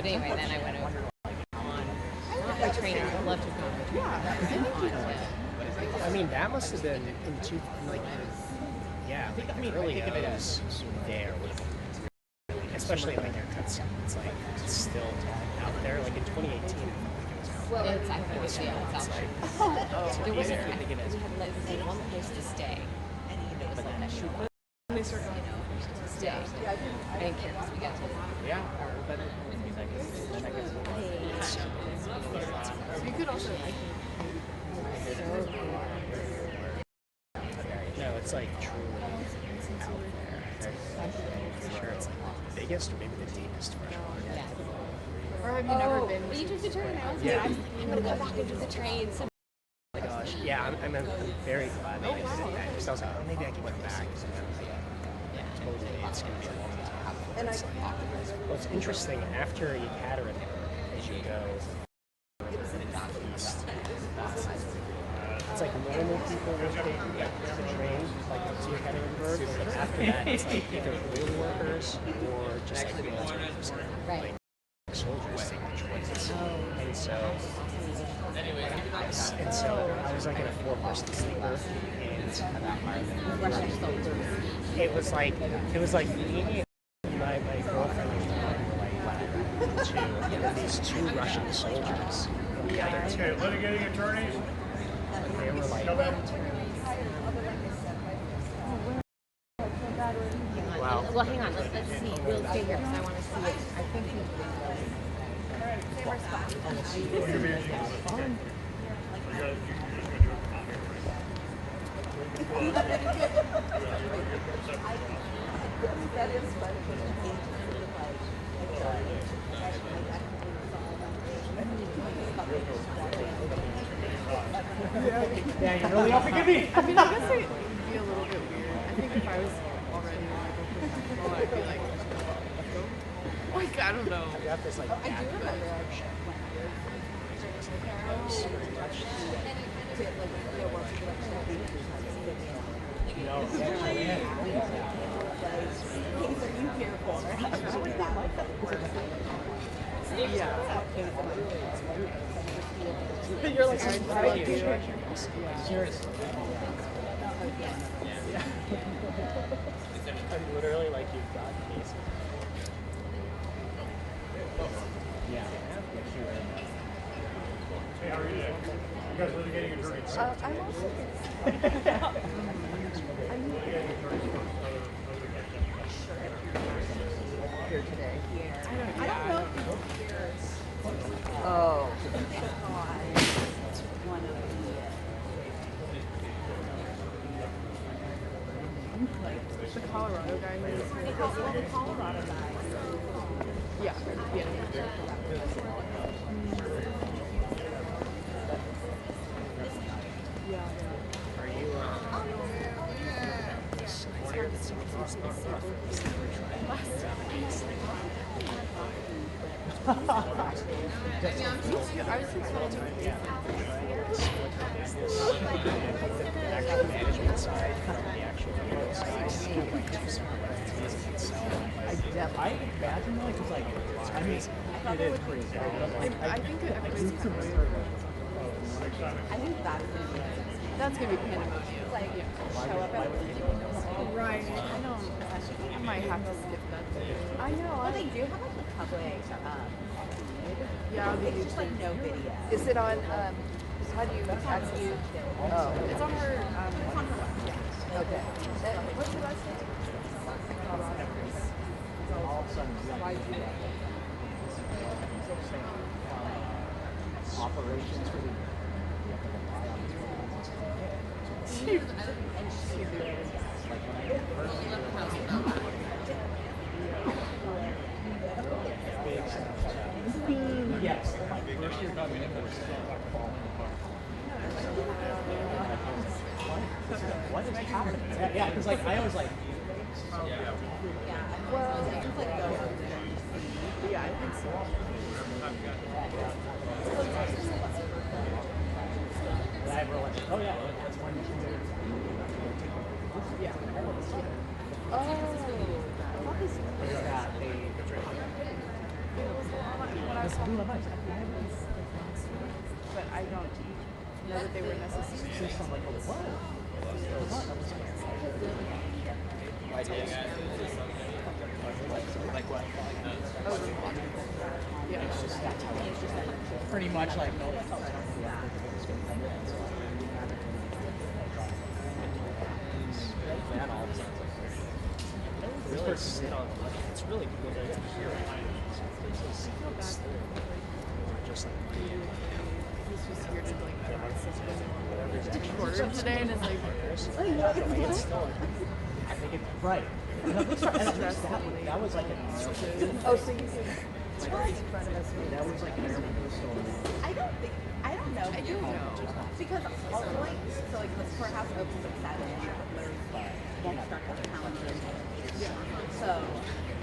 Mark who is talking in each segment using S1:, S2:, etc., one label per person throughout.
S1: But anyway, then I went over on my training. I love to go on training.
S2: I mean, that must have been in two, like, yeah, early days there. Especially like their cutscene. It's like, it's still out there. Like in 2018, I think it was out.
S1: It's, I think it's there was one place to stay. And it was like that shoot.
S3: When they start going,
S1: Stay. I didn't care because we got to.
S2: Yeah.
S3: so you could also,
S2: No, it's like truly out there. For sure, it's like the biggest or maybe the deepest freshwater.
S1: Yeah.
S3: or have you never been?
S1: But you took the train. I was
S2: Yeah.
S1: like, I'm gonna go back and do the train. So
S2: Oh my gosh. Yeah, I'm very glad that I did that. Because I was like, oh, maybe I can go back. And then, yeah, totally, it's going to be a long time.
S3: And
S2: It's like, well, it's interesting, after Yekaterinburg, as you go east, it's like normal people will take the train, like to Yekaterinburg, but after that, it's like either oil workers or just like military personnel.
S1: right.
S2: Like, soldiers take the trains. And so I was like in a 4-person sleeper, and it was like me and my girlfriend were like these two Russian soldiers. The other two,
S4: Litigating attorneys.
S2: they were like, wow.
S1: Well, hang on. Let's see. We'll stay here because I want to see it. I think
S3: That is fun.
S2: Yeah, you're really off again me.
S3: I mean, I guess it would be a little bit weird. I think if I was already well, I'd be like, I don't know.
S2: I got this like.
S3: I do remember actually. Yeah. You're like,
S2: Seriously. Yeah. I'm literally like, you've got cases. Yeah.
S4: Hey, how are you doing? You guys litigating attorneys?
S3: I'm also here today. I don't know if people hear. Oh. One of the Colorado guy.
S1: the Colorado guy.
S3: Yeah. Yeah.
S2: Are you,
S3: I was excited.
S2: actual management side, the actual legal side, like two separate entities in itself.
S5: I imagine like it's like I mean it is pretty good.
S3: I think everybody's kind of I think that's gonna be pandemonium. Like show up at right. I know. I might have to skip that day. I know.
S6: Well, they do have like a public.
S3: Yeah,
S6: It's just like no video.
S3: Is it on? How do you? How do you? Oh, it's on her.
S6: It's on her website.
S3: Okay. What's your last name?
S5: All of a sudden
S3: Why do you?
S5: operations for the yes, my first year coming in was falling apart. What is happening? Yeah, because like I always like.
S3: Well, it's like go. Yeah, I think so.
S5: And I realized, oh yeah, that's one you can do.
S3: Yeah. Oh.
S5: Is that a
S3: But I don't know that they were necessary.
S2: Like what?
S3: Yeah.
S5: Pretty much like no.
S2: Really sit on it's really cool to hear. Just like
S3: He's just here to like record today and is like,
S5: I think it's right. And at least that was like an
S6: Oh, so you can
S5: that was like an
S6: I don't know.
S3: I do know.
S6: Because all the like, so like the courthouse opens at 7 and there's won't start till the calendar. Yeah. So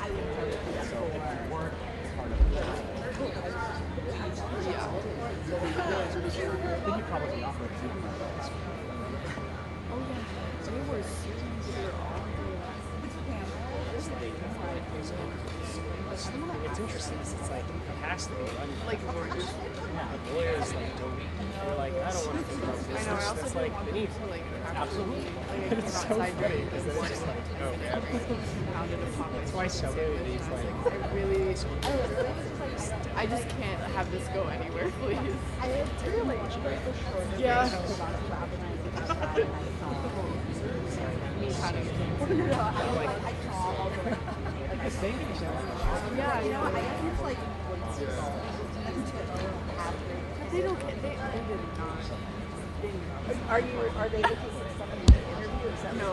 S6: I would hope that for
S5: work part of it.
S3: yeah.
S5: Then you probably offer it to
S3: Oh yeah. They were super
S2: it's interesting. It's like it has to be run
S3: like lawyers.
S2: lawyers like don't they're like I don't want to think about
S3: I
S2: business.
S3: know. I also
S2: That's
S3: don't
S2: like
S3: want
S2: they
S3: them
S2: need
S3: to like
S2: absolutely.
S3: like
S2: It's so
S3: outside
S2: funny
S3: during
S2: because
S3: the
S2: it's
S3: morning.
S2: just like oh man.
S3: Pounded upon
S2: That's why so many of these like
S3: I just can't have this go anywhere, please.
S6: really
S3: Yeah.
S6: me counting. I saw all the
S3: Yeah,
S6: you know, I guess it's like
S3: they don't get they did not.
S6: are they looking for somebody to interview? Is that
S3: No.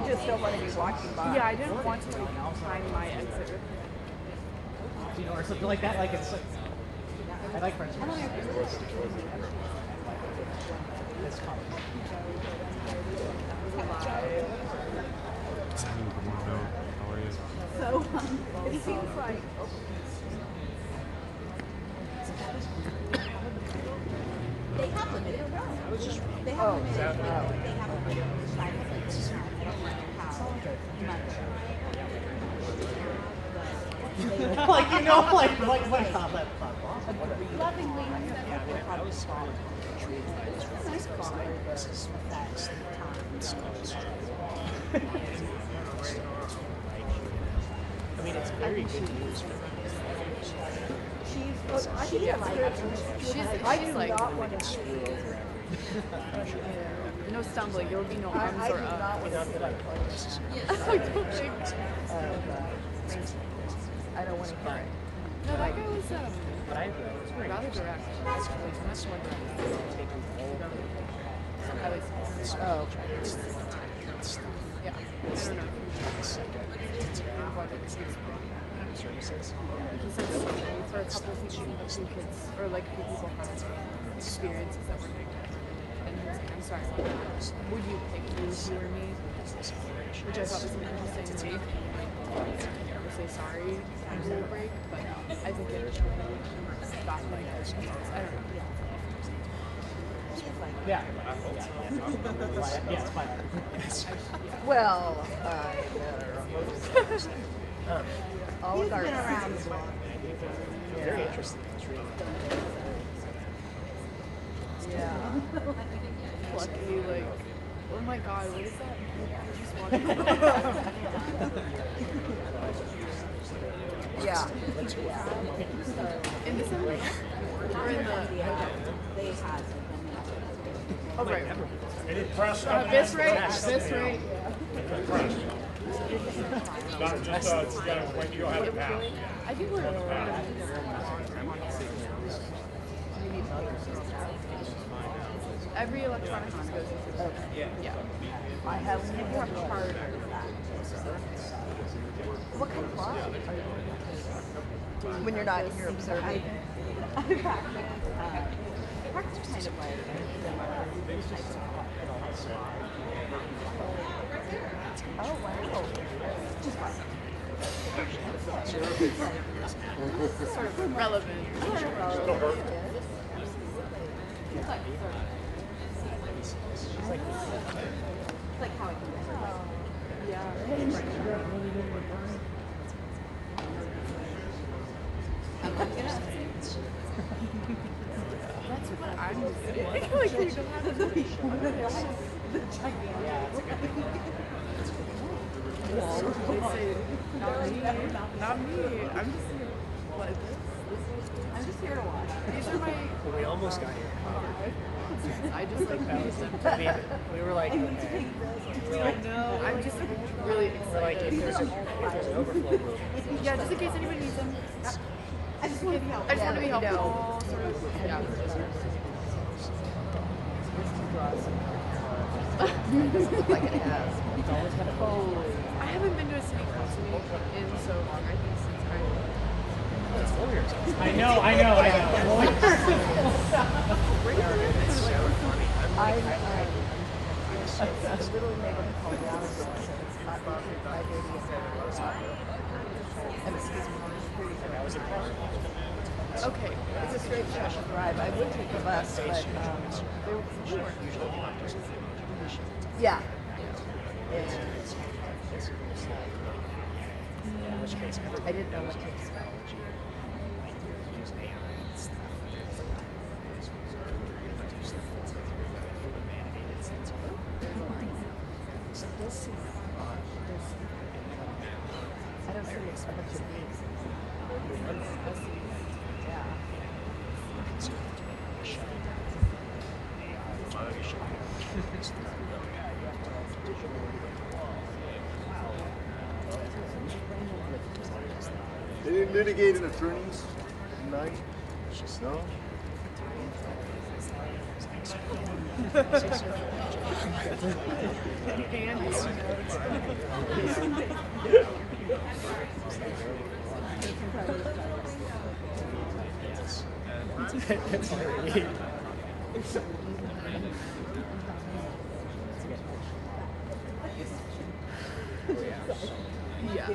S6: you just don't want to be walking by?
S3: Yeah, I didn't want to like time my exit.
S5: you know, or something like that. Like it's like I like friends. This comment.
S6: So it seems like they have limited room. They have limited room. They have a limited size. I don't know how much.
S5: Like you know, like that.
S6: Lovingly.
S2: I was intrigued by this this is fast. I mean, it's very good news for them.
S6: She's
S3: She's like
S2: Screw over
S3: no stumbling. There will be no arms or up.
S6: I don't want to hear it.
S3: No, that guy was
S2: But I
S3: rather direct.
S2: that's one that taking all of
S3: At least.
S6: Oh.
S3: Yeah. I don't know.
S2: services.
S3: He said for a couple of people, a few kids, or like a few people had experiences that were negative. And he was like, I'm sorry, would you pick you or me? Which I thought was an interesting take. Never say sorry after the break, but I think it got like, I don't know.
S5: Yeah. Yeah, it's fine.
S6: Well, all of our
S2: Very interesting. It's really
S6: yeah.
S3: Luckily, like, oh my god, what is that?
S6: Yeah.
S3: In the center? Or in the...
S6: They had.
S3: Oh, right.
S4: Press.
S3: This rate? This rate?
S4: Not just, when you don't have to pass.
S3: I think we're... Every electronic house goes into yeah.
S6: I have. If you have a card. What kind of clock are you when you're not here observing? I practice. Practice kind of like. Oh wow. Just fine.
S3: Sort of relevant.
S6: It's like how I can get
S3: Yeah. I'm just kidding. Like, we don't have to be. Well, they say, not me. Not me. I'm just here. What is this? I'm just here to watch. These are my.
S2: Well, we almost got here.
S3: I just like used them.
S2: I mean, we were like, okay. We were like,
S3: No, I'm just really
S2: we're like,
S3: excited.
S2: if there's an overflow room.
S3: Yeah, just in case anybody needs them.
S6: I just want to be helpful.
S3: I just want to be helpful. Sort of, yeah.
S6: Like it has.
S3: I haven't been to a city council meeting in so long. I think since
S5: I know.
S6: Literally made them call down and it's 5:80 and excuse me,
S3: okay.
S6: it's a straight shot drive. I would take the bus, but they weren't usually yeah.
S2: In which case,
S6: I didn't know what to expect.
S2: use AI and stuff.
S6: I don't see a bunch of these. Yeah.
S7: Any litigating attorneys tonight? No?
S3: Yeah.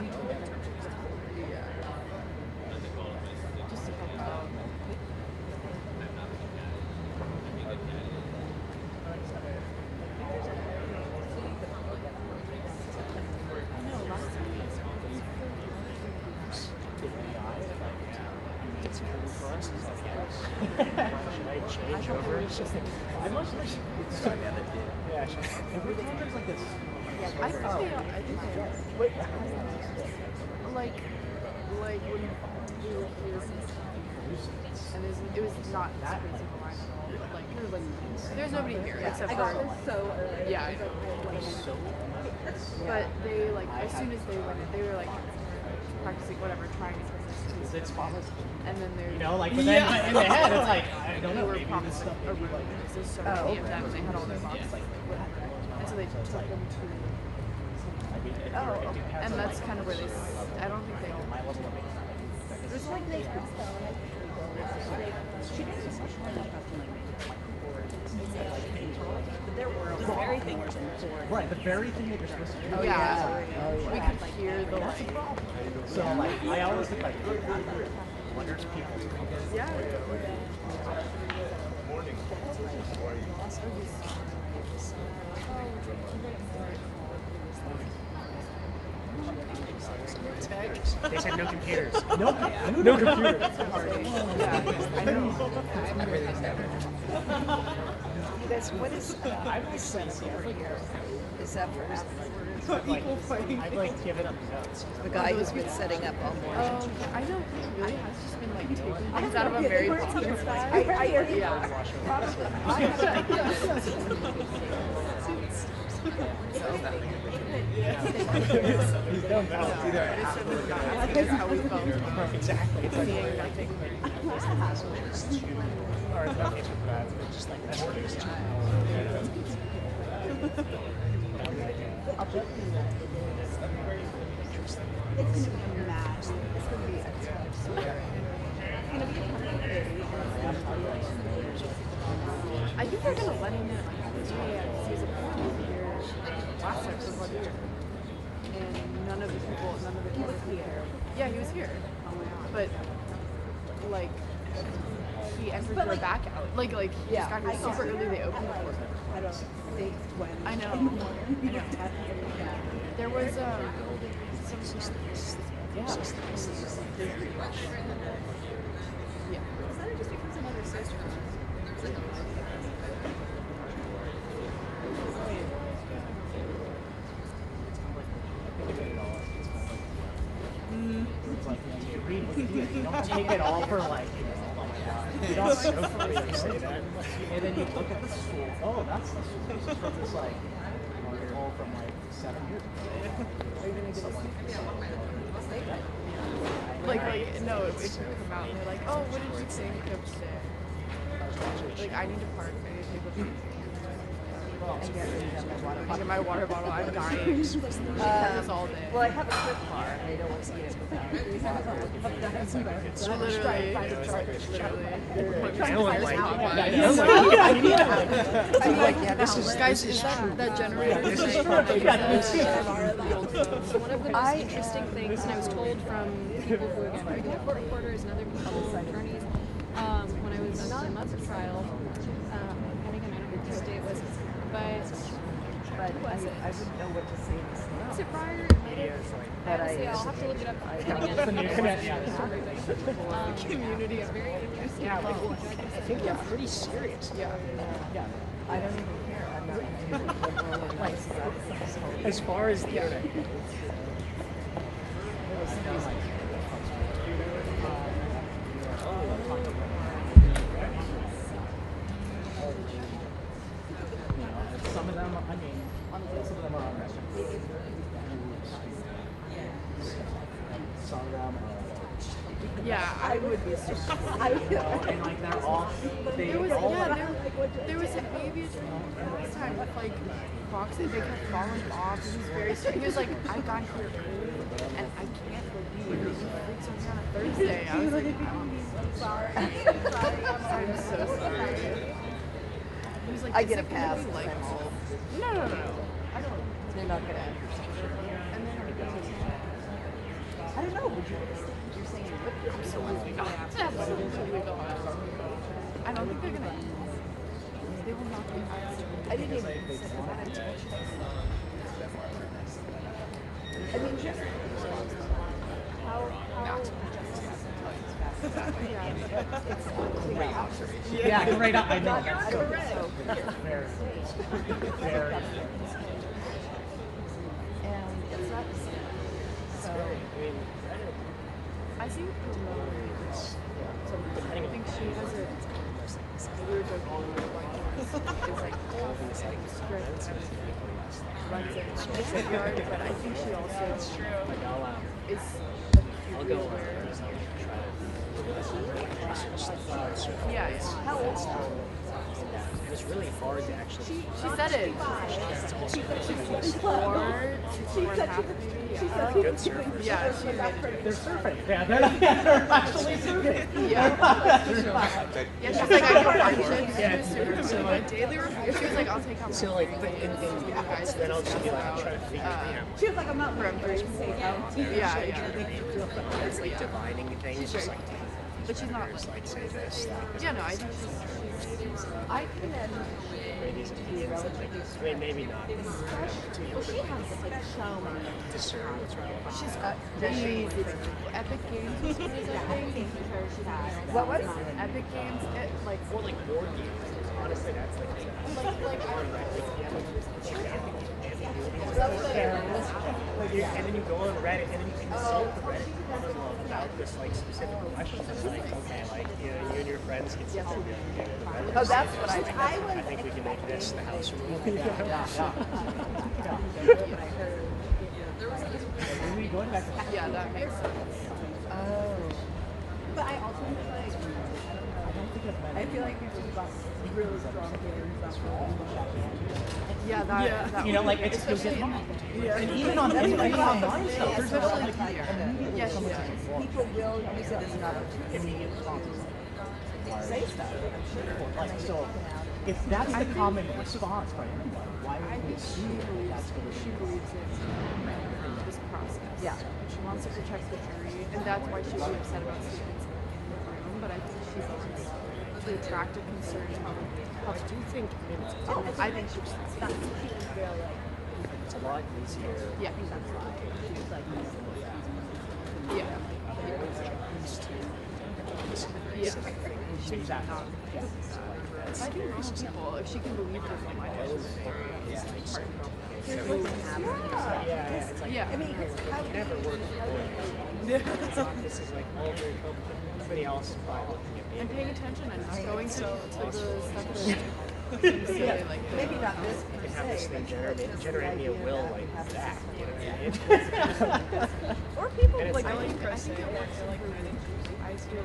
S2: Change over.
S5: I'm not sure.
S2: Yeah, sure.
S5: Everything's like this.
S3: I think they are. I think they are. Like when we were here, and it was not that crazy for mine. Like, there's nobody here except for
S6: So
S3: yeah. But they like as soon as they went in, they were like practicing whatever, trying to
S5: Is it spotless?
S3: and then they're
S5: You know, like, but then in the head, it's like, I don't
S3: they
S5: know,
S3: were
S5: maybe this
S3: promised
S5: stuff
S3: a room because there's so many of them, and they had all their boxes like and so they took them to. And that's kind of where they. I don't think they.
S6: there's like they but there were the very thing was important.
S5: Right, the very thing that you're supposed to do.
S3: Oh yeah. We could hear the
S5: That's a
S3: like.
S5: problem. So, like, I always think, like, wonder if people.
S3: Yeah.
S2: They said no computers.
S5: No computer.
S3: Yeah. I know.
S6: That's what is I've sense over here. Is that for
S2: I'd like give it up notes.
S6: the guy who's been setting up all morning?
S3: I know he really has just been like taking things out of a very popular
S2: He's done well. It's either
S3: how we felt.
S2: exactly. It's like
S3: Seeing nothing.
S2: or it's not for that. It's just like that's what it is.
S6: It's going to be mad. It's going to be a
S3: I think they're gonna let him in like this year. He was appointed here last time for 1 year, and none of the people were here. Yeah, he was here, but like he entered your back out. Like he just got here super early. They opened the door.
S6: I don't think when.
S3: I know. There was some. Yeah. Yeah.
S5: It's like, you read Wikipedia, you don't take it all for like, oh my god. You don't so for you say that. And then you look at the school, oh, that's the school. This is from this like, article from like 7 years ago. Are you gonna give us
S3: Like, no, it should come out and they're like, oh, what did you think of today? Like, I need to park, I need to take a pee. And get my water bottle. I'm dying. This all day.
S6: Well, I have a quick bar, and I don't want to eat it without.
S3: Literally.
S2: This is
S3: Guys, is that generator?
S1: One of the most interesting things, and I was told from people who again are court reporters and other people, attorneys, when I was in months of trial, and again, I don't know which day it was, but
S6: I wouldn't know what to say.
S1: was it prior? Honestly, I'll have to look it up. And again,
S3: Community
S1: is very interesting.
S2: I think they're pretty serious.
S3: Yeah.
S6: I don't even care. I'm not like,
S2: As far as the internet.
S5: Some of them, I mean, some of them are on restaurants. Some of them are.
S3: Yeah, I would be surprised.
S5: And like they're all, they
S3: There was,
S5: all
S3: yeah,
S5: like,
S3: there was a baby last time with like boxes. They kept falling off. He was very stressed. He was like, I got here early and I can't believe you freaked me on a Thursday. I was like, I'm so sorry. I'm so sorry. He was like,
S6: I
S3: "Is
S6: get
S3: it
S6: a
S3: gonna
S6: pass
S3: be
S6: because
S3: like
S6: I'm old.
S3: No. I don't.
S6: They're not gonna.
S3: And then
S6: I don't know. Would you? You're saying you would?
S3: absolutely not. Absolutely not. I don't think they're gonna. They will not be. I didn't even consider that intention.
S6: I mean, just how
S5: yeah, right. I know. That's so very, very.
S6: and it's not the same. So
S3: I think I think she has a weird like it's like strict runs it yard, but I think she also is
S2: I'll go
S3: yeah.
S6: how old is she?
S2: It was really hard to actually.
S3: She said it. She's 4 and a half maybe. Yeah.
S2: Good surfers.
S3: Yeah, she made it.
S5: They're surfing. Yeah, they're actually surfing.
S3: Yeah, she's like, I can function. She was super so my daily review. She was like, I'll take out my
S2: So like, then I'll just be like, I'm trying to figure it out.
S6: She was like, I'm not
S3: remembering. Yeah.
S2: It's like divining things, just like.
S3: But she's not
S2: Just like say this.
S3: yeah, no, I think she's
S6: I can imagine
S2: I mean, maybe not.
S6: well, she has so many.
S2: Discern what's right.
S3: she's Epic Games was hers, I think.
S6: What was?
S3: Epic Games, it like
S2: Or like board games. Honestly, that's like. And then you go on Reddit and then you can consult the Reddit about this like specific question. It's like, okay, like you know, you and your friends can sit together.
S6: Oh, that's what I
S2: I think we can make this the house rule.
S3: yeah, that makes sense.
S6: Oh. But I also feel like I feel like people got really strong feelings about
S3: Yeah, that
S5: You know, like it's just and even on online stuff, there's just like
S3: yeah, she does.
S6: people will use it as another
S5: immediate responses.
S6: say stuff. I'm sure.
S5: Like so, if that's the common response for everybody, why would we assume that's going to
S3: She believes in this process.
S6: Yeah.
S3: She wants to protect the jury, and that's why she's so upset about students in the room. But I think she wants to attract a concern public.
S2: I do think
S3: I think she was.
S2: it's a lot easier.
S3: Yeah. Yeah. Yeah.
S5: Exactly.
S2: That's
S3: I think
S2: very
S3: most
S2: specific.
S3: people, if she can believe herself, I think she's very part.
S2: Yeah, it's like,
S3: Yeah.
S2: I mean, how can never work with this is like all very complicated. Everybody else is probably looking at me.
S3: And paying attention and not going to the stuff that say, like,
S6: Maybe not this
S2: I
S6: per
S2: can have this
S6: se,
S2: thing
S6: but
S2: generate me a will like that. You know what I mean?
S3: or people
S2: And it's
S3: like
S2: like-
S3: I think it works for I still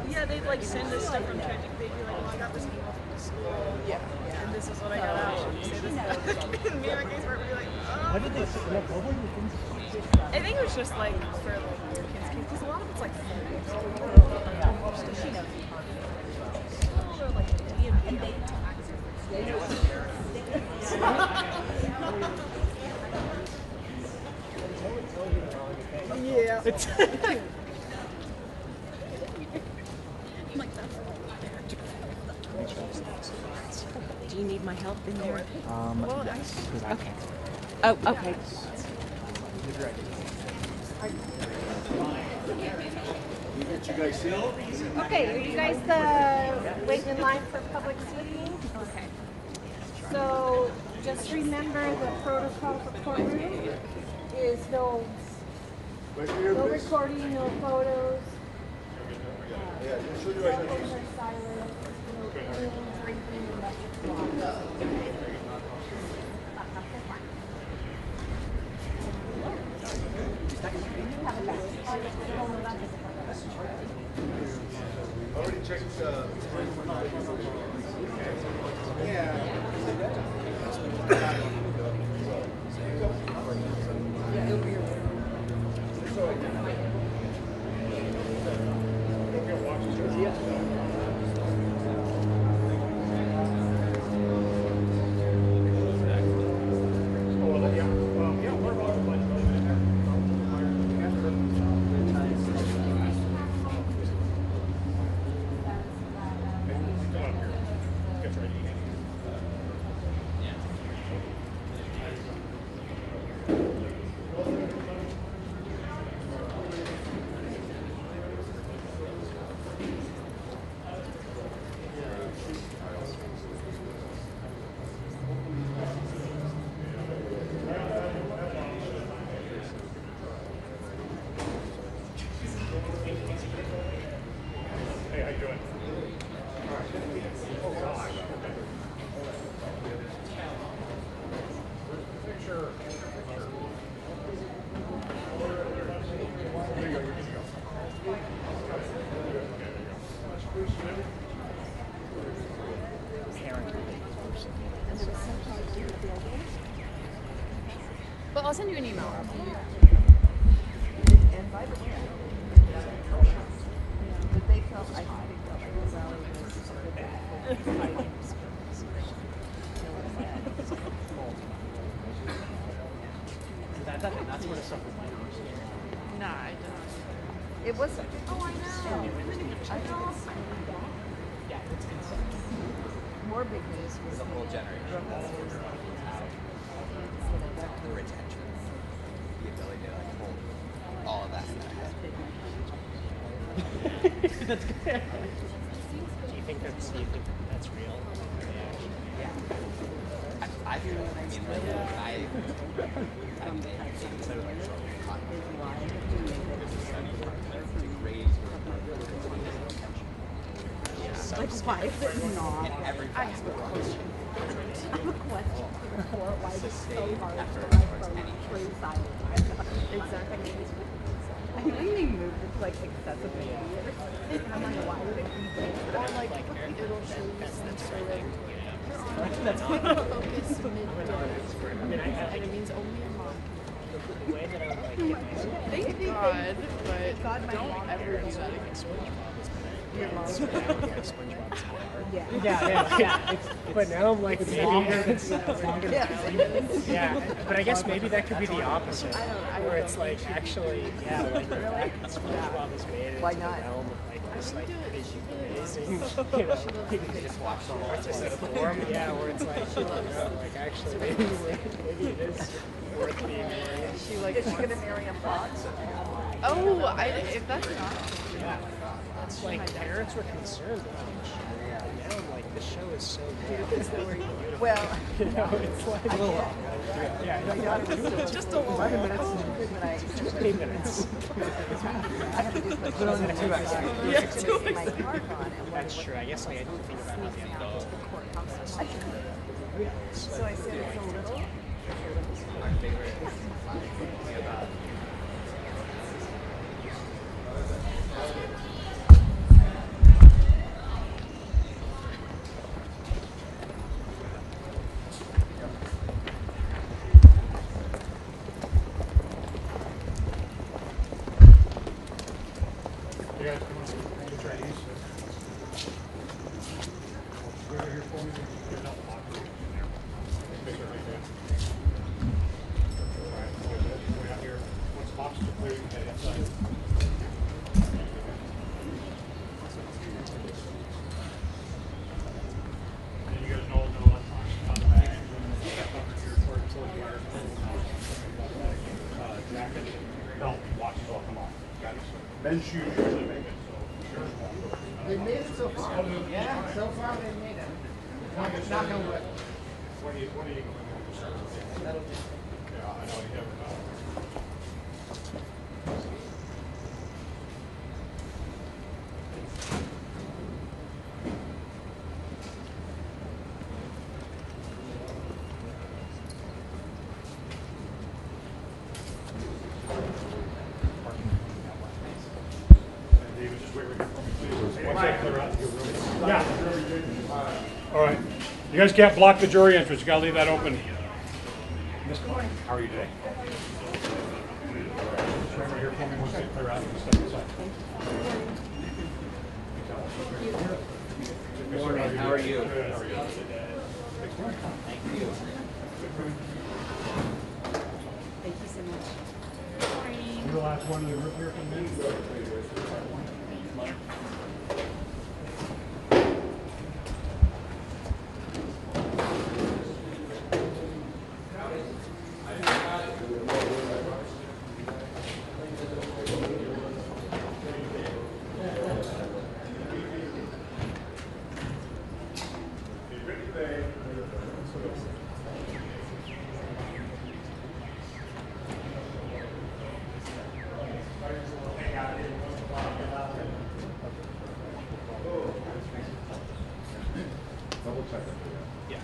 S8: Yeah, they'd like send us stuff from Tragic. They'd be like, "Oh, I got this email from the school.
S3: yeah.
S8: And this is what I got out." And say this. And me and my caseworker would be like,
S5: What did they say? What were the things?
S8: I think it was just like for like your kids, because a lot of it's like
S6: she knows.
S8: or like D&D.
S3: Yeah.
S8: Do you need my help in there?
S5: Yes.
S8: Okay. Oh, okay.
S7: Get you guys in?
S9: Okay, are you guys waiting in line for public speaking? Okay. So just remember the protocol for courtroom is no
S7: Right here, please.
S9: recording, no photos,
S7: Yeah, just show you
S9: cell
S7: right
S9: phones
S7: here.
S9: are silent, no eating, drinking, electric
S7: Already checked,
S4: Hey, how you doing?
S1: But I'll send you an email.
S3: And by the way, but they felt, I think they felt like the rally was
S5: That's where the stuff was like.
S3: Nah, I don't. It was. Oh, I know.
S5: Yeah, it's insane.
S3: More big news was
S10: The whole generation the retention, the ability to like hold all of that in their head.
S5: That's good.
S2: Do you think that's real?
S10: Yeah. I feel it. I mean, like, I mean, they consider like social cognitive. There's a study to raise your retention.
S6: Like, why is it not?
S10: In every facet of life.
S6: I have a question before. Why is it so hard
S10: Effort
S6: for my
S10: towards
S6: phone
S10: any
S6: to true silence? Exactly. I think they moved it to like accessibility. I'm like, why would it be there?
S1: Or like it'll show you some sort of
S2: That's
S1: focus midday.
S2: I mean,
S1: And it means only a month.
S2: the way that I would like get myself.
S3: Thank God, but don't ever do that against your mom.
S2: SpongeBob's
S6: Yeah.
S2: Yeah. But now I'm like, maybe
S5: longer
S2: it's longer. Yeah, but I guess maybe that could be the opposite, where it's like actually, yeah, like the fact that SpongeBob is made into
S3: Why
S2: the
S3: not?
S2: realm of like this like big, amazing, you know, you can just watch the whole artistic form, yeah, where it's like, you know, like actually maybe it is worth being learned.
S3: She like.
S6: Is she gonna marry a fox?
S3: Oh, if that's not.
S2: Yeah. it's like parents were concerned about the show. And now I'm like, the show is so good. It's so beautiful.
S3: Well,
S2: you know, it's like
S3: it's just a little 11 minutes.
S2: 20 minutes.
S3: I have to do like put on the 2 hours. Yeah, 2 hours.
S2: That's true. I guess like, I didn't think about how the courthouse.
S3: So I said it's a little.
S10: My favorite thing about
S4: You guys come on, get your IDs. Go over here for me. Get it out the locker. Make sure everything's good. All right, good. Way out here. Once the boxes are clear, you can head inside. And you guys know no electronics on the bag. Your torch here. Jacket, belt, watches all come off. Got it. Men's shoes usually make it, so yours won't.
S5: They made it so far. Yeah, so far they made it. Knock on wood.
S4: When are you going to start with?
S5: That'll do.
S4: Yeah, I know, you never know. David, just wait right here for me, please. Once I clear out your room. Yeah. All right. You guys can't block the jury entrance. You gotta leave that open. Miss Klein, how are you today? Just wait right here for me. Once I clear out, you can step aside.
S10: Morning, how are you?
S4: Good, how are you?
S10: Thank you.
S3: Thank you so much.
S4: You're the last one in the group here from me. Double check it. Yeah.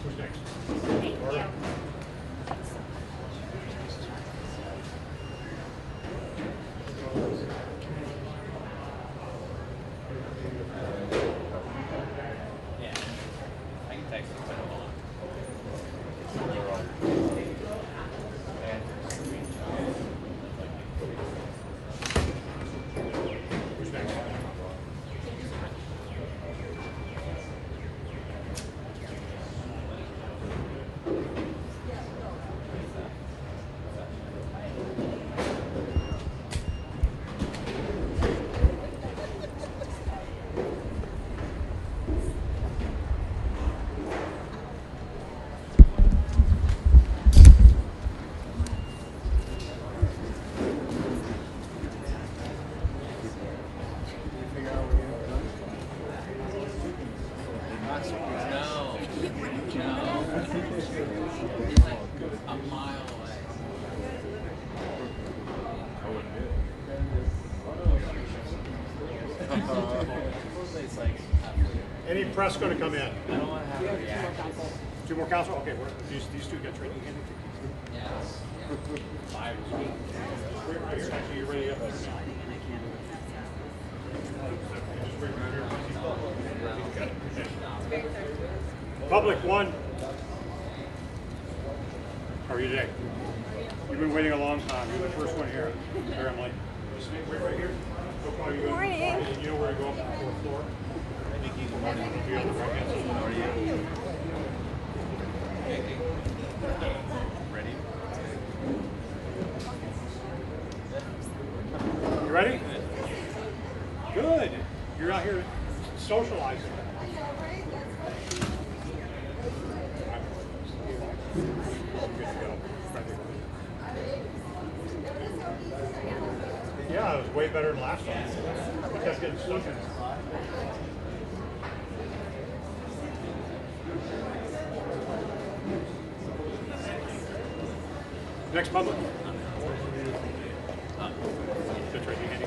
S4: Who's next?
S10: Yeah. I can text you.
S4: Who's next?
S10: No. No. He's like a mile away. It's like,
S4: Any press going to come in?
S10: I don't want to have a reaction.
S4: Two more council? Okay, these two get training again?
S10: Yes.
S4: Five. Right here. Actually, you're ready up there now. Public one. How are you today? You've been waiting a long time. You're the first one here. Here, Emily. Right here. Good
S9: morning.
S4: You know where to go up to the fourth floor? Good morning. You're on the right hand side. How are you?
S10: Ready?
S4: You ready? Good. You're out here socializing. Yeah, it was way better than last time. We kept getting stuck in it. Next public. That's right, you handy.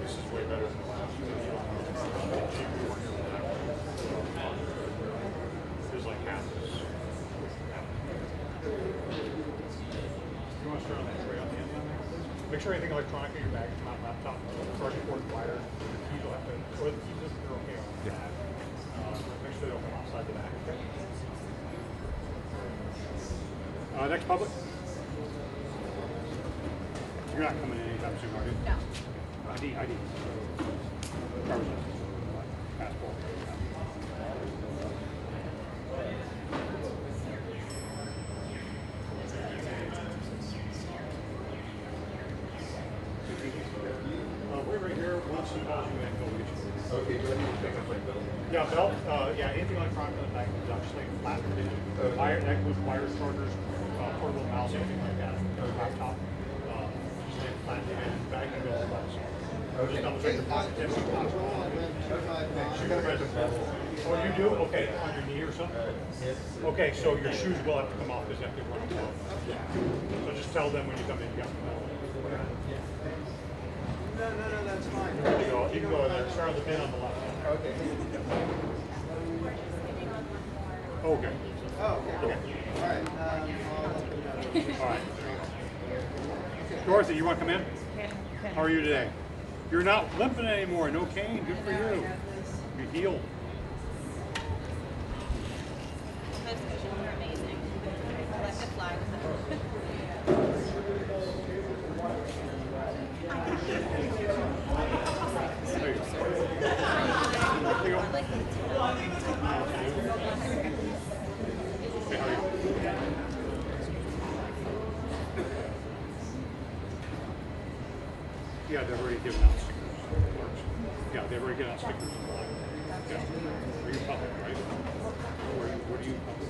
S4: This is way better than the last one. There's like half this. You want to start on that tray on the end down there? Make sure anything electronic in your bag is not laptop, charging cord, wire. Keys will have to, or the keys are okay on that. Make sure they don't come outside the bag, okay? Next public. You're not coming in anytime soon, are you?
S6: No.
S4: ID. Driver's license. Passport. We're right here. Once he calls you in, go get you.
S7: Okay, do I need to pick up my bill?
S4: Yeah, belt. Yeah, anything electronic in the back is actually flat or digital. Wire, that includes wires, chargers, portable mouse, anything like that. Laptop. Flat and bag can go all that. Just double check your pocket tips. Oh, you do? Okay, on your knee or something? Okay, so your shoes will have to come off because they have to run off. So just tell them when you come in, you got them.
S7: No, that's fine.
S4: You can go there. Start on the bin on the left.
S7: Okay.
S4: Okay.
S7: Oh, okay. All right.
S4: All right. Dorothy, you want to come in? How are you today? You're not limping anymore. No cane. Good for you. You healed.
S6: Those cushions are amazing. I like to fly with them.
S4: There you go. Hey, how are you? Yeah, they've already given out stickers. Yeah, they've already given out stickers. Yeah. Are you public, right? What are you public?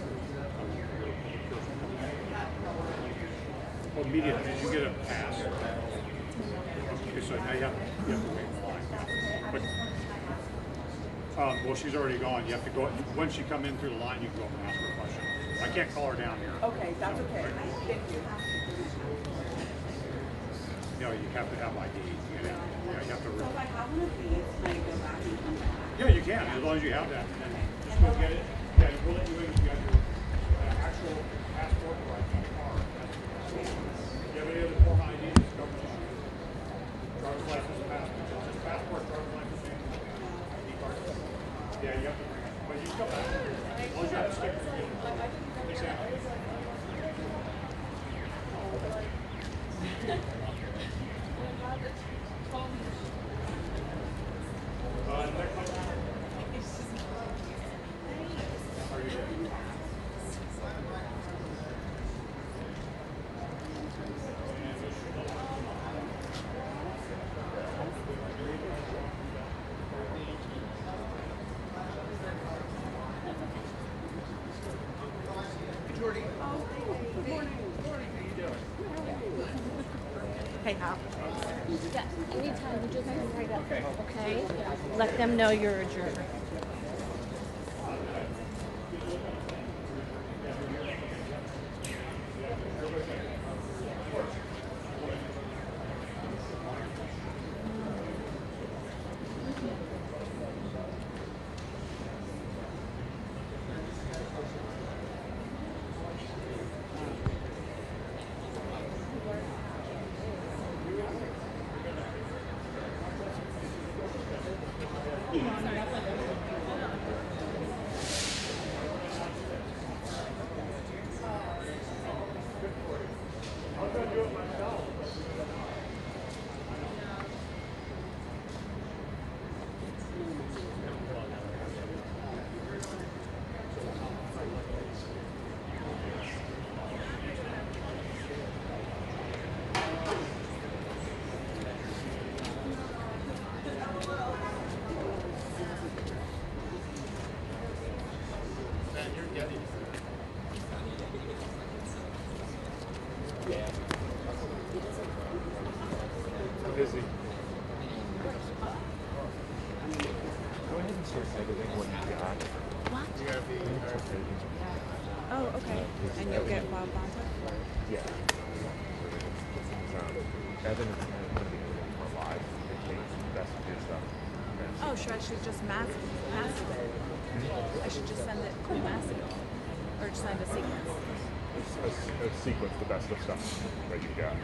S4: Oh, media. Did you get a pass? Okay, so now you have to wait in line. But, well, she's already gone. You have to go, when she come in through the line, you can go up and ask her a question. I can't call her down here.
S6: Okay, that's okay. Thank you.
S4: You know, you have to have ID. Yeah, you have to.
S6: So if I have one of these, can I go back and come back?
S4: Yeah, you can, as long as you have that. And just go get it. Yeah, we'll let you in if you got your actual passport or car. Do you have any other form of ID? Driver's license, passport, driver's license, ID card. Yeah, you have to bring it. But you can come back. As long as you have the sticker. Exactly.
S6: Hey, Hal.
S9: Yeah, anytime you just come right up. Okay? Let them know you're adjourned.
S7: Busy.
S11: Go ahead and start editing what you got.
S3: What?
S7: You gotta be.
S3: Oh, okay. And you'll get Bob Bonta?
S11: Yeah. Evan is going to be more live. It takes the best of your stuff.
S3: Oh, sure. I should just mass it. I should just send it massive. Or just send a sequence.
S11: A sequence, the best of stuff that you got.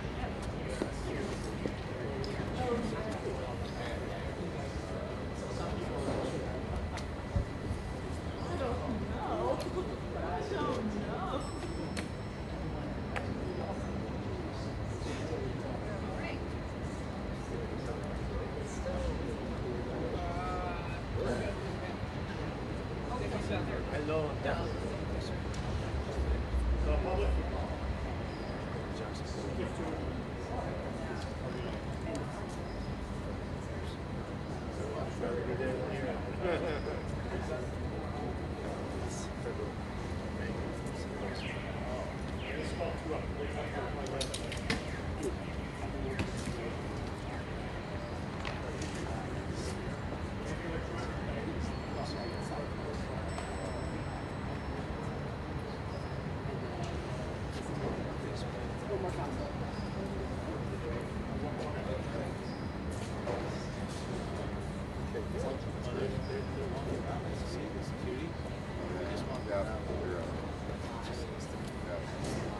S2: Hello. Yeah.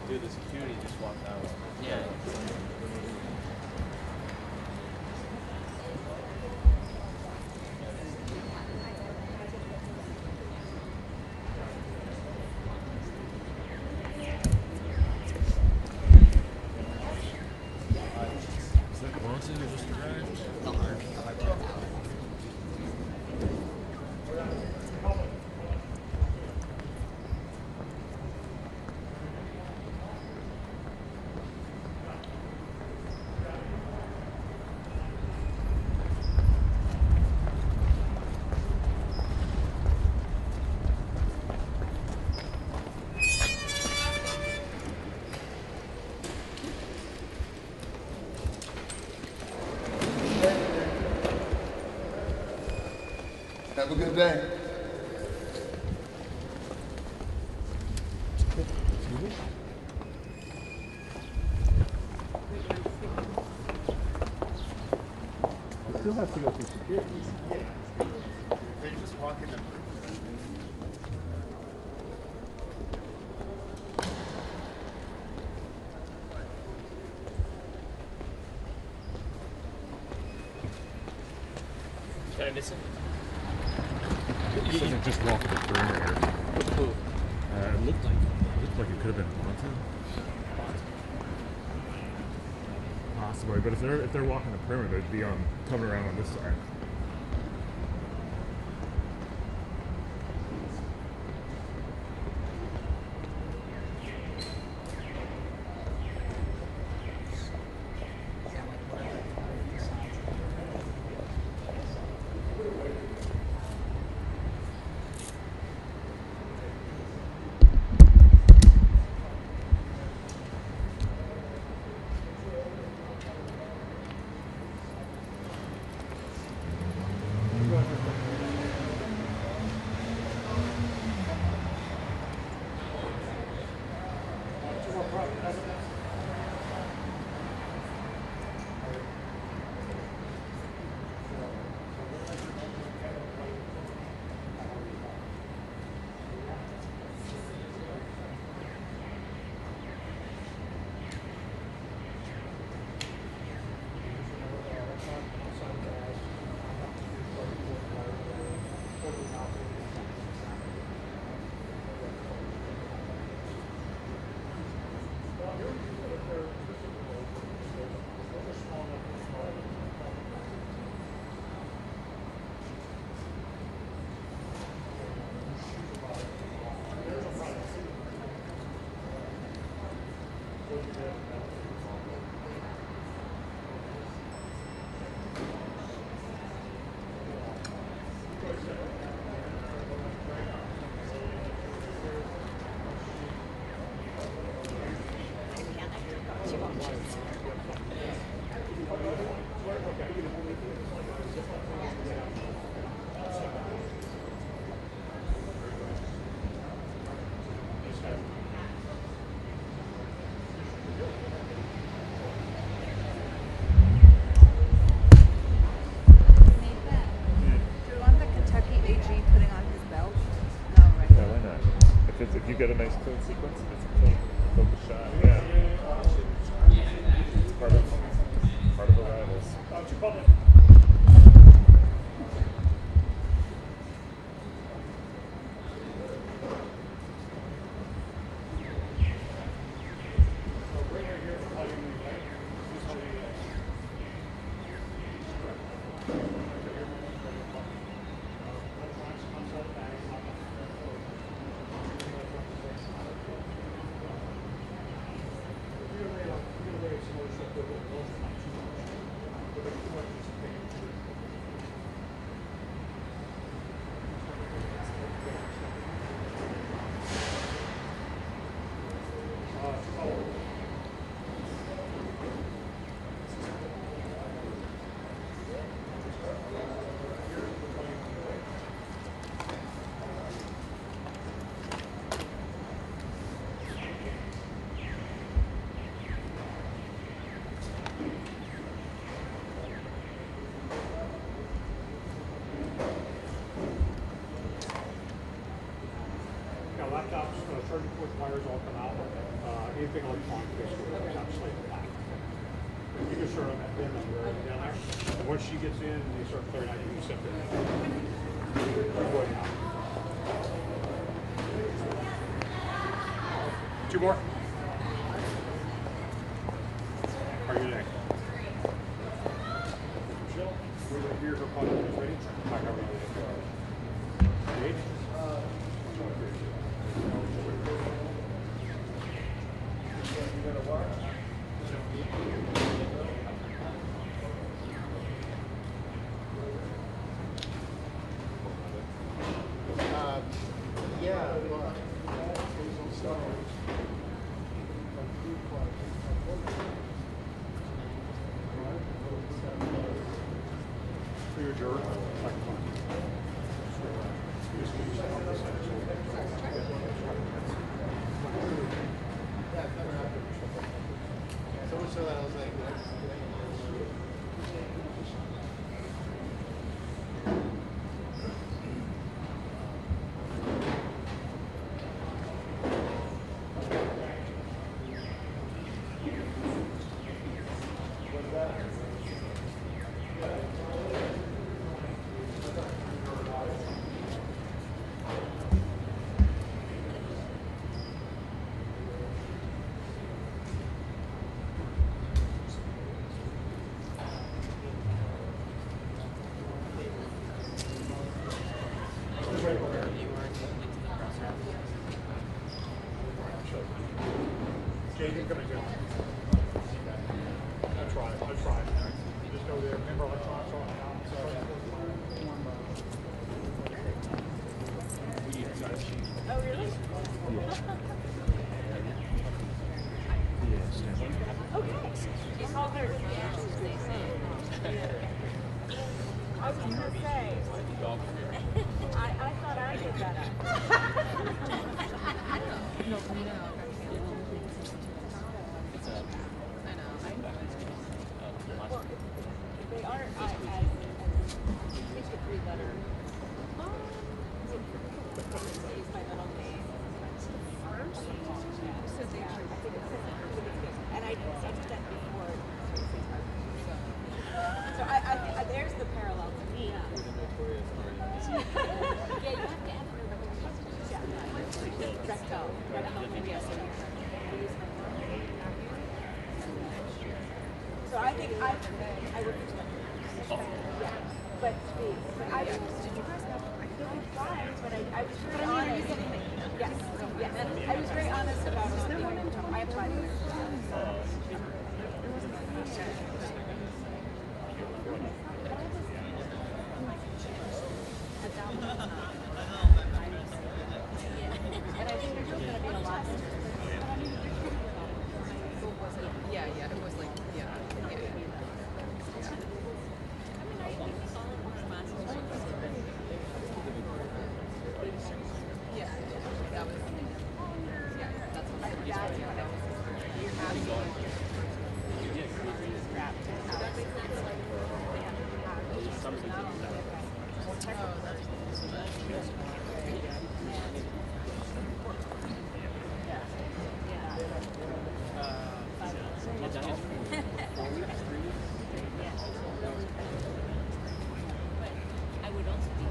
S10: Dude, the security just walked out. Yeah.
S7: Have a good day.
S11: Still has to go through security.
S7: They just walk in the
S2: Did I miss it?
S11: He says it just walked the perimeter. It looked like it could have been Bonta. Possibly, but if they're walking the perimeter, they'd be coming around on this side.
S6: Do you want the Kentucky AG putting on his belt? No, right?
S11: Yeah, why not? If you get a nice clean sequence, it's a clean focus shot. Yeah. Part of arrivals.
S4: Laptops, charging port wires all come out. Anything electronic basically comes out slate black. You can start on that bin on the road down there. And once she gets in and they start clearing out, you can sit there. Going out. 2 more. Are you next? Michelle, we're going to hear her product is ready. How are you? Dave? For your juror,
S7: So that I was like,
S4: Jay, you can come in here. That's right, that's right. Just go there, remember electronics on the outside.
S8: Oh, really? Okay. You called her. I was going to say, I thought I did that. They are as it's a 3-letter. Use my middle name. So they are. And I did that before. So I there's the parallel to me. Yeah, you have to add recto. Yes. So I think I would yeah. But I was, did you guys have, I feel like fine, but I was very honest. Yes. Yes. I was very honest about it. I applied there. And I think there's going to be a lot.
S3: Yeah, it was like, yeah. Yeah, that was, that's what I
S8: I would also be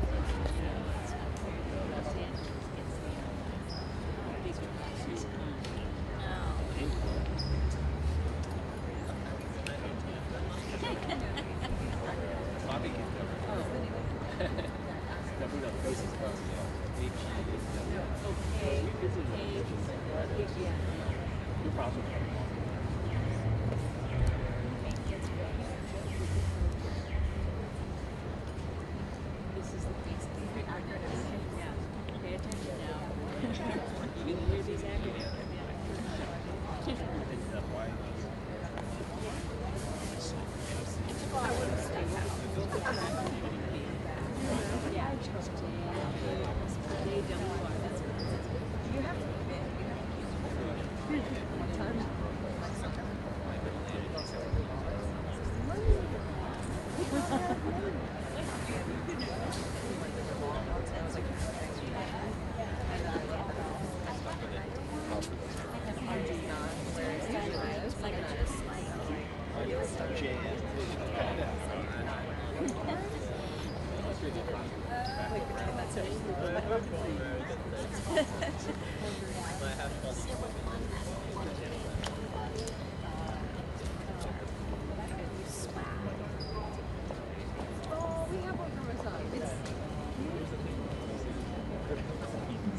S8: This is the basic acronym. Yeah. Pay attention now. You can hear these acronyms.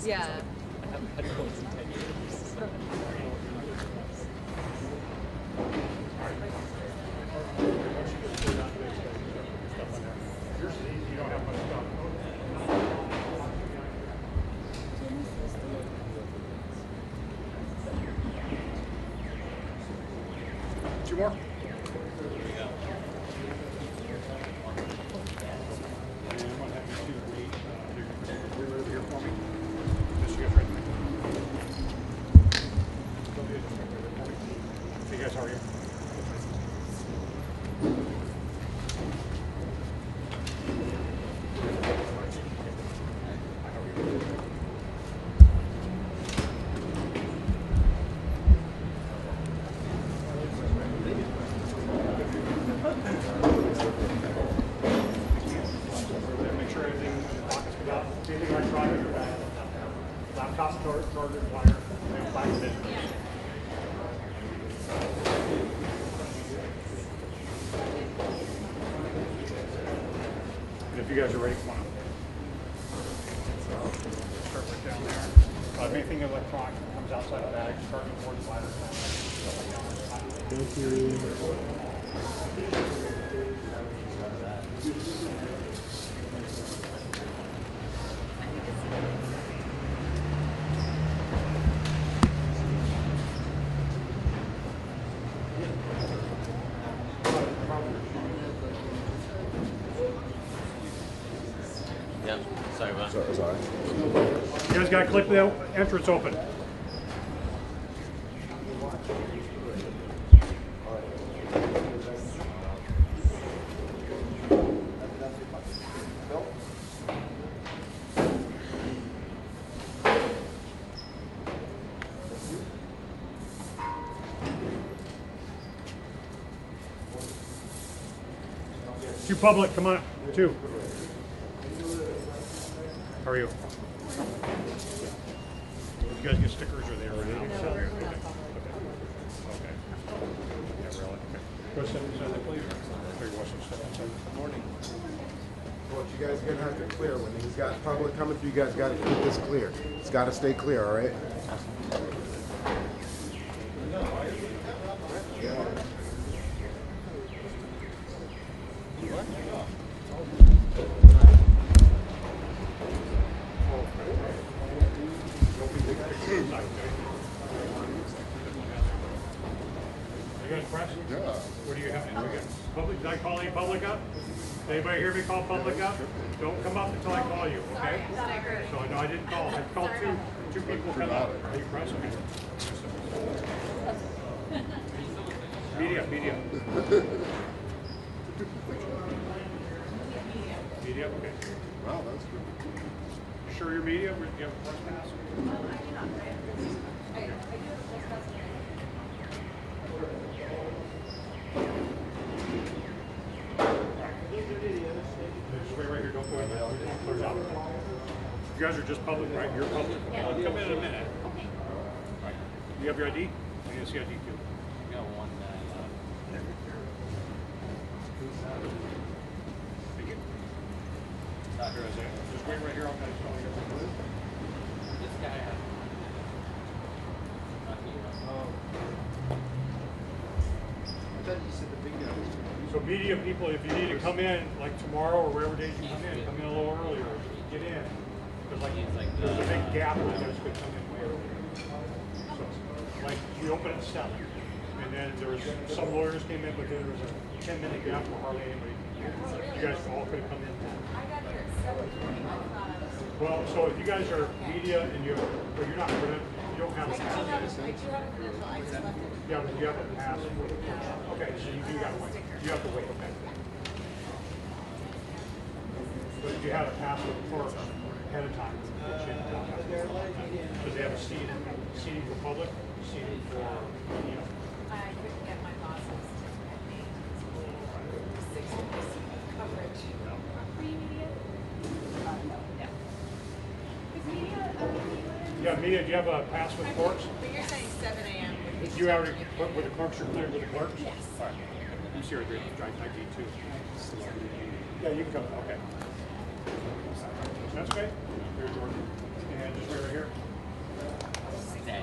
S3: Yeah.
S4: Two more? Hey guys, how are you? Make sure everything in the pockets come out. Anything electronic or laptop, charger, wire, and back it in. And if you guys are ready, come on up. Perfect down there. Anything electronic that comes outside the bag, charging board, wire. Thank you.
S10: Yeah, sorry about that.
S11: Sorry.
S4: You guys got to click the entrance open. Two public, come on, two. How are you? Did you guys get stickers or they already? Okay. Okay. Yeah, really. Okay. Go sit inside, please. Or you want some stuff inside? Good morning.
S12: Well, you guys are gonna have to clear. When he's got public coming through, you guys gotta keep this clear. It's gotta stay clear, all right?
S4: You guys press? Yeah. What do you have? Public, did I call any public up? Did anybody hear me call public up? Don't come up until I call you, okay? So no, I didn't call. I called two people come up. Are you pressing me? Media. Media, okay.
S7: Wow, that's good.
S4: Sure you're media? Do you have a press pass? Just wait right here, don't go in there. Clear out. You guys are just public, right? You're public. Okay, I'll come in a minute. Right. You have your ID? I need to see ID too.
S10: I got one
S4: Thank you. Here, Isaiah. Just wait right here. I'll kind of show you.
S10: this guy has
S7: I thought you said the big guy was
S4: So media people, if you need to come in, like tomorrow or whatever days you come in a little earlier. Get in. Because there's a big gap where you guys could come in way earlier. So, like, we open at 7. And then there was, some lawyers came in, but there was a 10-minute gap where hardly anybody. You guys all could have come in then. Well, so if you guys are media and you're not, you don't have a pass. Yeah, but you have a pass. Okay, so you do got to wait. You have to wait, okay. But if you had a pass with the clerk ahead of time, because they have a seating for public, seating for media.
S6: I couldn't get my bosses to commit me to 6 coverage. Are you media? No.
S4: Yeah, media, do you have a pass with clerks?
S6: But you're saying 7 a.m.
S4: Do you already, with the clerks, you're cleared with the clerks?
S6: Yes.
S4: All right. I'm sure you're drive ID too. Yeah, you can come, okay. That's okay. Here's Jordan. And just right here.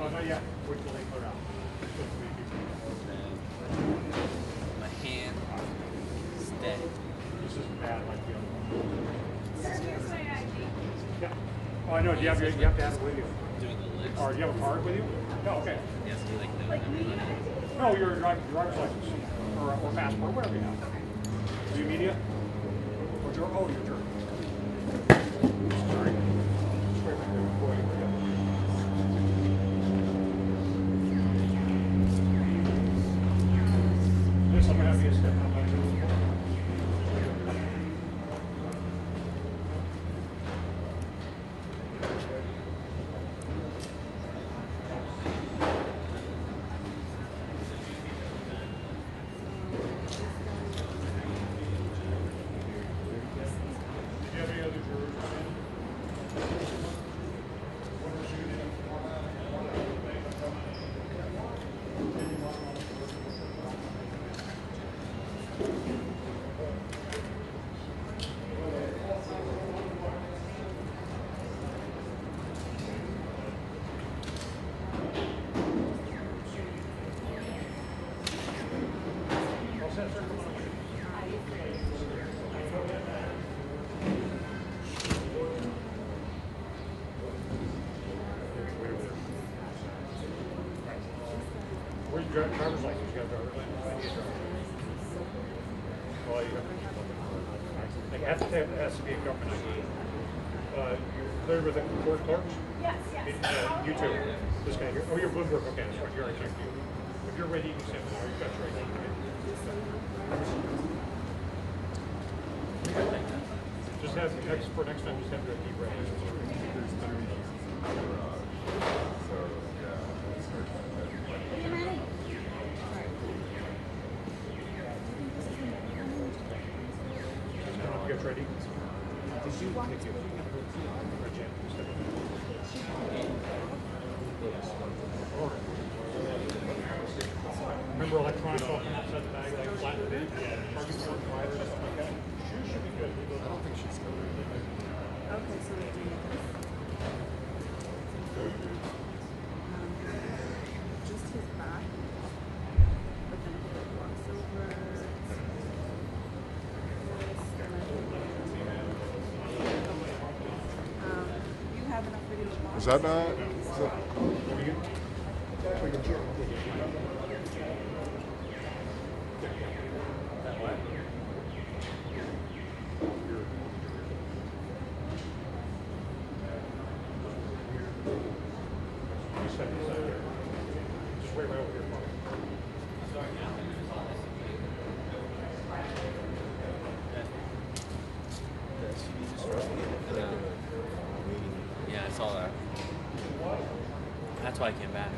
S4: Oh, not yet. Wait till they clear out.
S10: my hand steady.
S4: This isn't bad like the other one. Yeah. Oh, I know. Do you have to have it with you?
S10: Doing the list.
S4: Or do you have a card with you? No, okay.
S10: Yes, do like no.
S4: No, your driver's license or passport, whatever you have. Are you media? Or you're jury. Sorry. Just wait right there before you forget. This, I'm going to have you step out. Where's your driver's license? You got a driver's license? Well, you got, it has to be a government ID. You're cleared with the court clerks?
S9: Yes.
S4: You too. This guy here. Oh, you're Bloomberg. Okay, that's right. You're already checked you. If you're ready, you can stand now. You've got your ID. Just have, for next time, just have your ID ready. Get ready. Did you want to remember electronic off outside the bag, like flat bid, parking for drivers, stuff like that?
S12: I don't think she's coming.
S3: Okay, so we're doing this. Just his back, but then he like walks over. You have enough video to watch.
S12: Is that
S4: Just wait right over here.
S10: Yeah, I saw that. That's why I came back.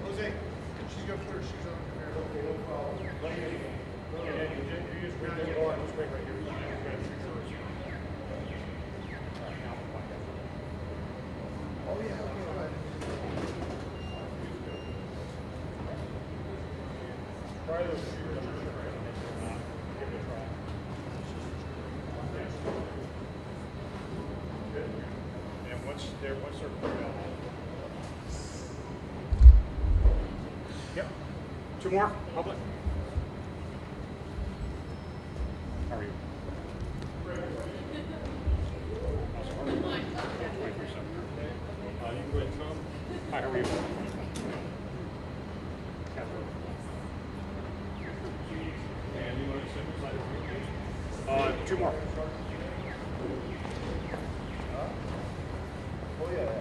S4: Jose, she's going to put her shoes on the conveyor. Okay, no problem. You just wait there. Just wait right here. Oh, yeah, okay, go ahead. Try those shoes. Give it a try. Good. And once they're put out. Yep. Two more, public. How are you? You can go ahead and come. Hi, how are you? And you want to sit beside me? Two more. Oh, yeah.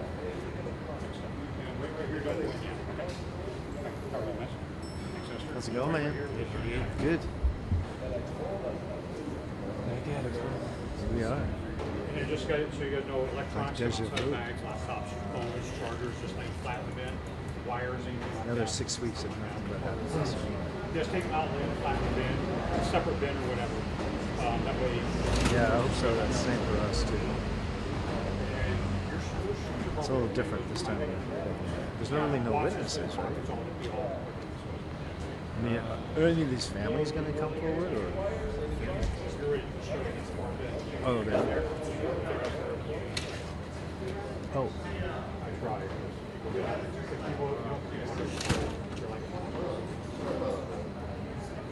S4: And wait right here, don't leave again. How are you, miss?
S13: How's it going, man? Good. Here we are.
S4: And you just got it, so you guys know electronics,
S13: Deja
S4: outside
S13: vu.
S4: bags, laptops, phones, chargers, just laying flat in the bin, wires, anything like
S13: Another
S4: that.
S13: 6 weeks of nothing but happens this week.
S4: Just take them out, lay them flat in the bin, a separate bin or whatever. That way.
S13: Yeah, I hope so. That's the same for us, too.
S4: And your shoes
S13: It's a little different this time. There's not really no witnesses, right? I mean, are any of these families going to come forward, or? Oh, they're there. Oh.
S4: I tried.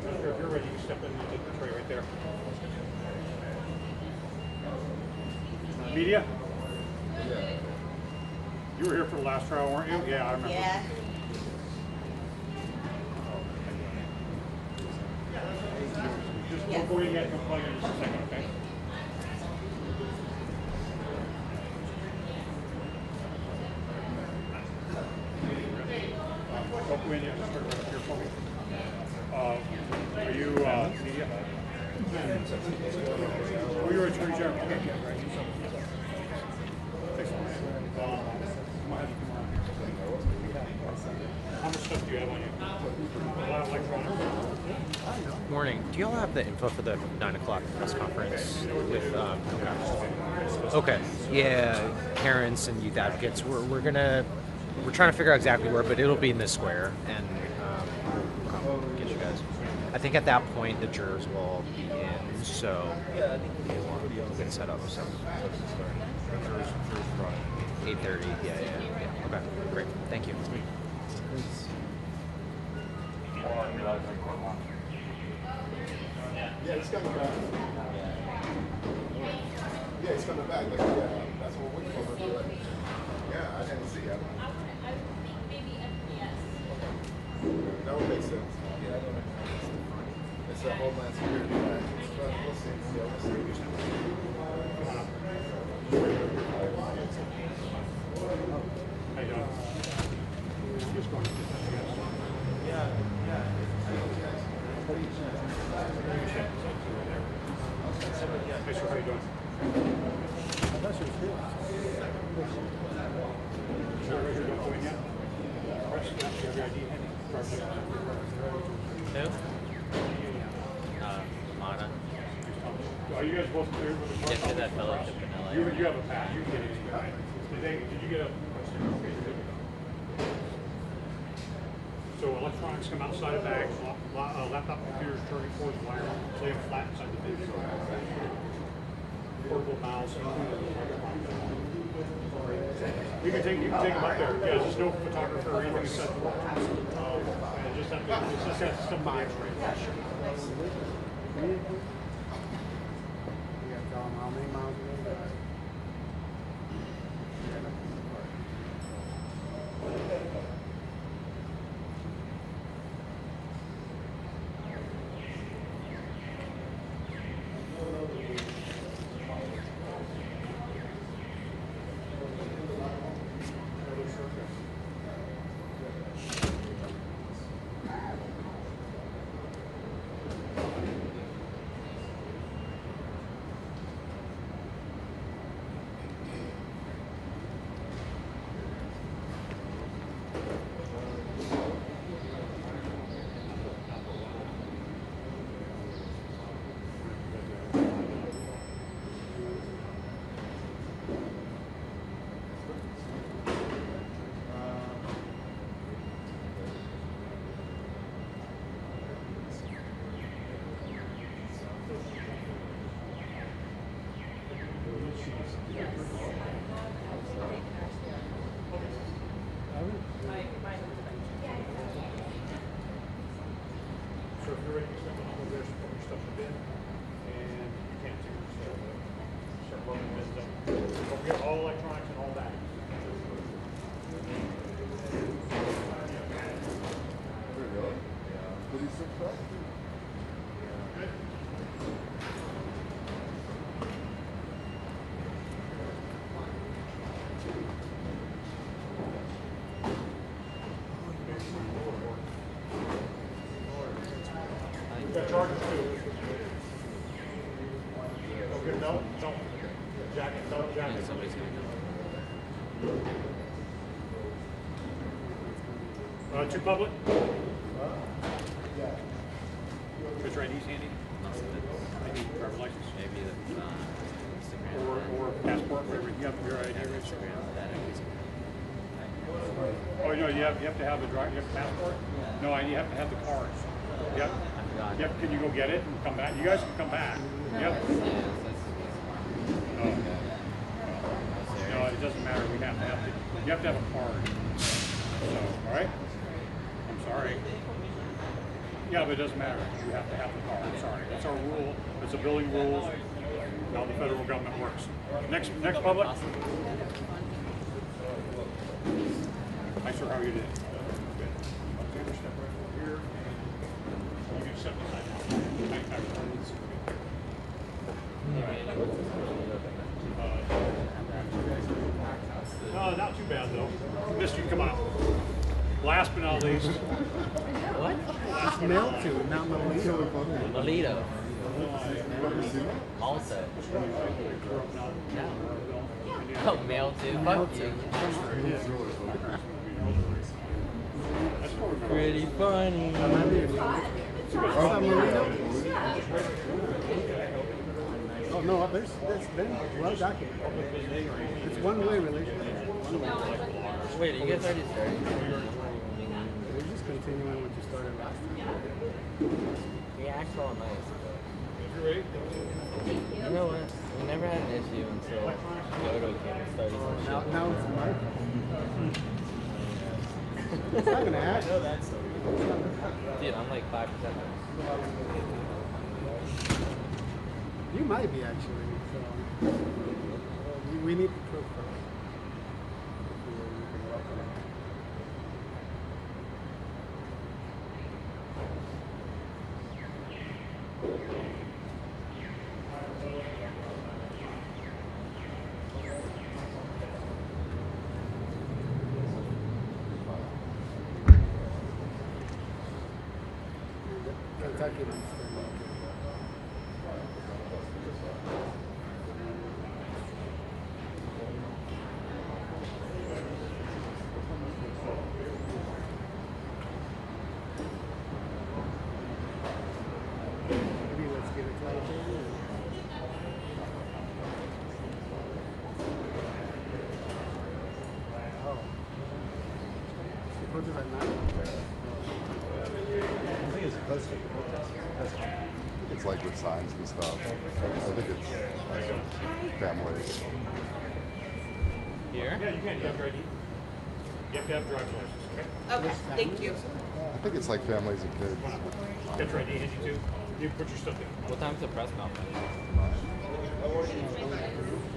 S4: If you're ready, you step in and take the tray right there. Media? You were here for the last trial, weren't you? Yeah, I remember.
S6: Yeah.
S4: Just before you get to plug in just a second, okay? Don't go in yet, just turn right up here for me. Are you media? Oh, you're Attorney General. Okay, yeah, right. Thanks. How much stuff do you have on you? A lot of electronics?
S2: Morning. Do y'all have the info for the 9 o'clock press conference with? Okay. Yeah, parents and youth advocates. We're trying to figure out exactly where, but it'll be in this square, and we'll come get you guys. I think at that point the jurors will all be in, so we'll get set up. So 8:30. Yeah. Okay. Great. Thank you.
S12: Yeah, it's coming back. Yeah. Yeah, he's coming back. Like, yeah, that's what we're waiting for. Yeah, I didn't see that. That would make sense. Yeah, that would make sense. It's a homeland security act. But we'll see. Yeah, we'll see.
S4: How you doing? Just going to get that together.
S7: Yeah, yeah.
S4: Hey, sir, how you doing? Sir, right here, don't go in yet. Press, you have your ID handy.
S10: Who? Mana.
S4: Are you guys both cleared with the
S10: Get to that fellowship in LA.
S4: You have a pass. You can get it. Did you get a... So electronics come outside of bags, laptop computers, charging cords, wire, lay them flat inside the bin. Portable mouse. You can take them up there. Yeah, there's no photographer or anything except just have to, it's just has stuff on the X-ray.
S7: How many miles are there?
S4: So if you're ready to step on over there, put your stuff in the bin, and you can't take your stuff. Start loading the bins up. Don't forget all electronics and all that.
S12: There we go. Pretty simple.
S4: Got charges too. Okay, no, jacket, no jacket.
S10: Somebody's gonna come.
S4: Two public? Put your IDs handy? ID, driver license?
S10: Maybe the Instagram.
S4: Or passport, whatever. You have your ID.
S10: Instagram.
S4: Oh, no, you have to have the driver, you have a passport? No, you have to have the cards. Yep. Yep, can you go get it and come back? You guys can come back. Yep. No, it doesn't matter. You have to have a card. So, all right? I'm sorry. Yeah, but it doesn't matter. You have to have the card. I'm sorry. That's our rule. It's a building rules. How the federal government works. Next public. Hi, sir. How are you today? Good. Okay, step right over here. You can step aside now. Not too bad though. Missed you. Come on. Last but not least.
S10: What?
S4: Last but not least.
S7: Not Melito.
S10: Melito. Also. No. Oh, mail too. Fuck you. Pretty funny.
S7: Oh no, there's been well documented. It's one-way relationship.
S10: Wait, you guys already started?
S7: We're just continuing what you started last time.
S10: We act all nice.
S4: You ready?
S10: You know what? We never had an issue until Dodo came and started some shit.
S7: Now it's my It's not gonna happen.
S10: Dude, I'm like 5%.
S7: You might be actually. So we need the proof first. Kentucky one's still not good. Maybe let's give it to Alabama. Oh. Supposed to have not.
S13: I think it's supposed to be protest.
S12: It's like with signs and stuff. I think it's like family.
S10: Here?
S4: Yeah, you can. You have your ID. You have to have driver's license, okay?
S6: Okay, thank you.
S12: I think it's like families and kids.
S4: Get your ID, hand you too. You put your stuff in.
S10: What time's the press conference?
S12: Oh,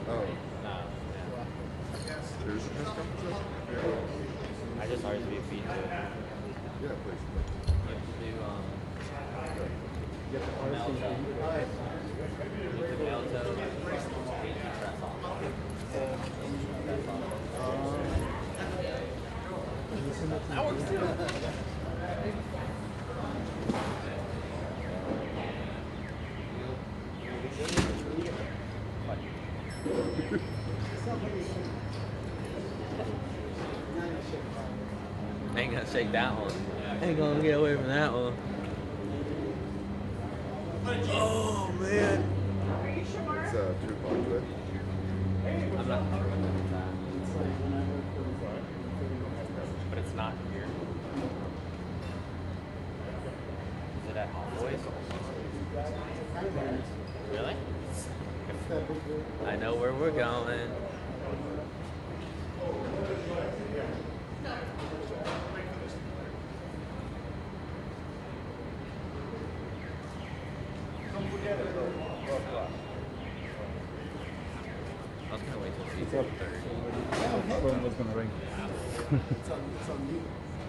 S10: No.
S12: there's a press conference?
S10: I just RSVP to it.
S12: Yeah, please.
S10: You have to do, mail to. You have to mail to press
S7: That works too.
S10: Ain't gonna shake that one. Ain't gonna get away from that one. Oh man.
S12: It's 2 o'clock today.
S10: I'm not sure what that is. But it's not here. Is it at Hot Boys? Really? I know where we're going. I was gonna wait till 2:30.
S13: Phone was gonna ring.
S7: It's on mute.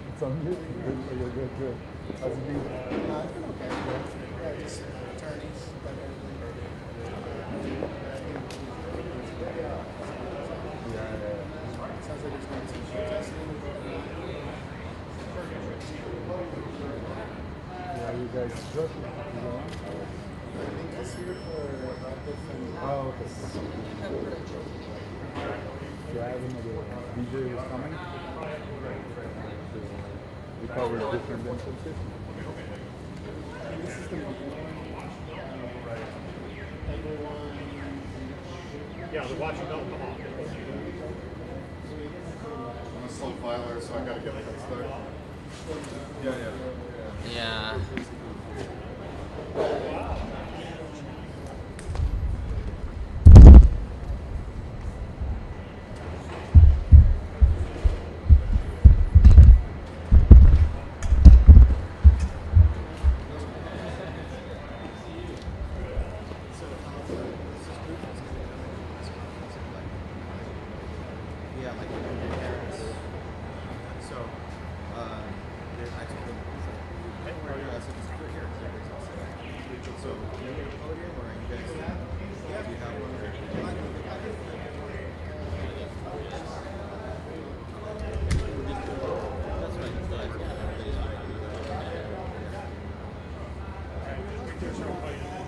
S13: It's on mute. You're good, good. How's it been?
S7: It's been okay. Yeah, just attorneys. Sounds like it's going to be some protesting.
S13: Yeah, you guys joking? You know?
S7: I think it's here for different.
S13: Oh, okay. Yeah, I didn't know the DJ was coming. We covered different instances.
S7: This is the everyone.
S4: Yeah, the watching don't come on.
S12: I'm a slow filer, so I gotta get my head started. Yeah.
S14: Yeah, like your parents. So, I told them, hey, where are you? I said, just put here. So, you have a podium or you guys, do you have one? That's what I just thought. Everybody's ready to do that.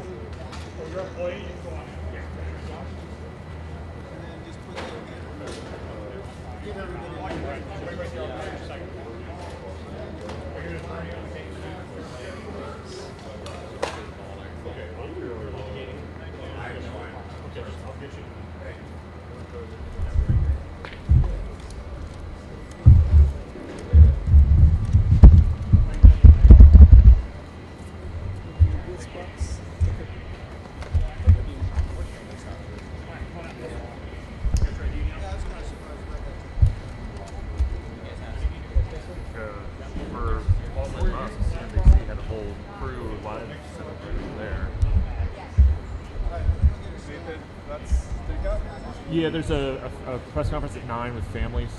S4: Your employee, you go on.
S14: And then just put that in. Give everybody
S11: For us, NBC had a whole crew live set up there. Yeah, there's a press conference at 9 with families.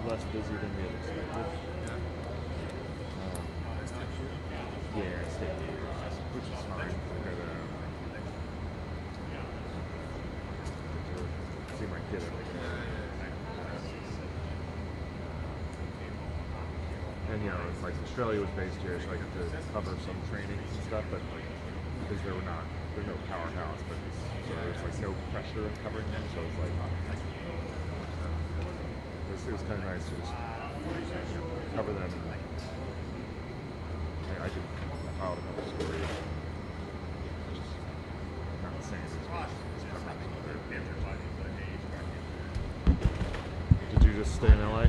S11: Less busy than we had expected. Yeah, state leaders, which is fine. See my kid every day. And you know, it's like Australia was based here, so I got to cover some trainings and stuff, but like because there's no powerhouse, but so there's like no pressure of covering them, so it's like it was kind of nice to just cover them. And, I could file another story. Just not the same. Did you just stay in LA?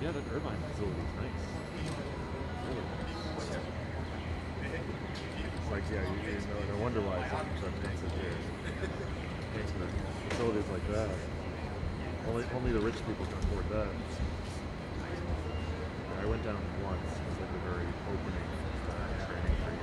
S11: Yeah, that Irvine facility is nice. Really nice. It's like, yeah, you know, no wonder why it's so expensive here. Thanks for facilities like that. Only the rich people can afford that. I went down once. It was like the very opening training for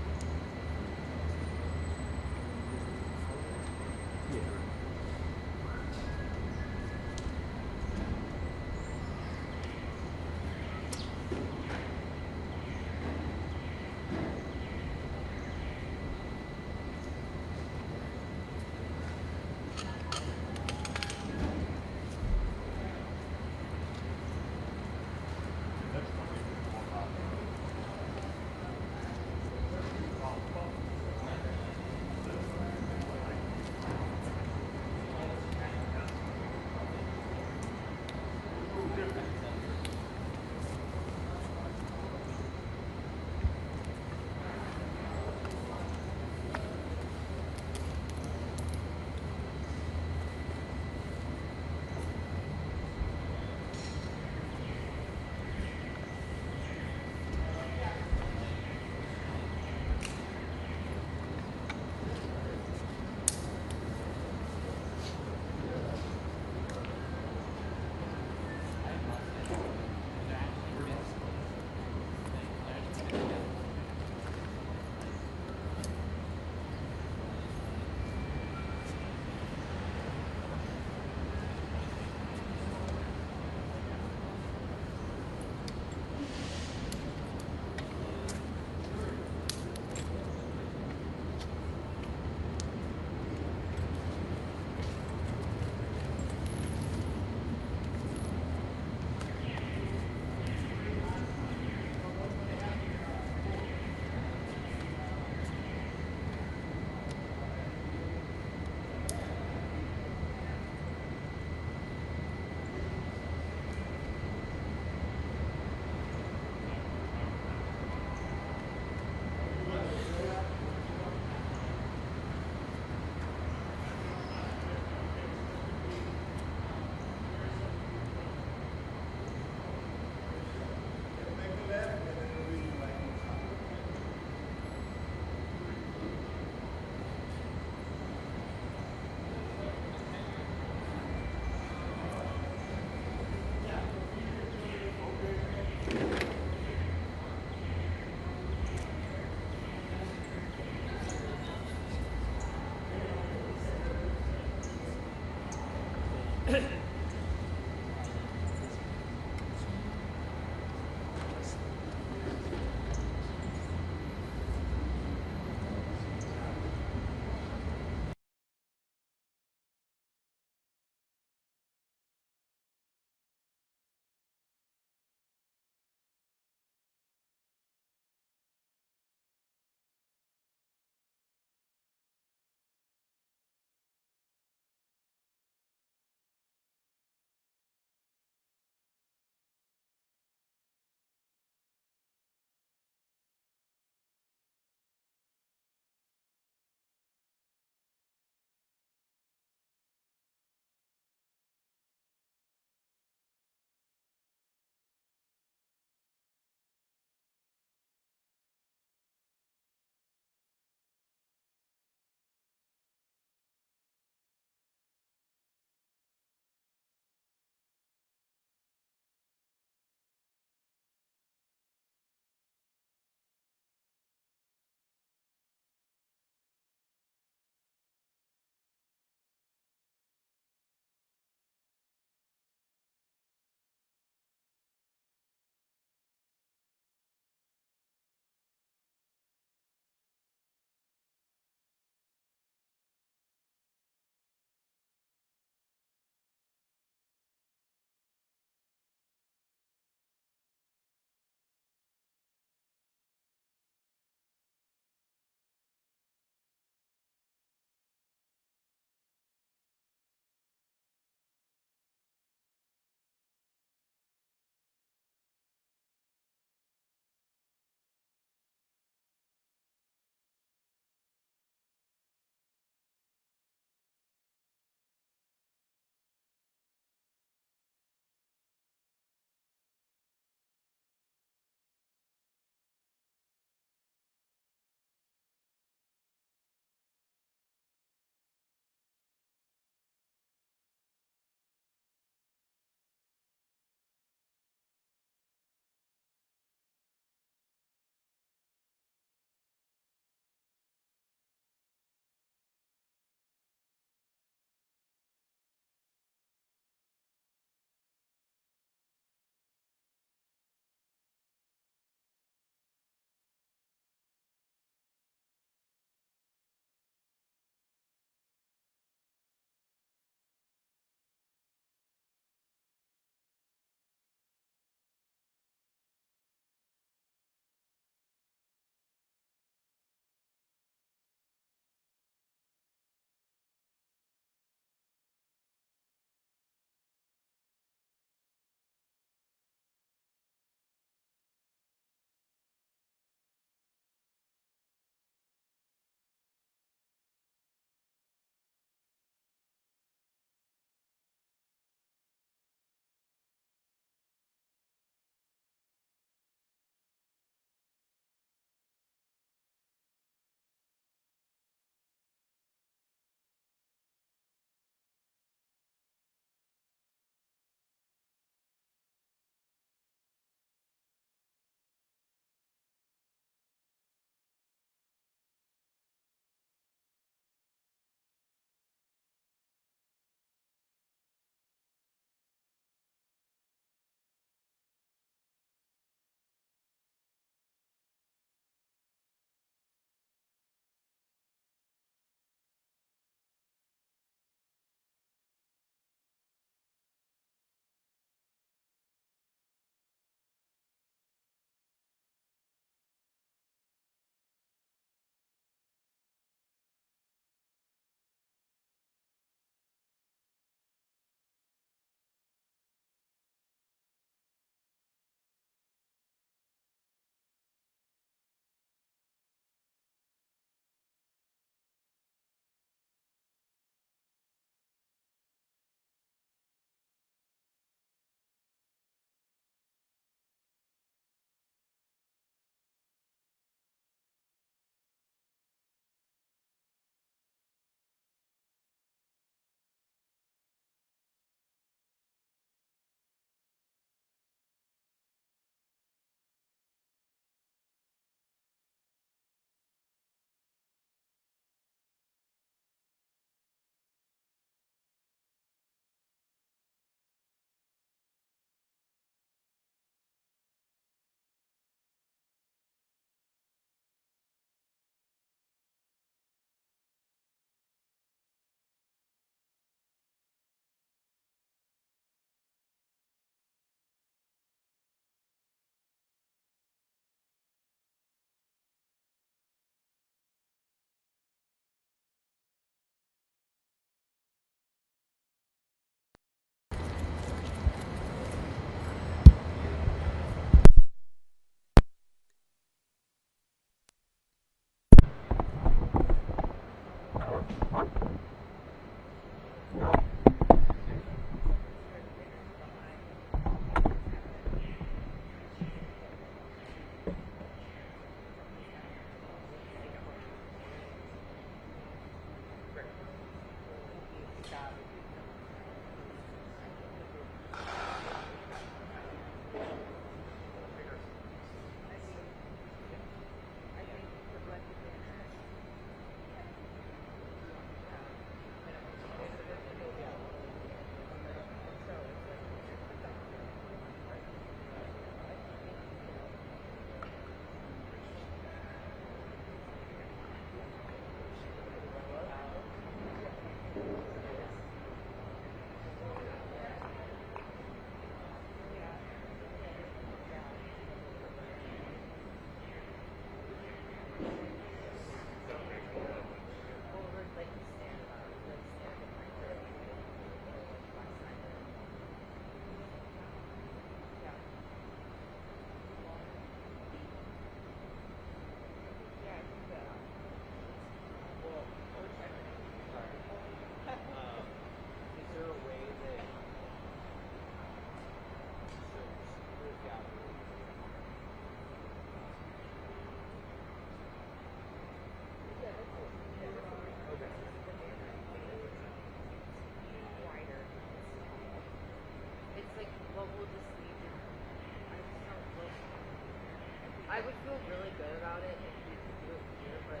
S6: I would feel really good about it if we could do it here, but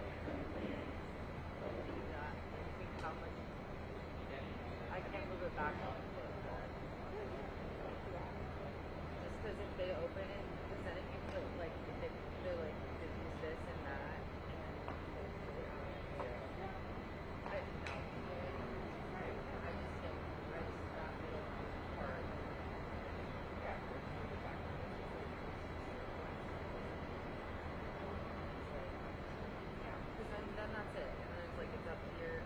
S6: do that. I think how much I can't move it back on the foot. Just because if they open it, because then if you feel like if they're like use this and that. I don't know. I just think that middle part. Because then that's it. And then it's like it's up here.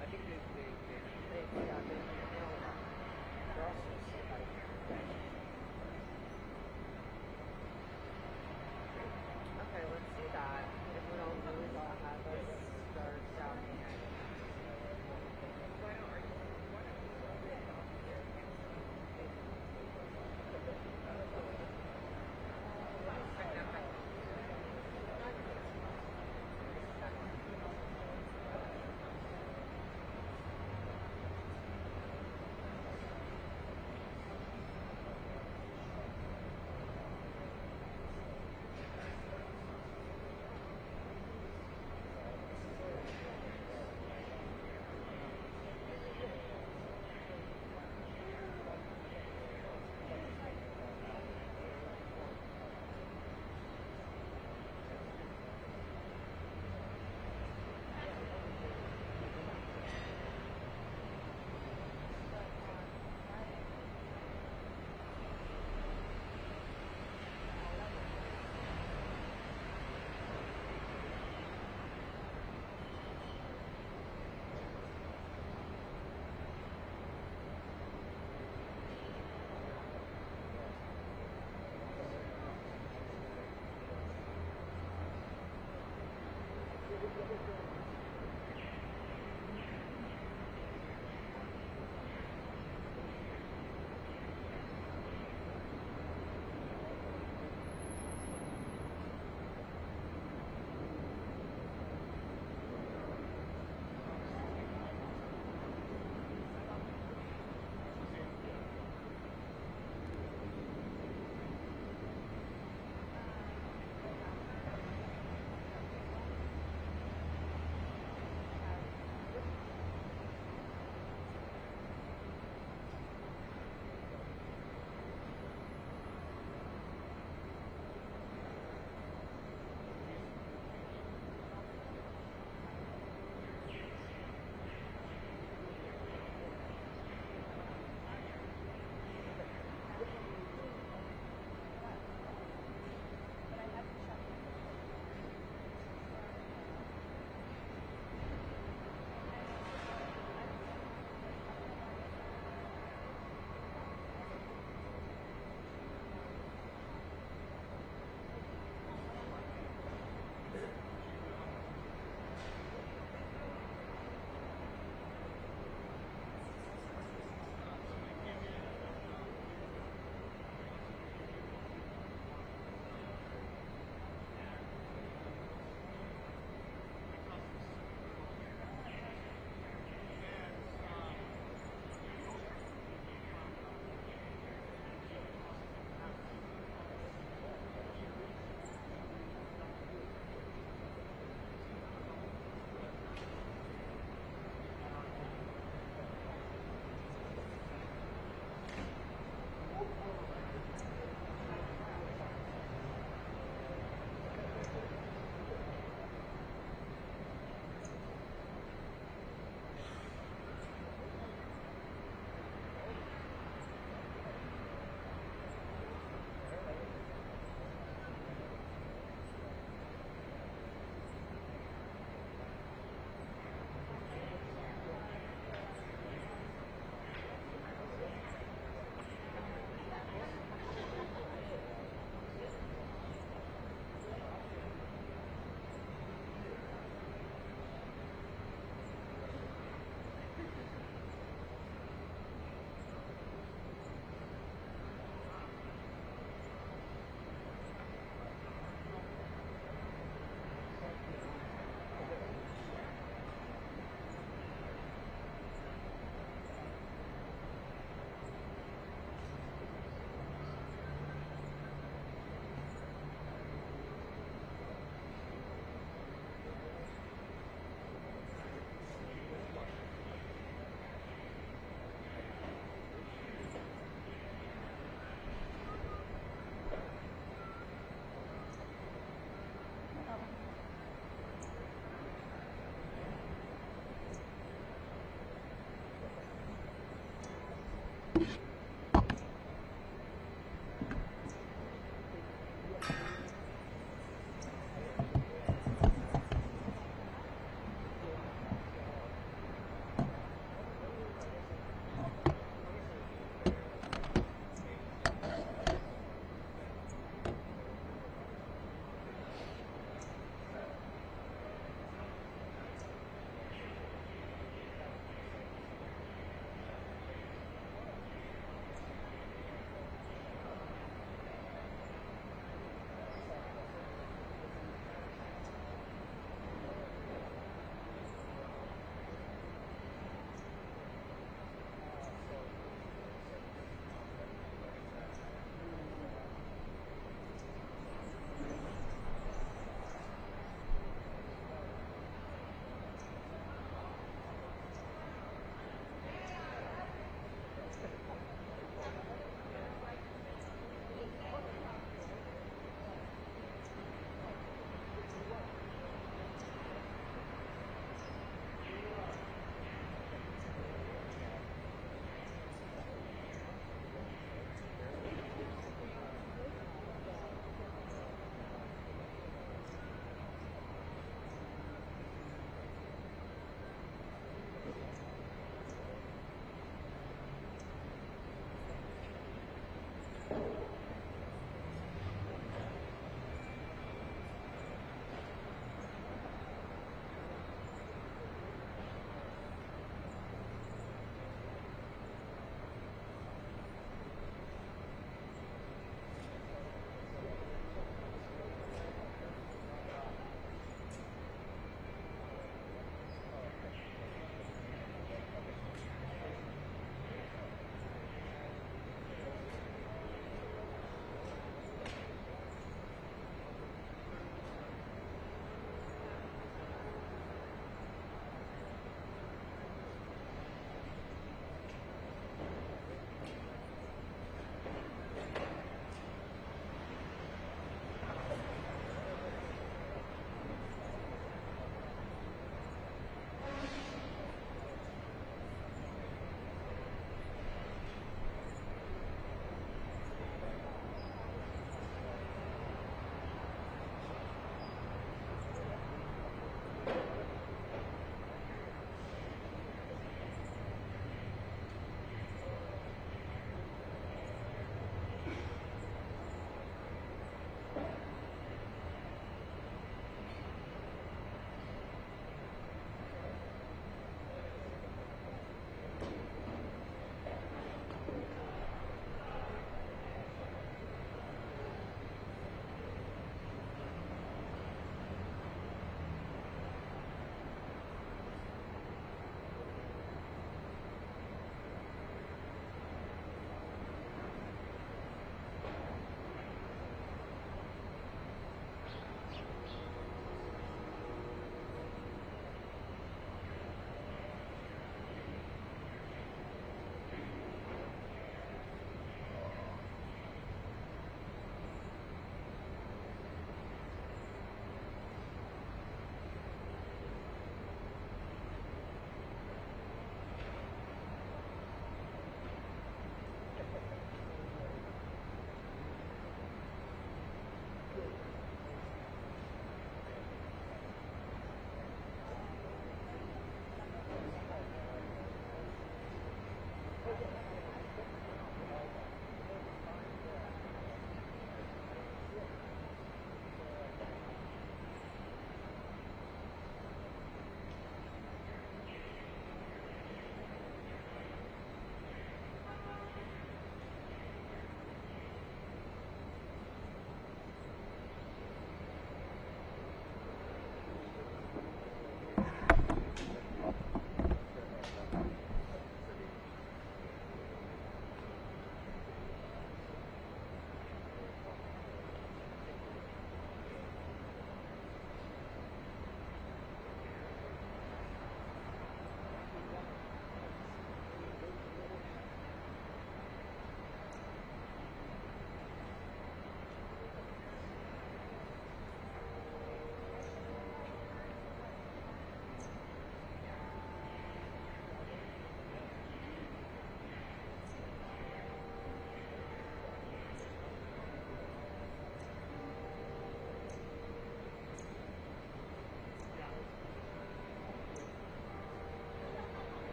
S2: I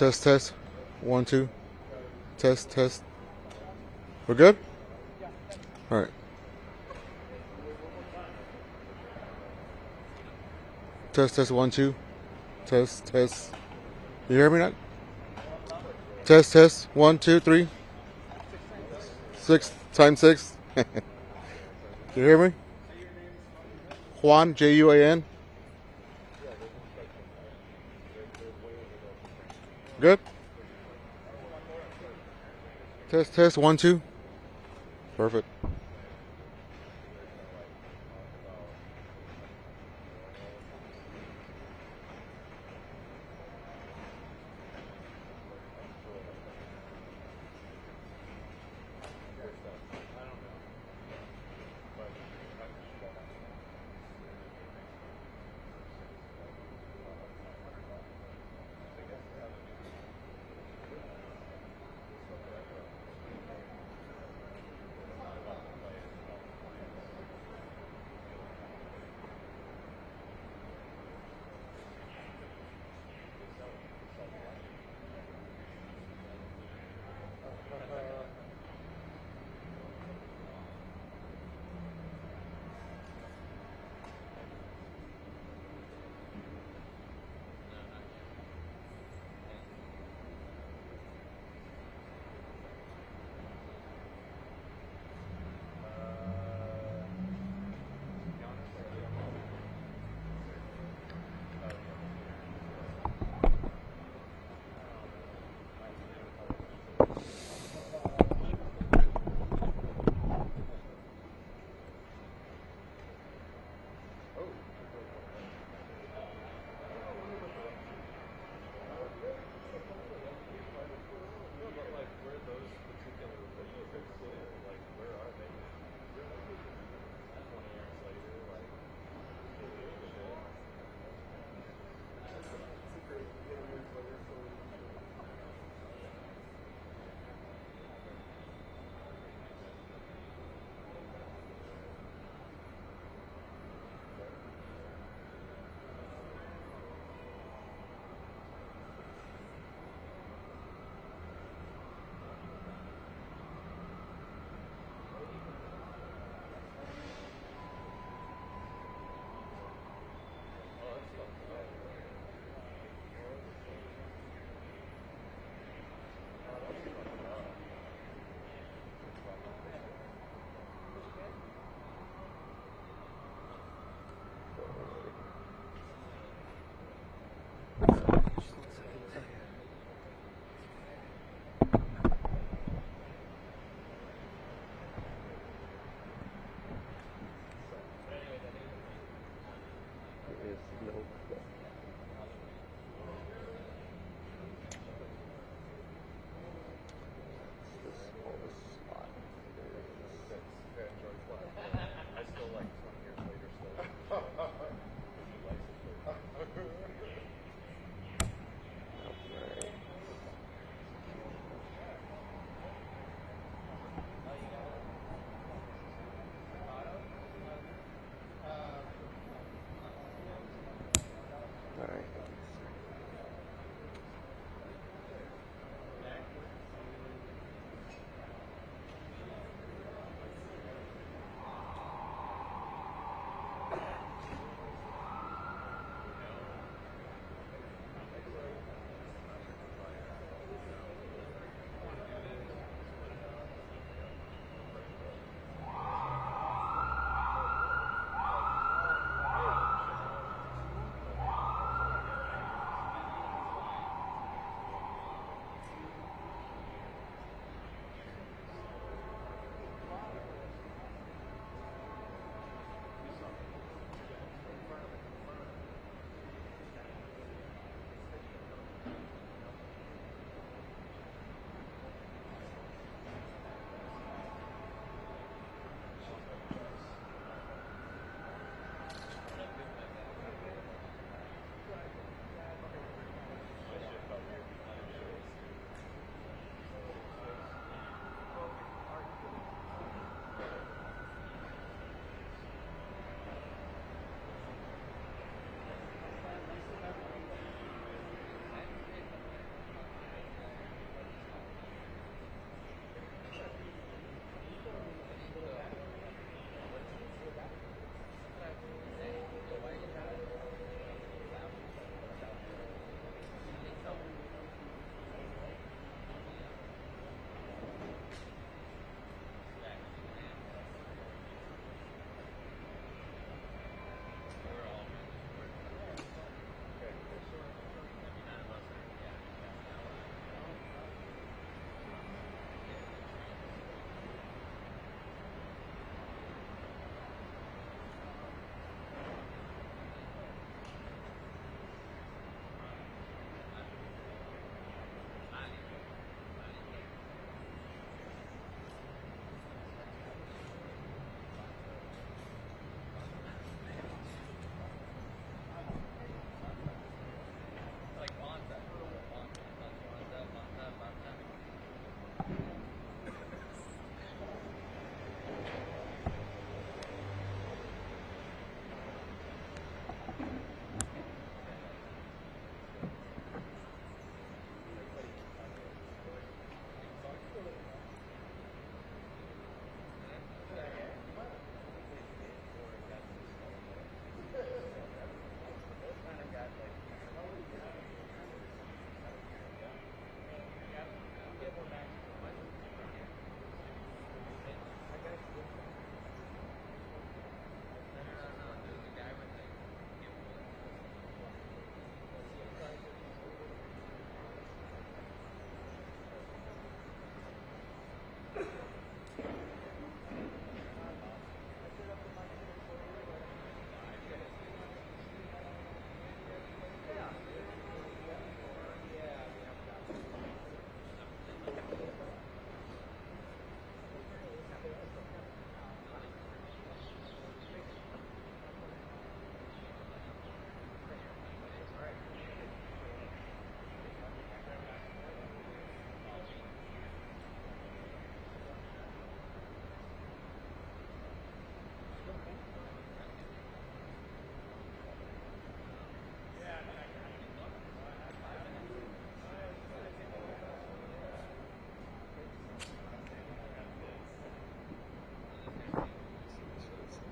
S15: Test, test. 1, 2. Test, test. We're good? All right. Test, test. 1, 2. Test, test. You hear me not? Test, test. 1, 2, 3. 6 times 6. You hear me? Juan, Juan. Good? Test, test. 1, 2. Perfect.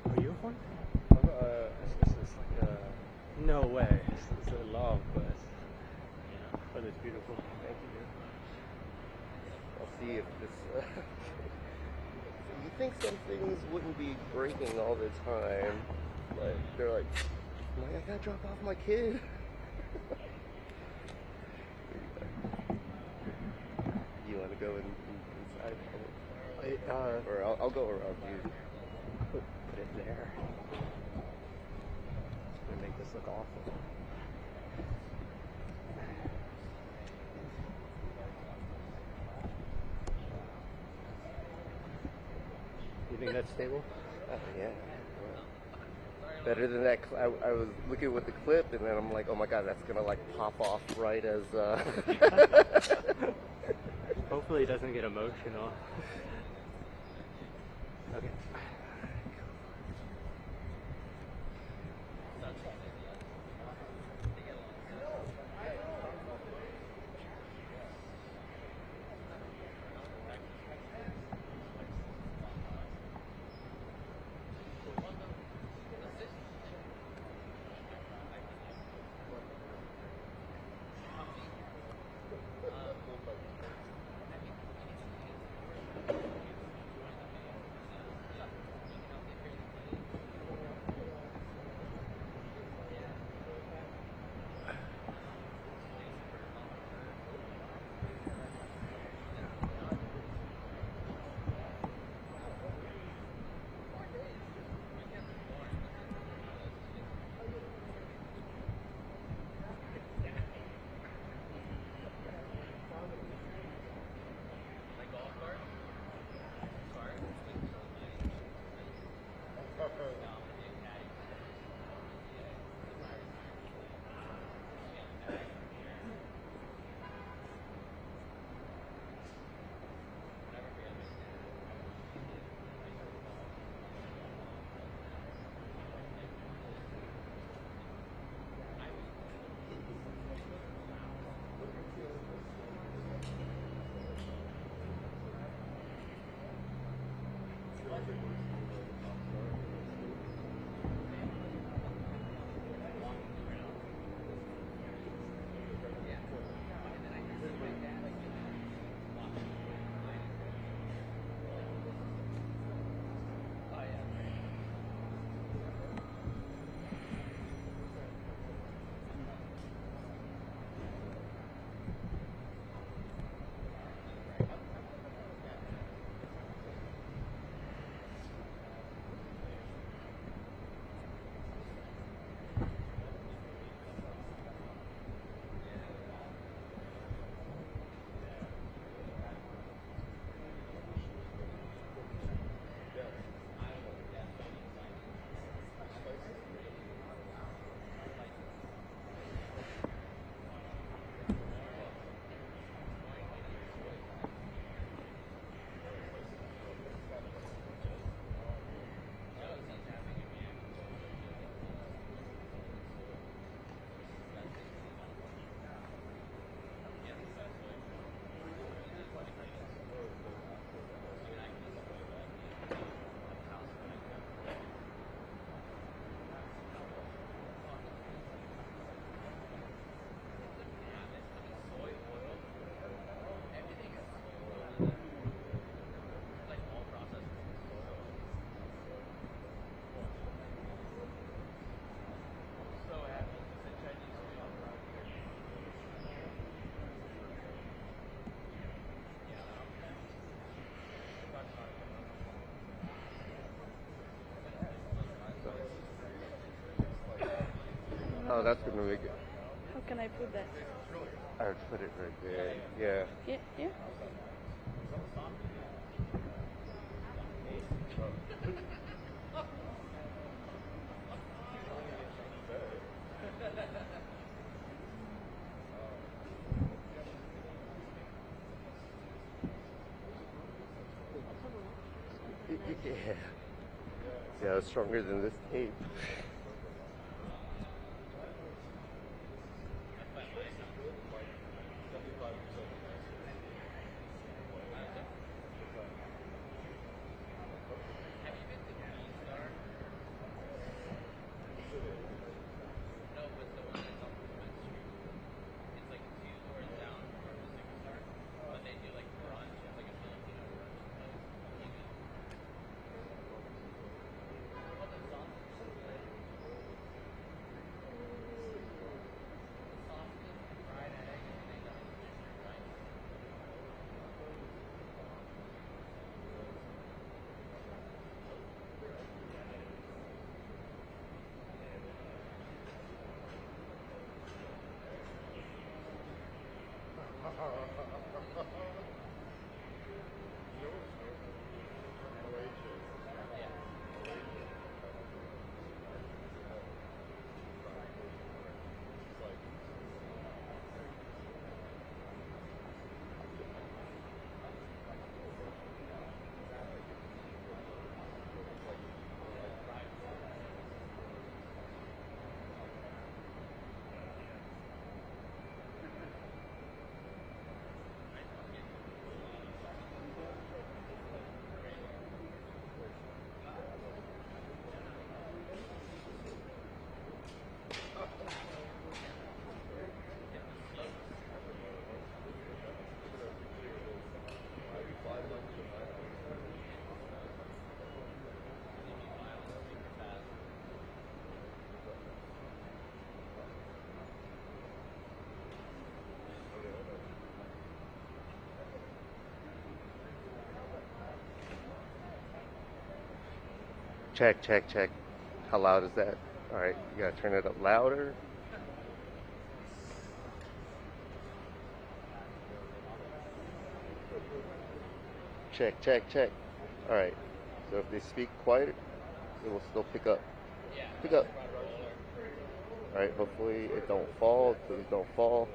S5: Are you a fan?
S16: It's like a, no way. It's a love, but it's beautiful. Thank you.
S10: I'll see if this. You think some things wouldn't be breaking all the time? Like they're like, I gotta drop off my kid. You want to go inside? Or I'll go around you.
S5: Put it there. It's gonna make this look awful. You think that's stable?
S10: Yeah. Better than that. I was looking with the clip, and then I'm like, oh my god, that's gonna like pop off right as.
S5: Hopefully, it doesn't get emotional. Okay.
S17: Oh, that's gonna make it.
S18: How can I put that?
S17: I would put it right there. Yeah.
S18: Yeah, yeah.
S17: Yeah. Yeah, it's stronger than this tape. Check, check, check. How loud is that? All right, you gotta turn it up louder. Check, check, check. All right. So if they speak quiet, it will still pick up. Pick up. All right. Hopefully it don't fall. Please don't fall.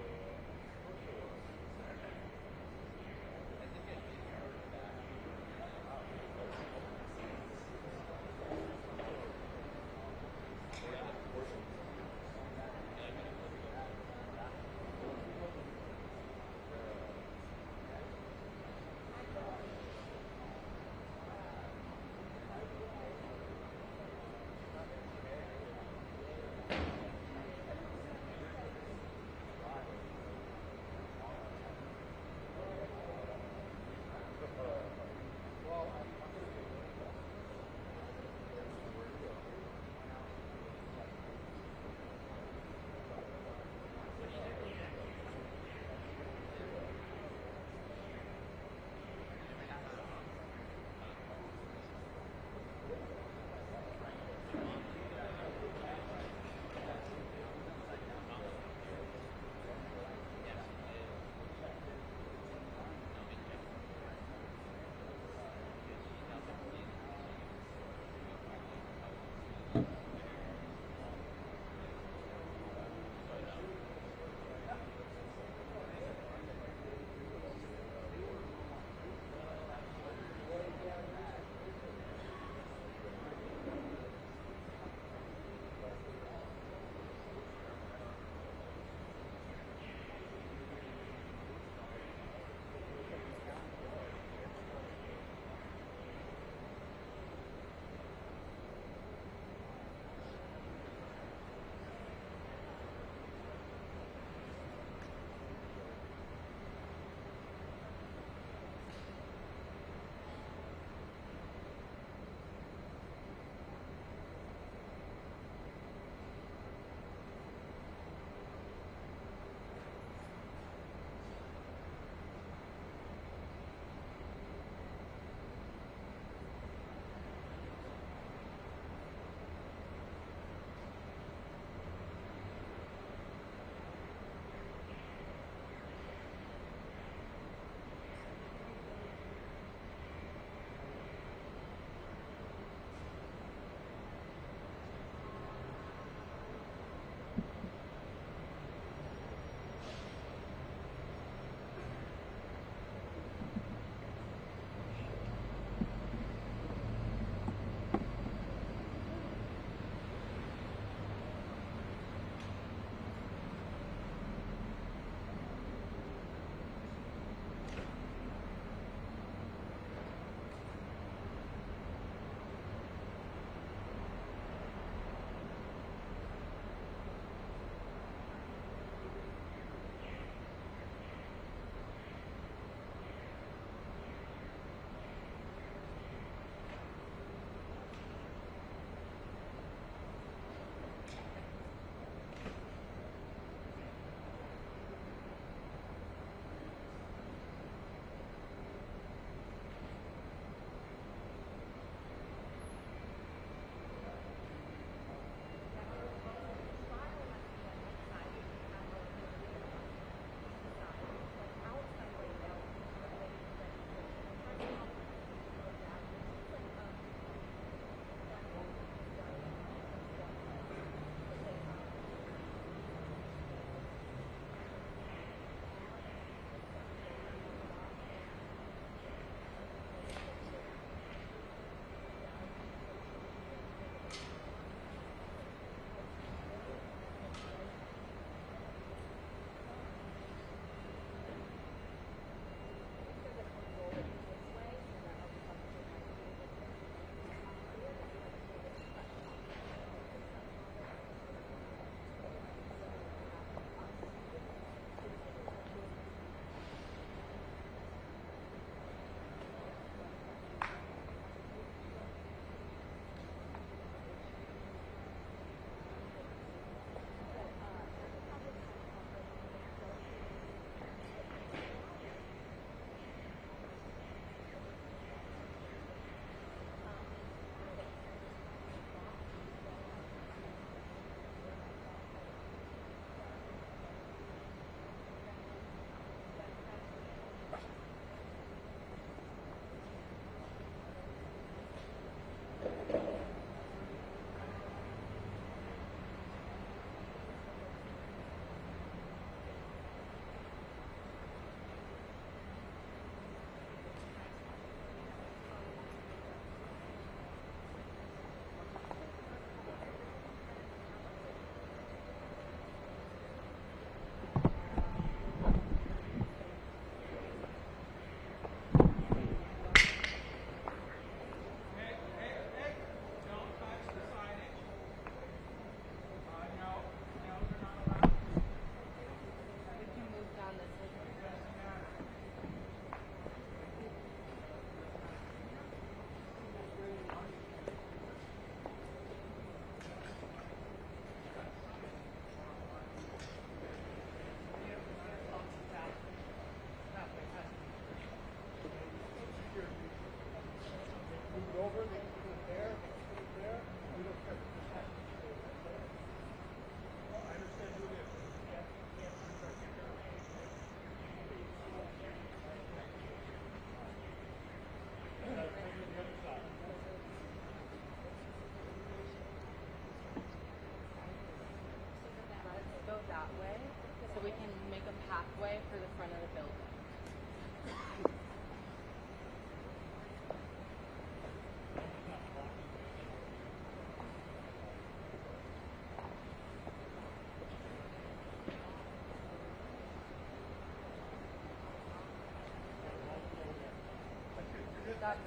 S3: Stop.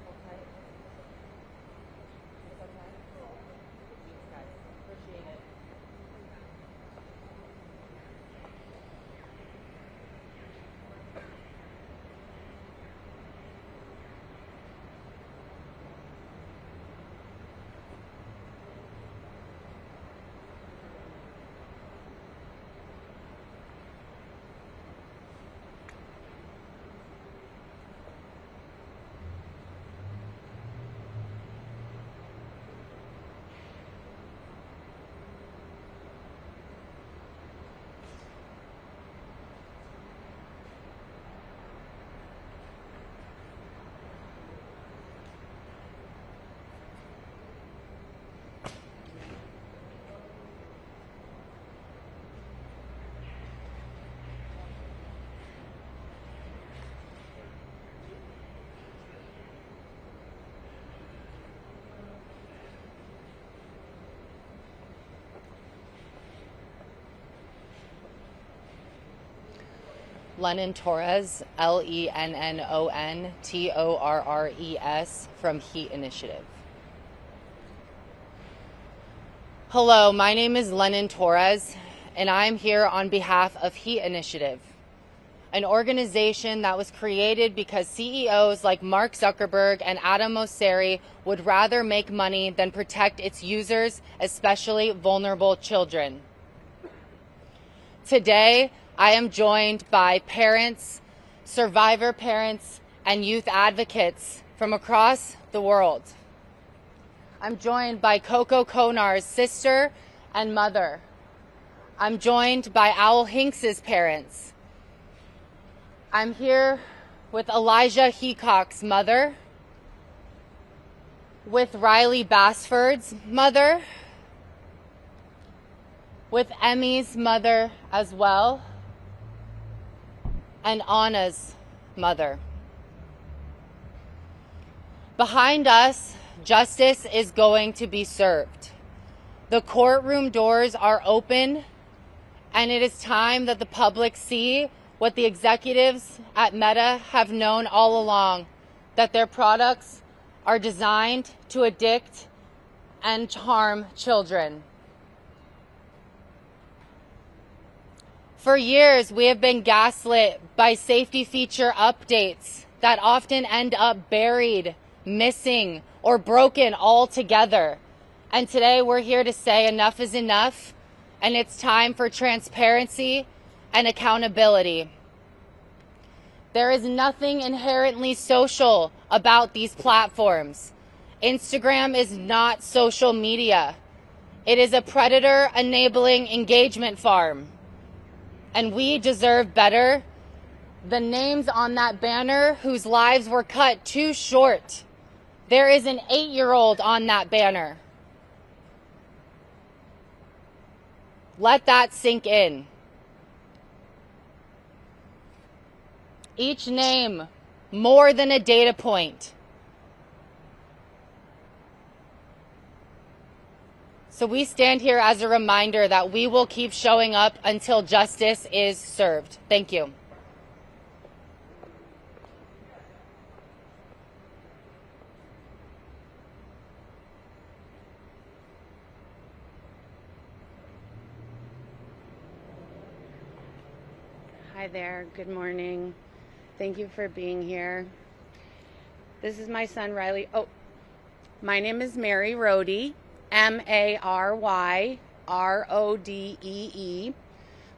S3: Hold tight. It's okay. Thanks, guys. Appreciate it.
S18: Lennon Torres, LENNONTORRES from Heat Initiative. Hello, my name is Lennon Torres, and I'm here on behalf of Heat Initiative, an organization that was created because CEOs like Mark Zuckerberg and Adam Mosseri would rather make money than protect its users, especially vulnerable children. Today, I am joined by parents, survivor parents, and youth advocates from across the world. I'm joined by Coco Konar's sister and mother. I'm joined by Owl Hinks's parents. I'm here with Elijah Heacock's mother, with Riley Bassford's mother, with Emmy's mother as well, and Anna's mother. Behind us, justice is going to be served. The courtroom doors are open, and it is time that the public see what the executives at Meta have known all along, that their products are designed to addict and harm children. For years, we have been gaslit by safety feature updates that often end up buried, missing, or broken altogether. And today we're here to say enough is enough, and it's time for transparency and accountability. There is nothing inherently social about these platforms. Instagram is not social media. It is a predator-enabling engagement farm. And we deserve better. The names on that banner whose lives were cut too short. There is an 8-year-old on that banner. Let that sink in. Each name more than a data point. So we stand here as a reminder that we will keep showing up until justice is served. Thank you.
S19: Hi there. Good morning. Thank you for being here. This is my son, Riley. Oh, my name is Mary Rodee. MaryRodee.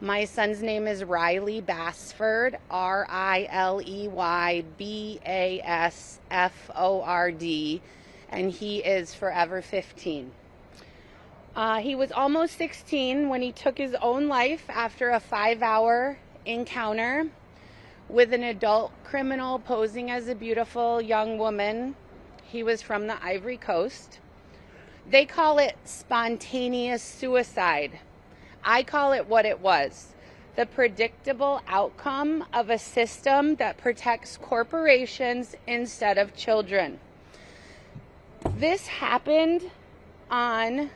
S19: My son's name is Riley Bassford, RILEY and he is forever 15. He was almost 16 when he took his own life after a 5-hour encounter with an adult criminal posing as a beautiful young woman. He was from the Ivory Coast. They call it spontaneous suicide. I call it what it was, the predictable outcome of a system that protects corporations instead of children. This happened on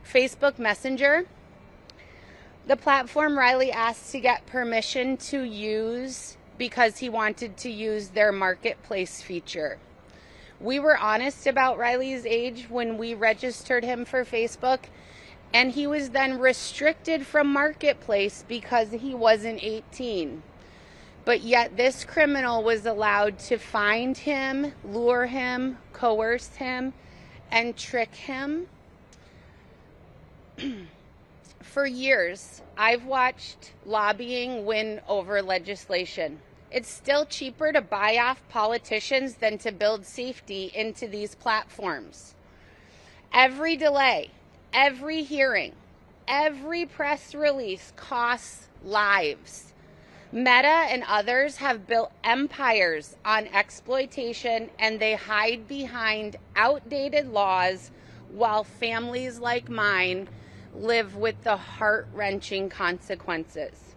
S19: Facebook Messenger. The platform Riley asked to get permission to use because he wanted to use their marketplace feature. We were honest about Riley's age when we registered him for Facebook, and he was then restricted from marketplace because he wasn't 18. But yet this criminal was allowed to find him, lure him, coerce him, and trick him. For years, I've watched lobbying win over legislation. It's still cheaper to buy off politicians than to build safety into these platforms. Every delay, every hearing, every press release costs lives. Meta and others have built empires on exploitation, and they hide behind outdated laws while families like mine live with the heart-wrenching consequences.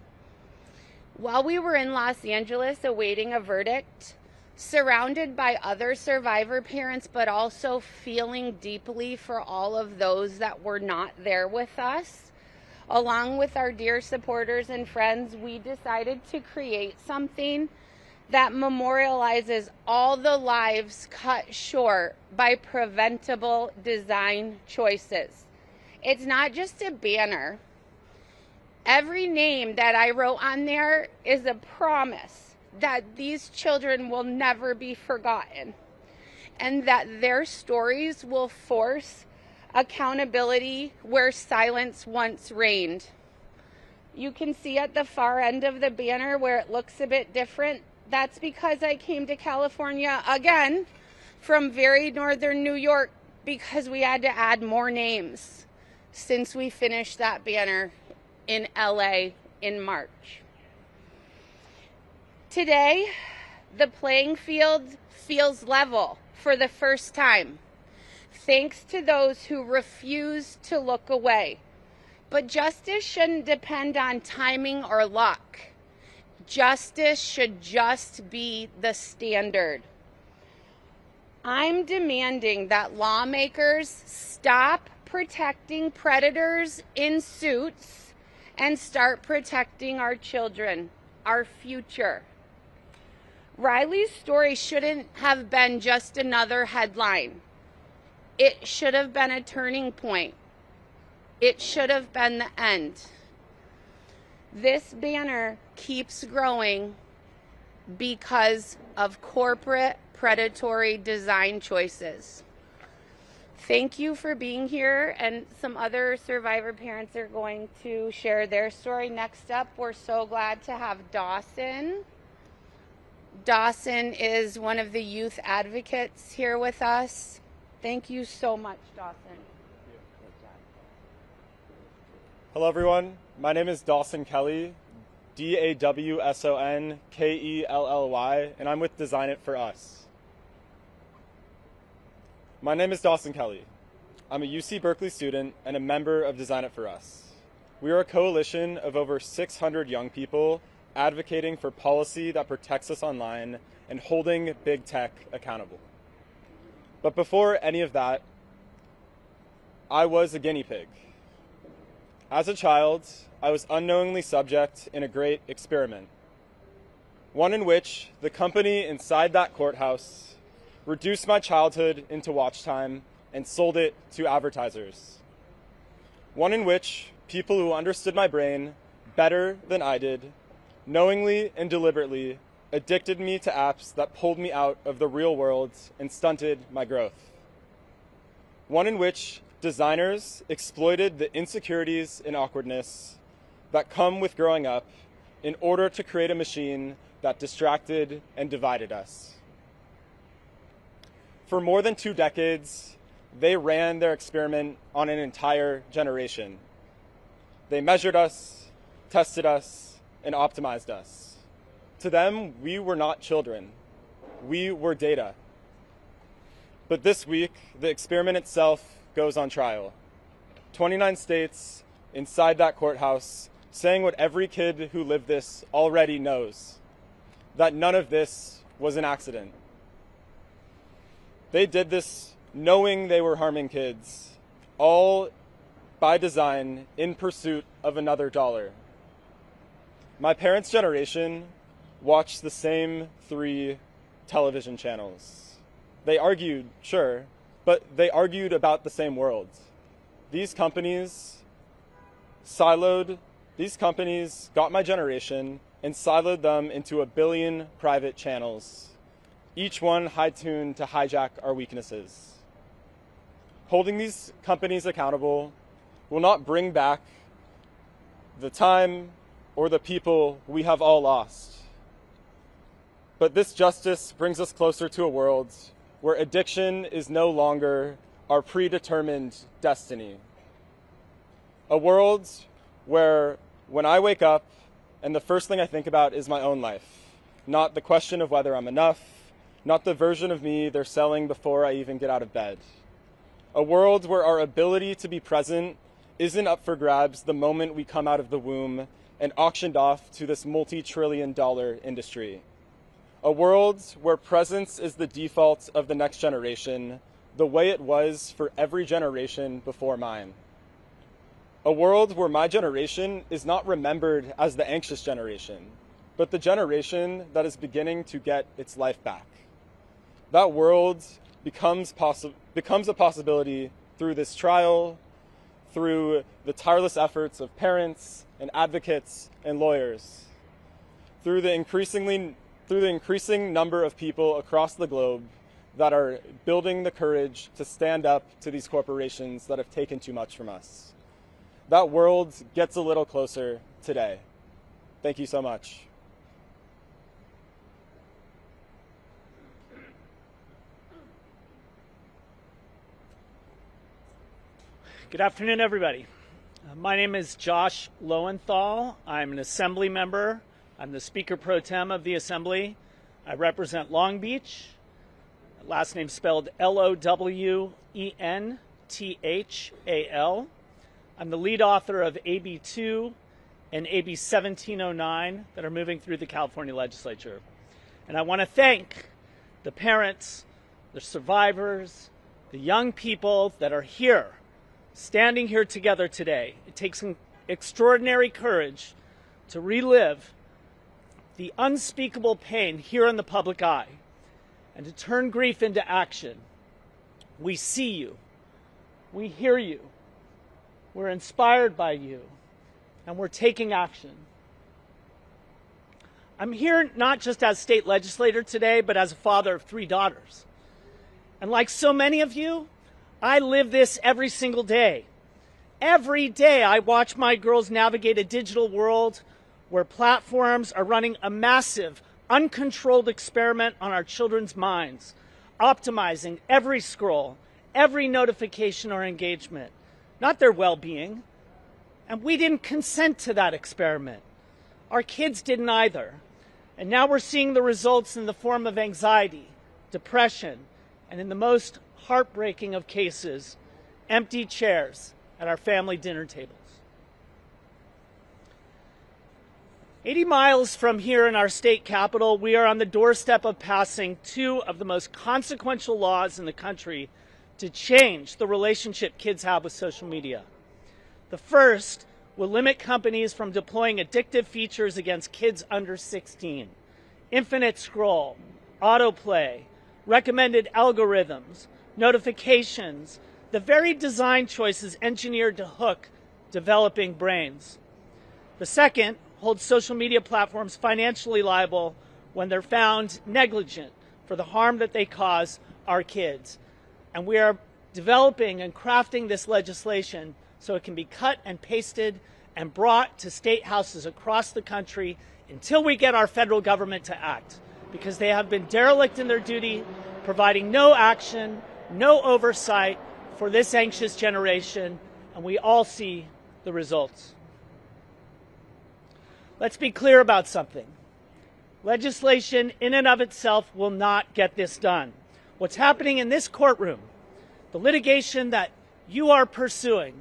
S19: While we were in Los Angeles awaiting a verdict, surrounded by other survivor parents, but also feeling deeply for all of those that were not there with us, along with our dear supporters and friends, we decided to create something that memorializes all the lives cut short by preventable design choices. It's not just a banner. Every name that I wrote on there is a promise that these children will never be forgotten, and that their stories will force accountability where silence once reigned. You can see at the far end of the banner where it looks a bit different. That's because I came to California again from very northern New York because we had to add more names since we finished that banner in LA in March. Today, the playing field feels level for the first time, thanks to those who refuse to look away. But justice shouldn't depend on timing or luck. Justice should just be the standard. I'm demanding that lawmakers stop protecting predators in suits and start protecting our children, our future. Riley's story shouldn't have been just another headline. It should have been a turning point. It should have been the end. This banner keeps growing because of corporate predatory design choices. Thank you for being here, and some other survivor parents are going to share their story. Next up, we're so glad to have Dawson. Dawson is one of the youth advocates here with us. Thank you so much, Dawson.
S20: Hello, everyone. My name is Dawson Kelly, DAWSONKELLY, and I'm with Design It For Us. My name is Dawson Kelly. I'm a UC Berkeley student and a member of Design It For Us. We are a coalition of over 600 young people advocating for policy that protects us online and holding big tech accountable. But before any of that, I was a guinea pig. As a child, I was unknowingly subject in a great experiment, one in which the company inside that courthouse reduced my childhood into watch time and sold it to advertisers. One in which people who understood my brain better than I did, knowingly and deliberately addicted me to apps that pulled me out of the real world and stunted my growth. One in which designers exploited the insecurities and awkwardness that come with growing up in order to create a machine that distracted and divided us. For more than 2 decades, they ran their experiment on an entire generation. They measured us, tested us, and optimized us. To them, we were not children. We were data. But this week, the experiment itself goes on trial. 29 states inside that courthouse saying what every kid who lived this already knows, that none of this was an accident. They did this knowing they were harming kids, all by design in pursuit of another dollar. My parents' generation watched the same 3 television channels. They argued, sure, but they argued about the same world. These companies got my generation and siloed them into 1 billion private channels, each one high-tuned to hijack our weaknesses. Holding these companies accountable will not bring back the time or the people we have all lost. But this justice brings us closer to a world where addiction is no longer our predetermined destiny. A world where when I wake up and the first thing I think about is my own life, not the question of whether I'm enough, not the version of me they're selling before I even get out of bed. A world where our ability to be present isn't up for grabs the moment we come out of the womb and auctioned off to this multi-trillion-dollar industry. A world where presence is the default of the next generation, the way it was for every generation before mine. A world where my generation is not remembered as the anxious generation, but the generation that is beginning to get its life back. That world becomes a possibility through this trial, through the tireless efforts of parents and advocates and lawyers, through the increasing number of people across the globe that are building the courage to stand up to these corporations that have taken too much from us. That world gets a little closer today. Thank you so much.
S21: Good afternoon, everybody. My name is Josh Lowenthal. I'm an Assembly member. I'm the Speaker Pro Tem of the Assembly. I represent Long Beach. Last name spelled Lowenthal. I'm the lead author of AB 2 and AB 1709 that are moving through the California legislature. And I want to thank the parents, the survivors, the young people that are here, standing here together today. It takes some extraordinary courage to relive the unspeakable pain here in the public eye and to turn grief into action. We see you. We hear you. We're inspired by you. And we're taking action. I'm here not just as state legislator today, but as a father of 3 daughters. And like so many of you, I live this every single day. Every day I watch my girls navigate a digital world where platforms are running a massive, uncontrolled experiment on our children's minds, optimizing every scroll, every notification or engagement, not their well-being. And we didn't consent to that experiment. Our kids didn't either. And now we're seeing the results in the form of anxiety, depression, and in the most heartbreaking of cases, empty chairs at our family dinner tables. 80 miles from here in our state capital, we are on the doorstep of passing 2 of the most consequential laws in the country to change the relationship kids have with social media. The first will limit companies from deploying addictive features against kids under 16. Infinite scroll, autoplay, recommended algorithms, notifications, the very design choices engineered to hook developing brains. The second holds social media platforms financially liable when they're found negligent for the harm that they cause our kids. And we are developing and crafting this legislation so it can be cut and pasted and brought to state houses across the country until we get our federal government to act, because they have been derelict in their duty, providing no action, no oversight for this anxious generation, and we all see the results. Let's be clear about something. Legislation in and of itself will not get this done. What's happening in this courtroom, the litigation that you are pursuing,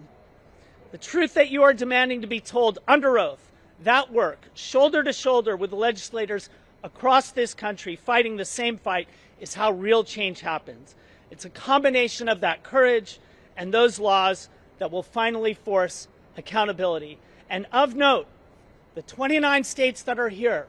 S21: the truth that you are demanding to be told under oath, that work, shoulder to shoulder with the legislators across this country fighting the same fight, is how real change happens. It's a combination of that courage and those laws that will finally force accountability. And of note, the 29 states that are here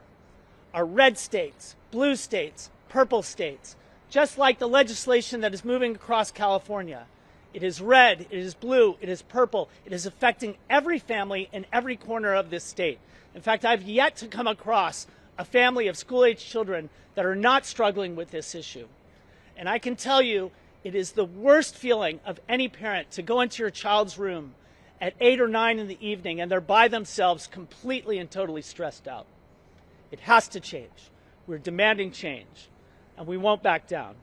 S21: are red states, blue states, purple states, just like the legislation that is moving across California. It is red, it is blue, it is purple. It is affecting every family in every corner of this state. In fact, I've yet to come across a family of school-age children that are not struggling with this issue. And I can tell you, it is the worst feeling of any parent to go into your child's room at 8 or 9 in the evening and they're by themselves completely and totally stressed out. It has to change. We're demanding change, and we won't back down.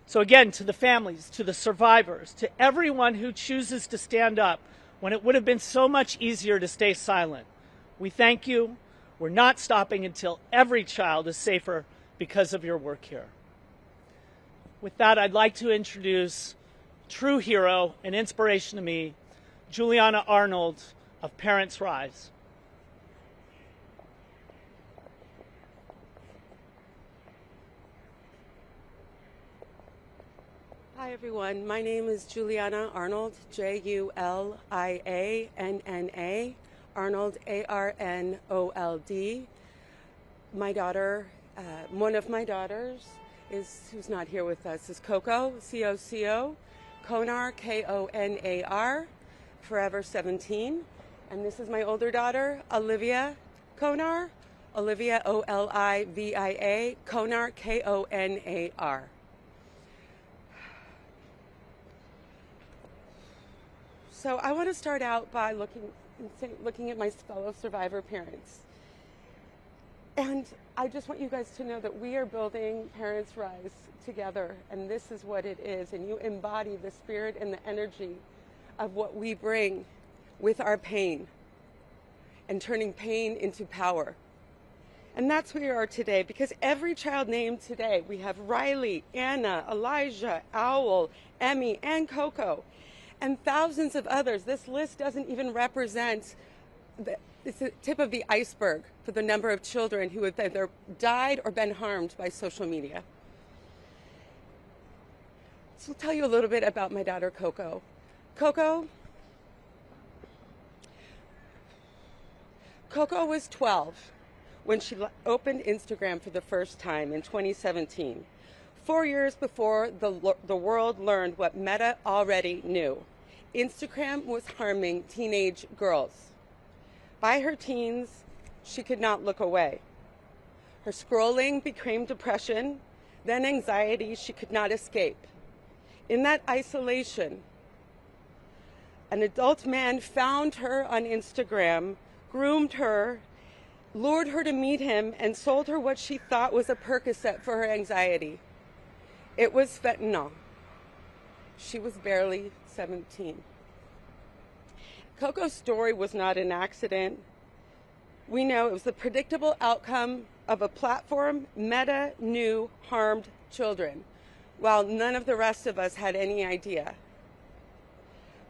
S21: So again, to the families, to the survivors, to everyone who chooses to stand up when it would have been so much easier to stay silent, we thank you. We're not stopping until every child is safer because of your work here. With that, I'd like to introduce true hero and inspiration to me, Juliana Arnold of Parents Rise.
S1: Hi everyone, my name is Juliana Arnold, Julianna, Arnold, Arnold. My daughter, one of my daughters, who's not here with us, is Coco, C-O-C-O, Konar, K-O-N-A-R, forever 17. And this is my older daughter, Olivia Konar, Olivia, O-L-I-V-I-A, Konar, K-O-N-A-R. So I want to start out by looking at my fellow survivor parents. And I just want you guys to know that we are building Parents Rise together, and this is what it is. And you embody the spirit and the energy of what we bring with our pain and turning pain into power. And that's where we are today, because every child named today, we have Riley, Anna, Elijah, Owl, Emmy, and Coco, and thousands of others. This list doesn't even represent it's the tip of the iceberg for the number of children who have either died or been harmed by social media. So I'll tell you a little bit about my daughter, Coco. Coco was 12 when she opened Instagram for the first time in 2017. 4 years before the world learned what Meta already knew. Instagram was harming teenage girls. By her teens, she could not look away. Her scrolling became depression, then anxiety she could not escape. In that isolation, an adult man found her on Instagram, groomed her, lured her to meet him, and sold her what she thought was a Percocet for her anxiety. It was fentanyl. She was barely 17. Coco's story was not an accident. We know it was the predictable outcome of a platform Meta knew harmed children, while none of the rest of us had any idea.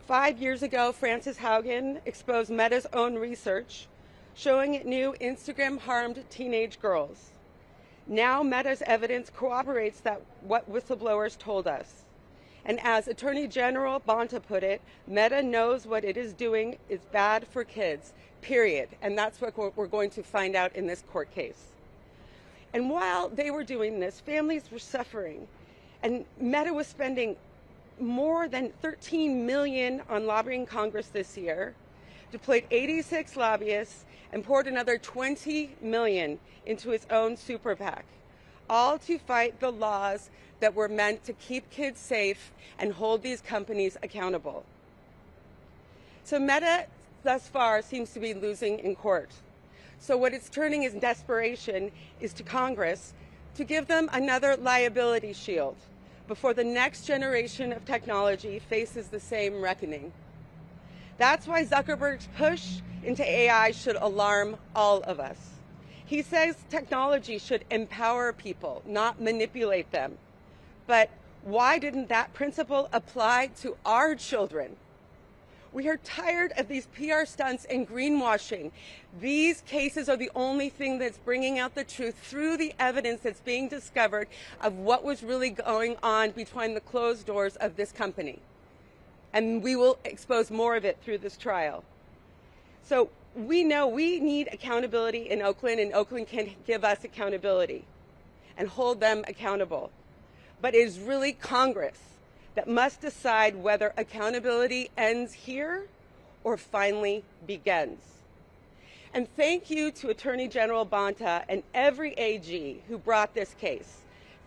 S1: 5 years ago, Frances Haugen exposed Meta's own research, showing it knew Instagram harmed teenage girls. Now Meta's evidence corroborates what whistleblowers told us. And as Attorney General Bonta put it, Meta knows what it is doing is bad for kids, period. And that's what we're going to find out in this court case. And while they were doing this, families were suffering. And Meta was spending more than $13 million on lobbying Congress this year, deployed 86 lobbyists, and poured another $20 million into its own super PAC, all to fight the laws that were meant to keep kids safe and hold these companies accountable. So Meta, thus far, seems to be losing in court. So what it's turning in desperation is to Congress to give them another liability shield before the next generation of technology faces the same reckoning. That's why Zuckerberg's push into AI should alarm all of us. He says technology should empower people, not manipulate them. But why didn't that principle apply to our children? We are tired of these PR stunts and greenwashing. These cases are the only thing that's bringing out the truth through the evidence that's being discovered of what was really going on behind the closed doors of this company. And we will expose more of it through this trial. So We know we need accountability in Oakland, and Oakland can give us accountability and hold them accountable. But it is really Congress that must decide whether accountability ends here or finally begins. And thank you to Attorney General Bonta and every AG who brought this case.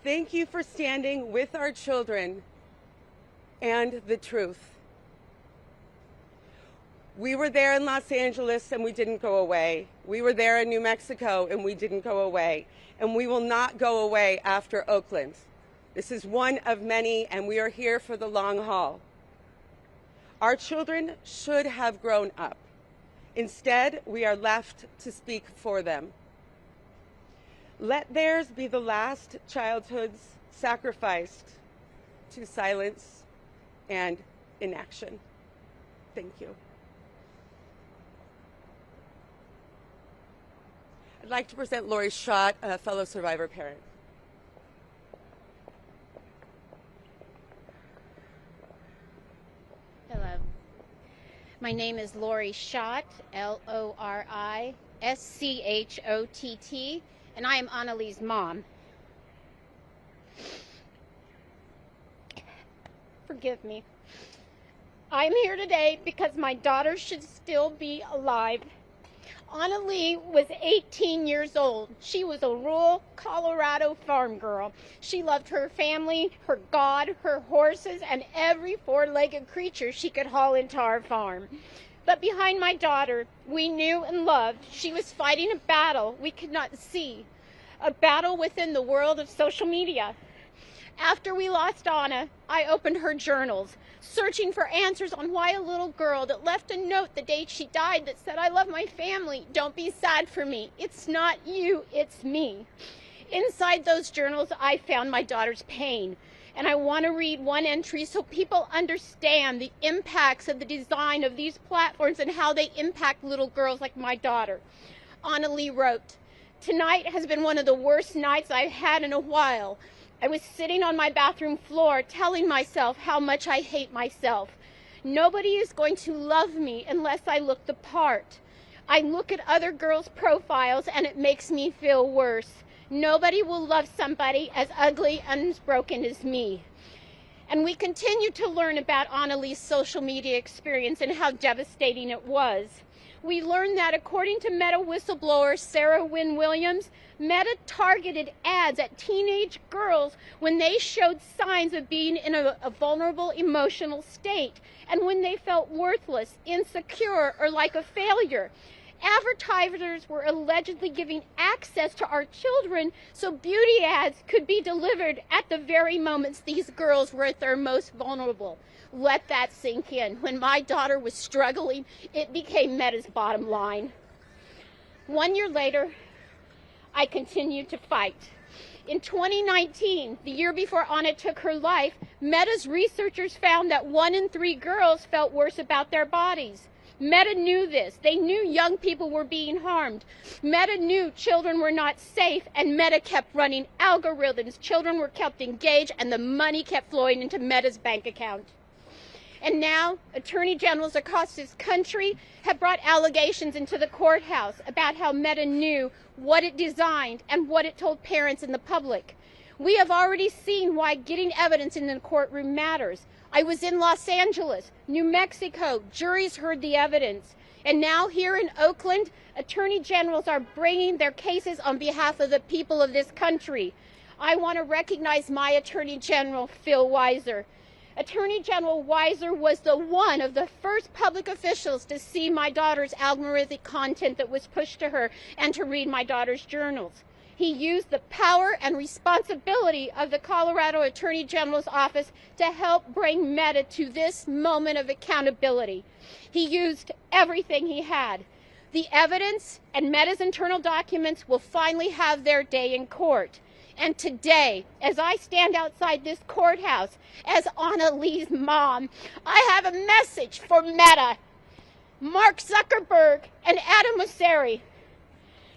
S1: Thank you for standing with our children and the truth. We were there in Los Angeles and we didn't go away. We were there in New Mexico and we didn't go away. And we will not go away after Oakland. This is one of many, and we are here for the long haul. Our children should have grown up. Instead, we are left to speak for them. Let theirs be the last childhoods sacrificed to silence and inaction. Thank you. I'd like to present Lori Schott, a fellow survivor parent.
S8: Hello. My name is Lori Schott, Lorischott, and I am Annalee's mom. Forgive me. I am here today because my daughter should still be alive. Annalee was 18 years old. She was a rural Colorado farm girl. She loved her family, her God, her horses, and every four-legged creature she could haul into our farm. But behind my daughter, we knew and loved, she was fighting a battle we could not see, a battle within the world of social media. After we lost Anna, I opened her journals, searching for answers on why a little girl that left a note the day she died that said, "I love my family, don't be sad for me. It's not you, it's me." Inside those journals, I found my daughter's pain. And I want to read one entry so people understand the impacts of the design of these platforms and how they impact little girls like my daughter. Annalee wrote, "Tonight has been one of the worst nights I've had in a while. I was sitting on my bathroom floor telling myself how much I hate myself. Nobody is going to love me unless I look the part. I look at other girls' profiles and it makes me feel worse. Nobody will love somebody as ugly and as broken as me." And we continue to learn about Annalee's social media experience and how devastating it was. We learned that according to Meta whistleblower Sarah Wynn Williams, Meta targeted ads at teenage girls when they showed signs of being in a vulnerable emotional state and when they felt worthless, insecure, or like a failure. Advertisers were allegedly giving access to our children so beauty ads could be delivered at the very moments these girls were at their most vulnerable. Let that sink in. When my daughter was struggling, it became Meta's bottom line. 1 year later, I continued to fight. In 2019, the year before Anna took her life, Meta's researchers found that 1 in 3 girls felt worse about their bodies. Meta knew this. They knew young people were being harmed. Meta knew children were not safe, and Meta kept running algorithms. Children were kept engaged, and the money kept flowing into Meta's bank account. And now, attorney generals across this country have brought allegations into the courthouse about how Meta knew what it designed and what it told parents and the public. We have already seen why getting evidence in the courtroom matters. I was in Los Angeles, New Mexico. Juries heard the evidence. And now here in Oakland, attorney generals are bringing their cases on behalf of the people of this country. I want to recognize my Attorney General, Phil Weiser. Attorney General Weiser was one of the first public officials to see my daughter's algorithmic content that was pushed to her and to read my daughter's journals. He used the power and responsibility of the Colorado Attorney General's office to help bring Meta to this moment of accountability. He used everything he had. The evidence and Meta's internal documents will finally have their day in court. And today, as I stand outside this courthouse as Annalee's mom, I have a message for Meta, Mark Zuckerberg, and Adam Mosseri.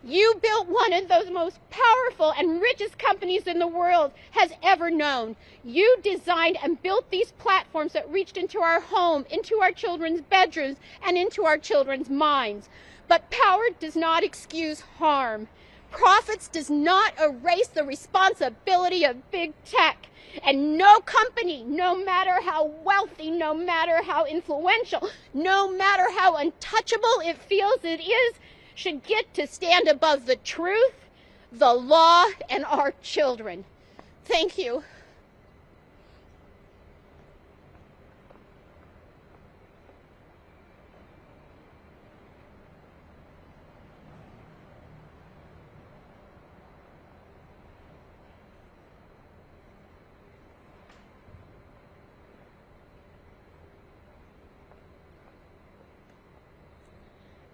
S8: You built one of those most powerful and richest companies in the world has ever known. You designed and built these platforms that reached into our home, into our children's bedrooms, and into our children's minds. But power does not excuse harm. Profits does not erase the responsibility of big tech. And no company, no matter how wealthy, no matter how influential, no matter how untouchable it feels it is, should get to stand above the truth, the law, and our children. Thank you.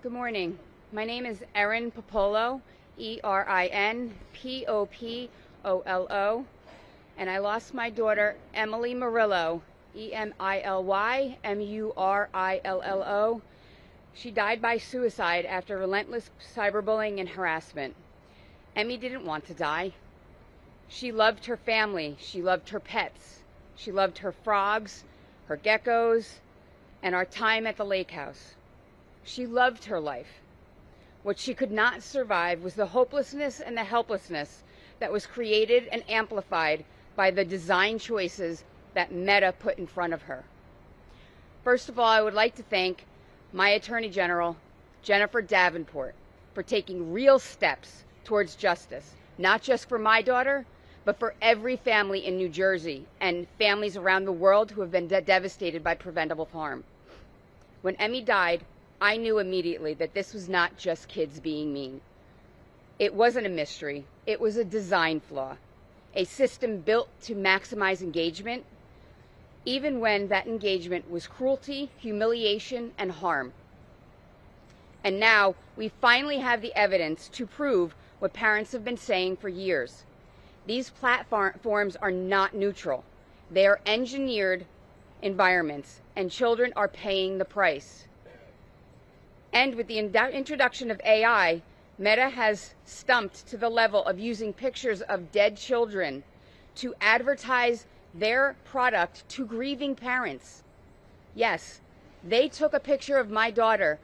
S9: Good morning. My name is Erin Popolo, ERIN-POPOLO, and I lost my daughter Emily Murillo, EMILY-MURILLO. She died by suicide after relentless cyberbullying and harassment. Emmy didn't want to die. She loved her family. She loved her pets. She loved her frogs, her geckos, and our time at the lake house. She loved her life. What she could not survive was the hopelessness and the helplessness that was created and amplified by the design choices that Meta put in front of her. First of all, I would like to thank my Attorney General, Jennifer Davenport, for taking real steps towards justice, not just for my daughter, but for every family in New Jersey and families around the world who have been devastated by preventable harm. When Emmy died, I knew immediately that this was not just kids being mean. It wasn't a mystery. It was a design flaw, a system built to maximize engagement, even when that engagement was cruelty, humiliation, and harm. And now we finally have the evidence to prove what parents have been saying for years. These platforms are not neutral. They are engineered environments, and children are paying the price. And with the introduction of AI, Meta has stumped to the level of using pictures of dead children to advertise their product to grieving parents. Yes, they took a picture of my daughter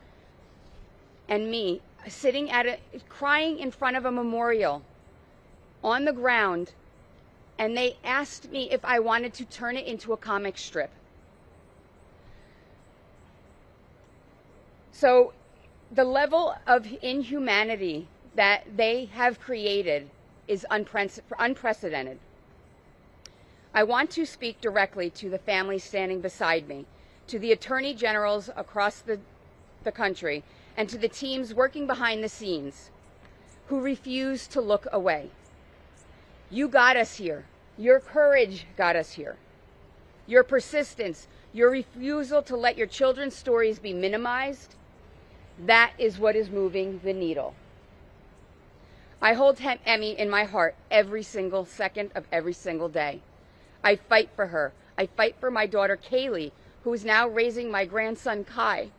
S9: and me sitting crying in front of a memorial on the ground, and they asked me if I wanted to turn it into a comic strip. So the level of inhumanity that they have created is unprecedented. I want to speak directly to the families standing beside me, to the attorney generals across the country, and to the teams working behind the scenes who refuse to look away. You got us here. Your courage got us here. Your persistence, your refusal to let your children's stories be minimized, that is what is moving the needle. I hold Emmy in my heart every single second of every single day. I fight for her. I fight for my daughter Kaylee, who is now raising my grandson Kai,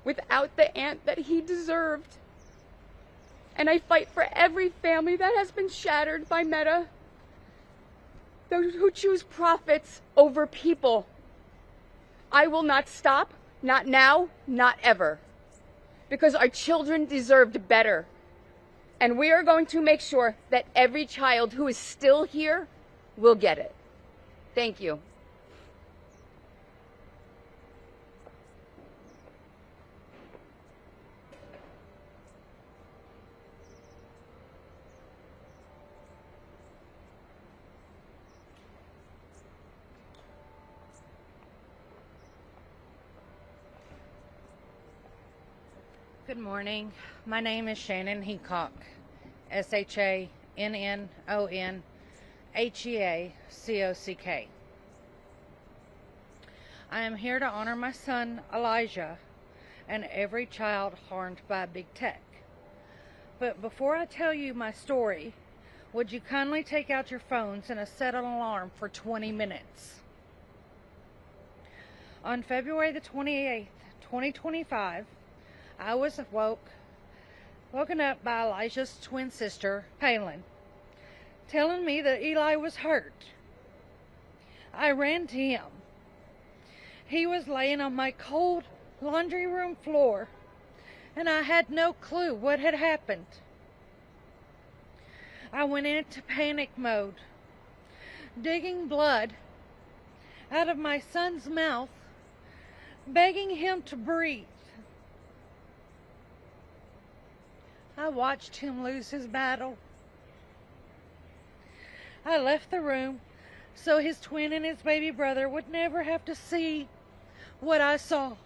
S9: without the aunt that he deserved. And I fight for every family that has been shattered by Meta, those who choose profits over people. I will not stop, not now, not ever, because our children deserved better. And we are going to make sure that every child who is still here will get it. Thank you.
S22: Good morning. My name is Shannon Heacock, SHANNONHEACOCK. I am here to honor my son Elijah and every child harmed by big tech. But before I tell you my story, would you kindly take out your phones and set an alarm for 20 minutes? On February the 28th, 2025, I was woken up by Elijah's twin sister, Palin, telling me that Eli was hurt. I ran to him. He was laying on my cold laundry room floor, and I had no clue what had happened. I went into panic mode, digging blood out of my son's mouth, begging him to breathe. I watched him lose his battle. I left the room so his twin and his baby brother would never have to see what I saw,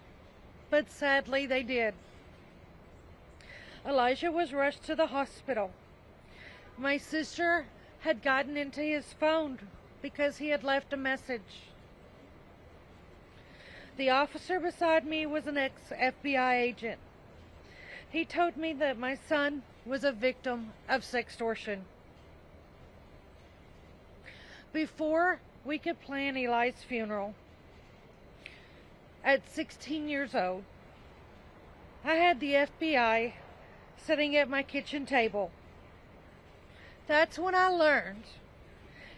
S22: but sadly they did. Elijah was rushed to the hospital. My sister had gotten into his phone because he had left a message. The officer beside me was an ex-FBI agent. He told me that my son was a victim of sextortion. Before we could plan Eli's funeral, at 16 years old, I had the FBI sitting at my kitchen table. That's when I learned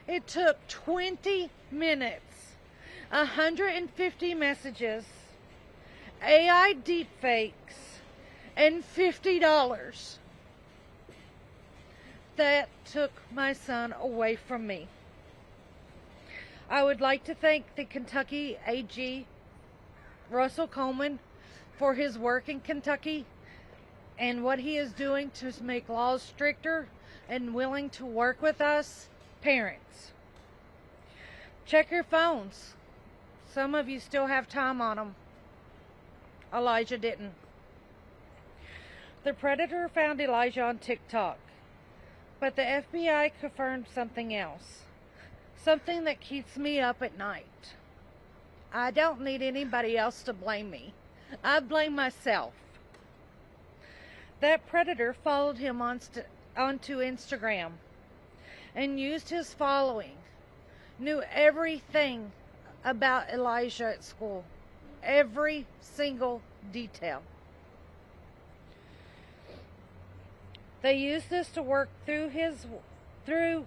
S22: it took 20 minutes, 150 messages, AI deepfakes, and $50. That took my son away from me. I would like to thank the Kentucky AG, Russell Coleman, for his work in Kentucky and what he is doing to make laws stricter and willing to work with us, parents. Check your phones. Some of you still have time on them. Elijah didn't. The predator found Elijah on TikTok, but the FBI confirmed something else. Something that keeps me up at night. I don't need anybody else to blame me. I blame myself. That predator followed him onto Instagram and used his following, knew everything about Elijah at school, every single detail. They used this to work through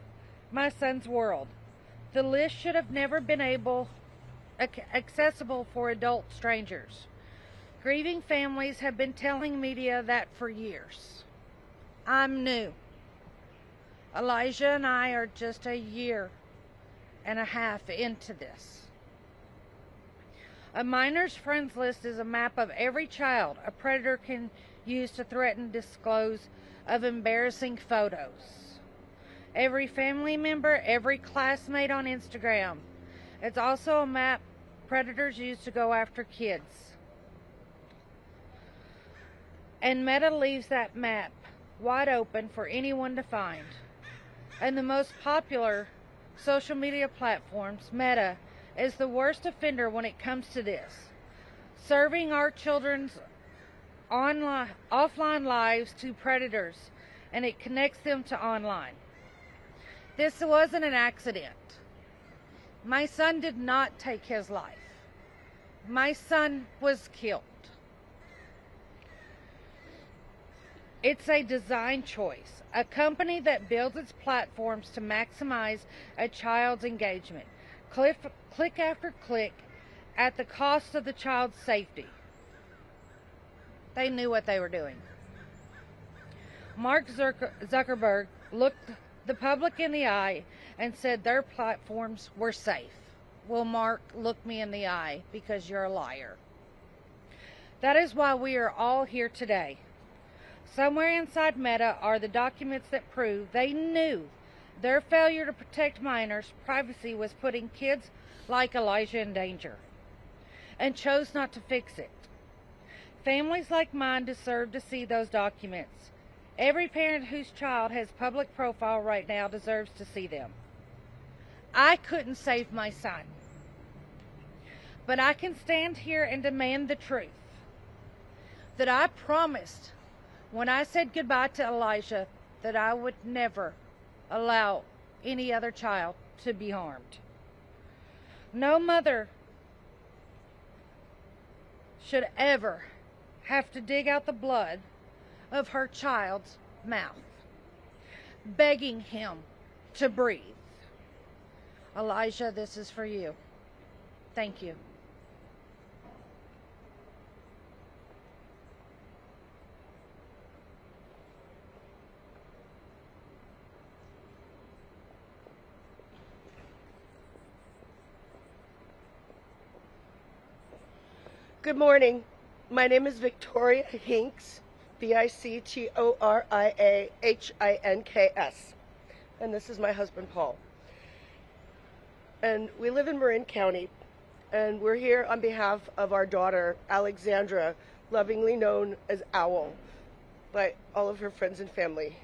S22: my son's world. The list should have never been accessible for adult strangers. Grieving families have been telling media that for years. I'm new. Elijah and I are just a year and a half into this. A minor's friends list is a map of every child a predator can use to threaten disclose of embarrassing photos. Every family member, every classmate on Instagram. It's also a map predators use to go after kids. And Meta leaves that map wide open for anyone to find. And the most popular social media platforms, Meta, is the worst offender when it comes to this. Serving our children's offline lives to predators, and it connects them to online. This wasn't an accident. My son did not take his life. My son was killed. It's a design choice, a company that builds its platforms to maximize a child's engagement, click after click, at the cost of the child's safety. They knew what they were doing. Mark Zuckerberg looked the public in the eye and said their platforms were safe. Well, Mark, look me in the eye because you're a liar. That is why we are all here today. Somewhere inside Meta are the documents that prove they knew their failure to protect minors' privacy was putting kids like Elijah in danger, and chose not to fix it. Families like mine deserve to see those documents. Every parent whose child has public profile right now deserves to see them. I couldn't save my son, but I can stand here and demand the truth. That I promised when I said goodbye to Elijah that I would never allow any other child to be harmed. No mother should ever have to dig out the blood of her child's mouth, begging him to breathe. Elijah, this is for you. Thank you.
S7: Good morning. My name is Victoria Hinks, VICTORIAHINKS, and this is my husband Paul. And we live in Marin County, and we're here on behalf of our daughter, Alexandra, lovingly known as Owl by all of her friends and family,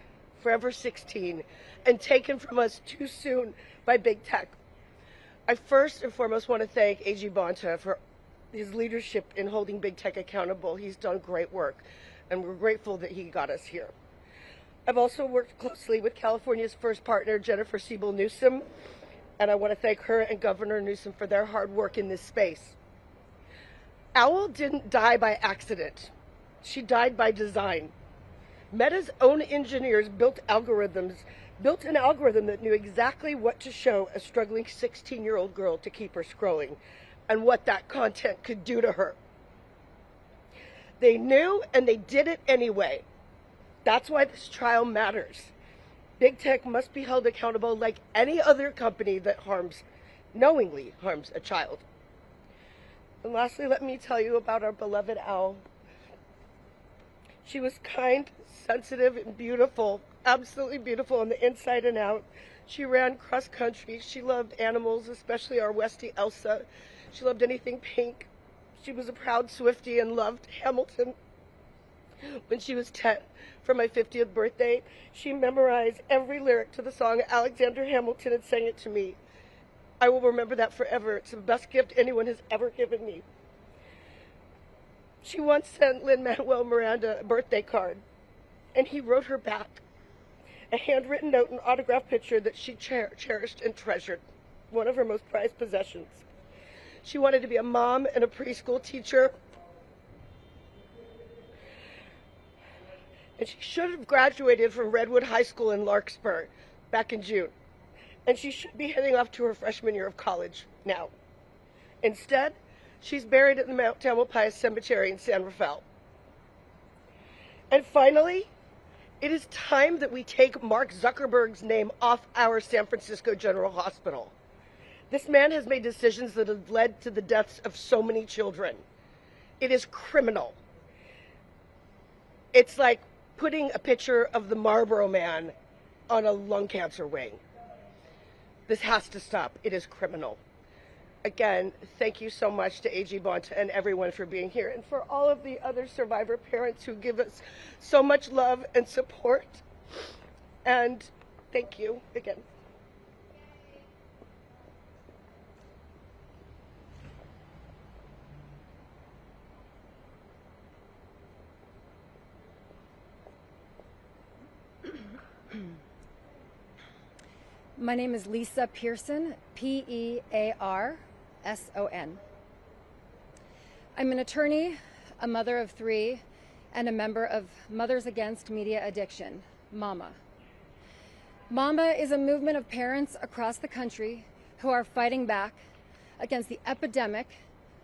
S7: forever 16, and taken from us too soon by big tech. I first and foremost want to thank AG Bonta for his leadership in holding big tech accountable. He's done great work, and we're grateful that he got us here. I've also worked closely with California's first partner, Jennifer Siebel Newsom, and I want to thank her and Governor Newsom for their hard work in this space. Owl didn't die by accident. She died by design. Meta's own engineers built an algorithm that knew exactly what to show a struggling 16-year-old girl to keep her scrolling, and what that content could do to her. They knew, and they did it anyway. That's why this trial matters. Big tech must be held accountable like any other company that knowingly harms a child. And lastly, let me tell you about our beloved Owl. She was kind, sensitive, and beautiful, absolutely beautiful on the inside and out. She ran cross country. She loved animals, especially our Westie Elsa. She loved anything pink. She was a proud Swiftie and loved Hamilton. When she was 10, for my 50th birthday, she memorized every lyric to the song Alexander Hamilton and sang it to me. I will remember that forever. It's the best gift anyone has ever given me. She once sent Lin-Manuel Miranda a birthday card, and he wrote her back a handwritten note and autographed picture that she cherished and treasured, one of her most prized possessions. She wanted to be a mom and a preschool teacher. And she should have graduated from Redwood High School in Larkspur back in June. And she should be heading off to her freshman year of college now. Instead, she's buried at the Mount Tamalpais Cemetery in San Rafael. And finally, it is time that we take Mark Zuckerberg's name off our San Francisco General Hospital. This man has made decisions that have led to the deaths of so many children. It is criminal. It's like putting a picture of the Marlboro Man on a lung cancer wing. This has to stop. It is criminal. Again, thank you so much to AG Bonta and everyone for being here, and for all of the other survivor parents who give us so much love and support. And thank you again.
S13: My name is Lisa Pearson, Pearson. I'm an attorney, a mother of 3, and a member of Mothers Against Media Addiction, MAMA. MAMA is a movement of parents across the country who are fighting back against the epidemic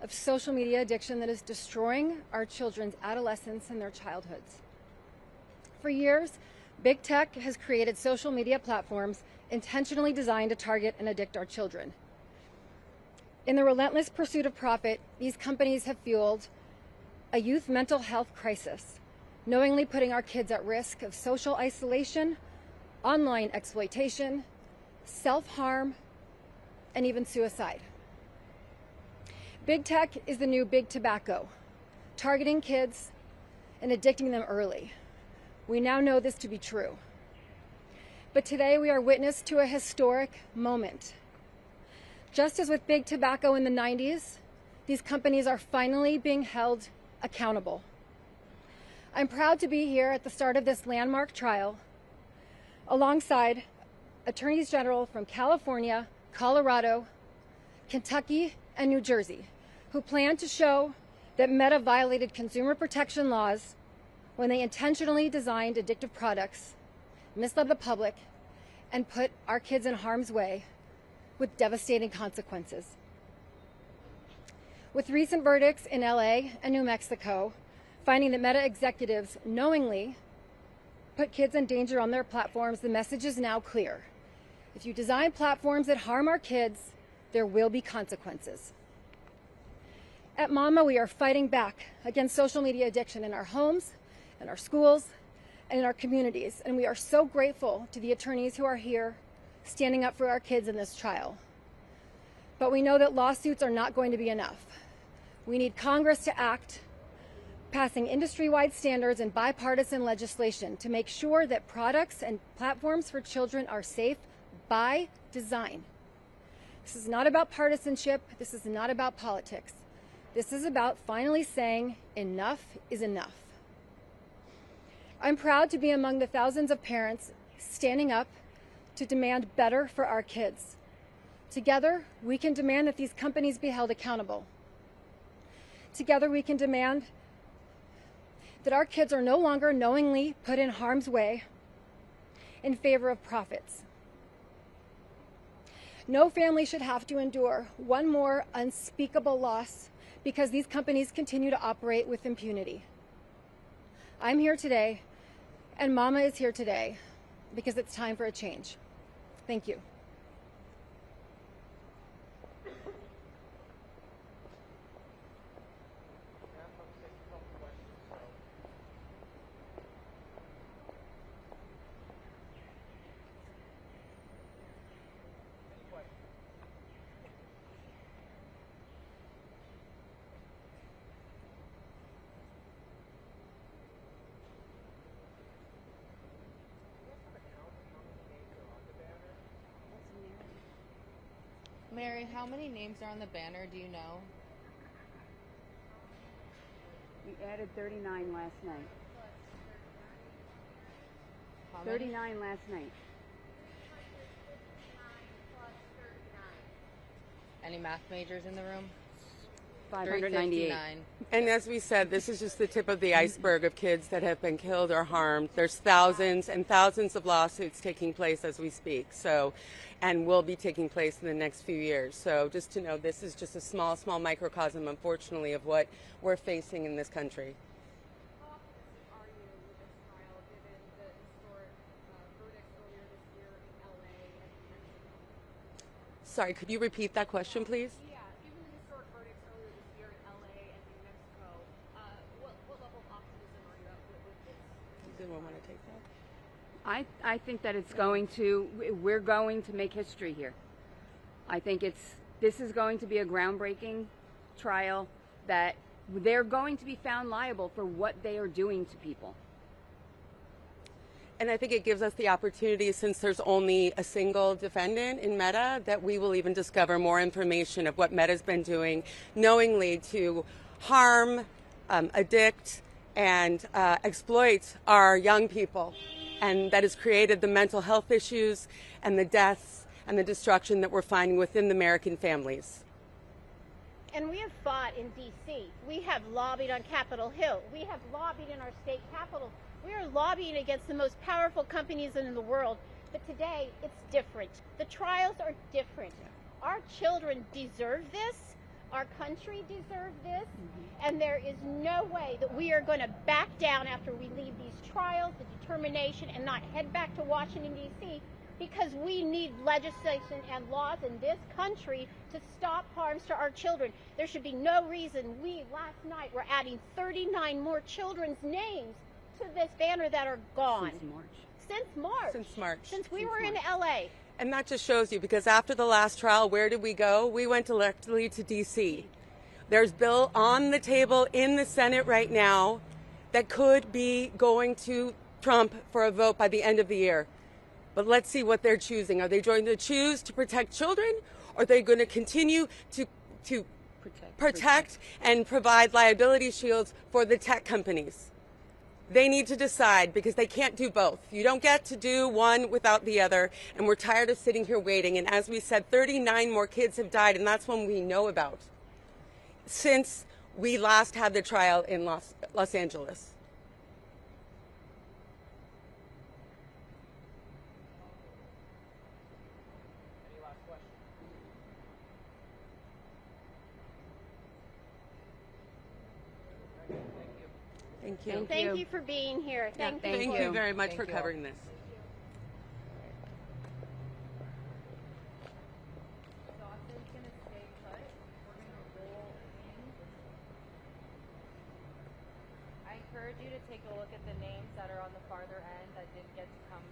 S13: of social media addiction that is destroying our children's adolescence and their childhoods. For years, big tech has created social media platforms intentionally designed to target and addict our children. In the relentless pursuit of profit, these companies have fueled a youth mental health crisis, knowingly putting our kids at risk of social isolation, online exploitation, self-harm, and even suicide. Big tech is the new big tobacco, targeting kids and addicting them early. We now know this to be true. But today we are witness to a historic moment. Just as with big tobacco in the 90s, these companies are finally being held accountable. I'm proud to be here at the start of this landmark trial alongside attorneys general from California, Colorado, Kentucky, and New Jersey, who plan to show that Meta violated consumer protection laws when they intentionally designed addictive products, misled the public, and put our kids in harm's way with devastating consequences. With recent verdicts in LA and New Mexico, finding that Meta executives knowingly put kids in danger on their platforms, the message is now clear. If you design platforms that harm our kids, there will be consequences. At Mama, we are fighting back against social media addiction in our homes, in our schools, and in our communities. And we are so grateful to the attorneys who are here standing up for our kids in this trial. But we know that lawsuits are not going to be enough. We need Congress to act, passing industry-wide standards and bipartisan legislation to make sure that products and platforms for children are safe by design. This is not about partisanship. This is not about politics. This is about finally saying enough is enough. I'm proud to be among the thousands of parents standing up to demand better for our kids. Together, we can demand that these companies be held accountable. Together, we can demand that our kids are no longer knowingly put in harm's way in favor of profits. No family should have to endure one more unspeakable loss because these companies continue to operate with impunity. I'm here today, and Mama is here today, because it's time for a change. Thank you.
S6: Mary, how many names are on the banner? Do you know?
S9: We added 39 last night.
S6: How many?
S9: 39 last night.
S6: Any math majors in the room?
S9: 598.
S1: And as we said, this is just the tip of the iceberg of kids that have been killed or harmed. There's thousands and thousands of lawsuits taking place as we speak, and will be taking place in the next few years. So just to know, this is just a small microcosm, unfortunately, of what we're facing in this country. Sorry, could you repeat that question, please? Want to take that?
S9: I think that we're going to make history here. I think this is going to be a groundbreaking trial, that they're going to be found liable for what they are doing to people.
S1: And I think it gives us the opportunity, since there's only a single defendant in Meta, that we will even discover more information of what Meta's been doing knowingly to harm, addict, and exploit our young people. And that has created the mental health issues and the deaths and the destruction that we're finding within the American families.
S8: And we have fought in D.C. We have lobbied on Capitol Hill. We have lobbied in our state capitol. We are lobbying against the most powerful companies in the world. But today, it's different. The trials are different. Our children deserve this. Our country deserves this, and there is no way that we are going to back down after we leave these trials, the determination, and not head back to Washington, D.C., because we need legislation and laws in this country to stop harms to our children. There should be no reason last night, we're adding 39 more children's names to this banner that are gone. Since March. Since we were in L.A.
S1: And that just shows you, because after the last trial, where did we go? We went directly to D.C. There's a bill on the table in the Senate right now that could be going to Trump for a vote by the end of the year. But let's see what they're choosing. Are they going to choose to protect children, or are they going to continue to protect and provide liability shields for the tech companies? They need to decide, because they can't do both. You don't get to do one without the other, and we're tired of sitting here waiting. And as we said, 39 more kids have died, and that's one we know about, since we last had the trial in Los Angeles. Thank you.
S8: Thank you for being here. Thank
S1: you very much for covering this.
S18: encourage you to take a look at the names that are on the farther end that didn't get to come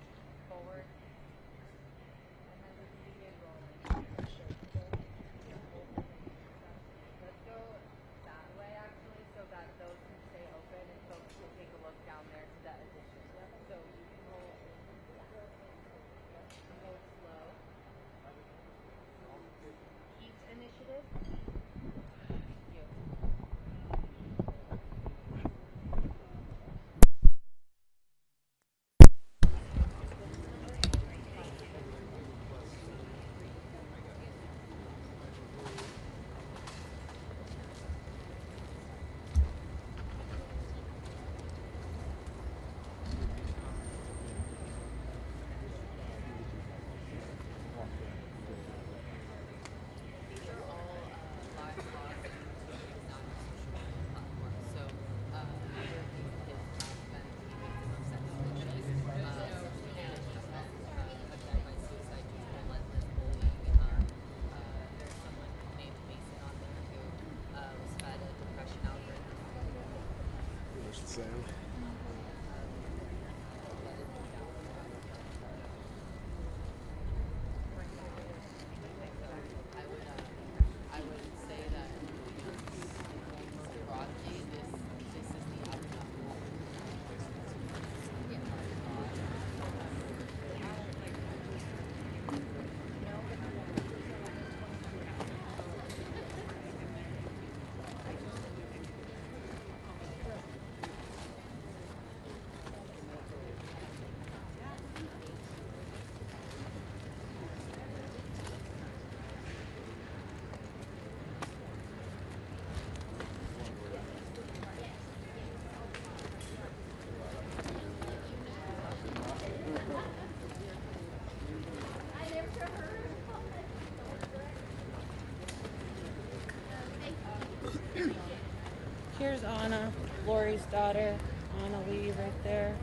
S18: forward. And then we can begin rolling. Let's go that way actually, so that those can stay open and folks can take a look down there to that addition. So you can hold slow. Keep initiative.
S4: Here's Anna, Lori's daughter, Anna Lee right there.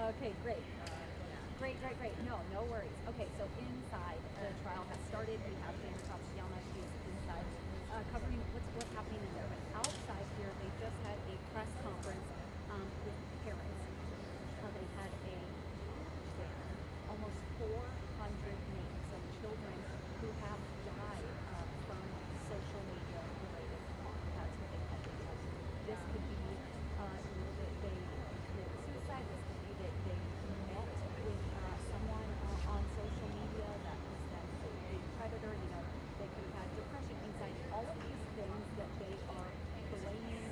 S12: Okay, great. Great. No worries. Okay, so inside the trial has started. We have Sandra Tatiana, she's inside, covering what's happening in there. But outside here, they just had a press conference with parents. They had almost 400 names of children who have died from social media related harm. That's what they had. This could be they committed suicide. This could be that they met with someone on social media that was then a predator. They could have had depression, anxiety, all of these things that they are blaming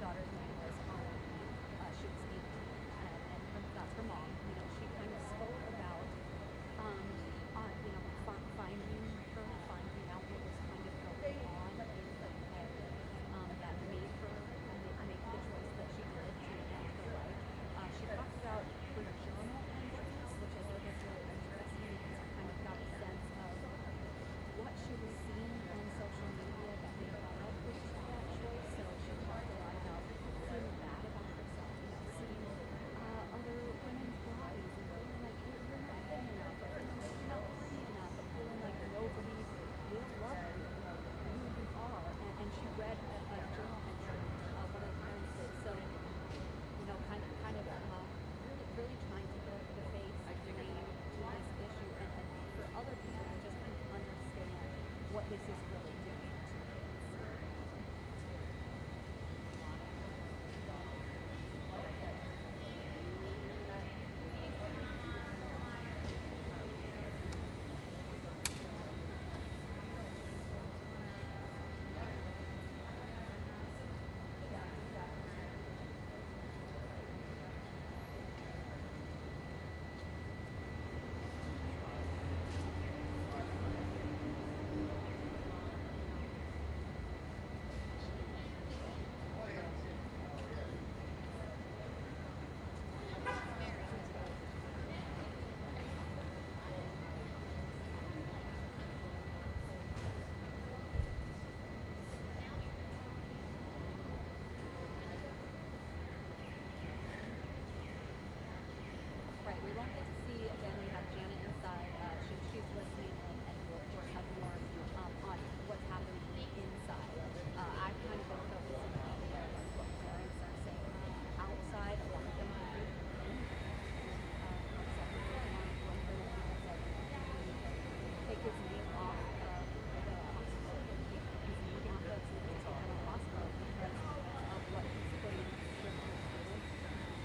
S12: daughter's name was she was 18, and that's her mom. You know, she kind of spoke about, you know, finding her, finding out what was kind of going on in her head, that made her make the choice that she did to end her life. She talked about her journal entries, which I think is really interesting because I kind of got a sense of what she was seeing on social media that made her help with that choice. So she talked a lot about feeling bad about herself, you know, seeing other women's bodies and feeling like you're not good enough, or feeling like you're not pretty enough, or feeling like nobody will love you like who you are. And she read a journal entry one of the friends did. So, you know, kind of really trying to put the face name to this issue, and for other people to just kind of understand what this is really doing to kids. Right, we won't get to see, again, we have Janet inside, she's listening, and we'll of course have more on what's happening inside. I've kind of been focusing on what parents are saying outside. A lot of them are really take his name off of the hospital, his name off of the hospital because of what he's putting children through.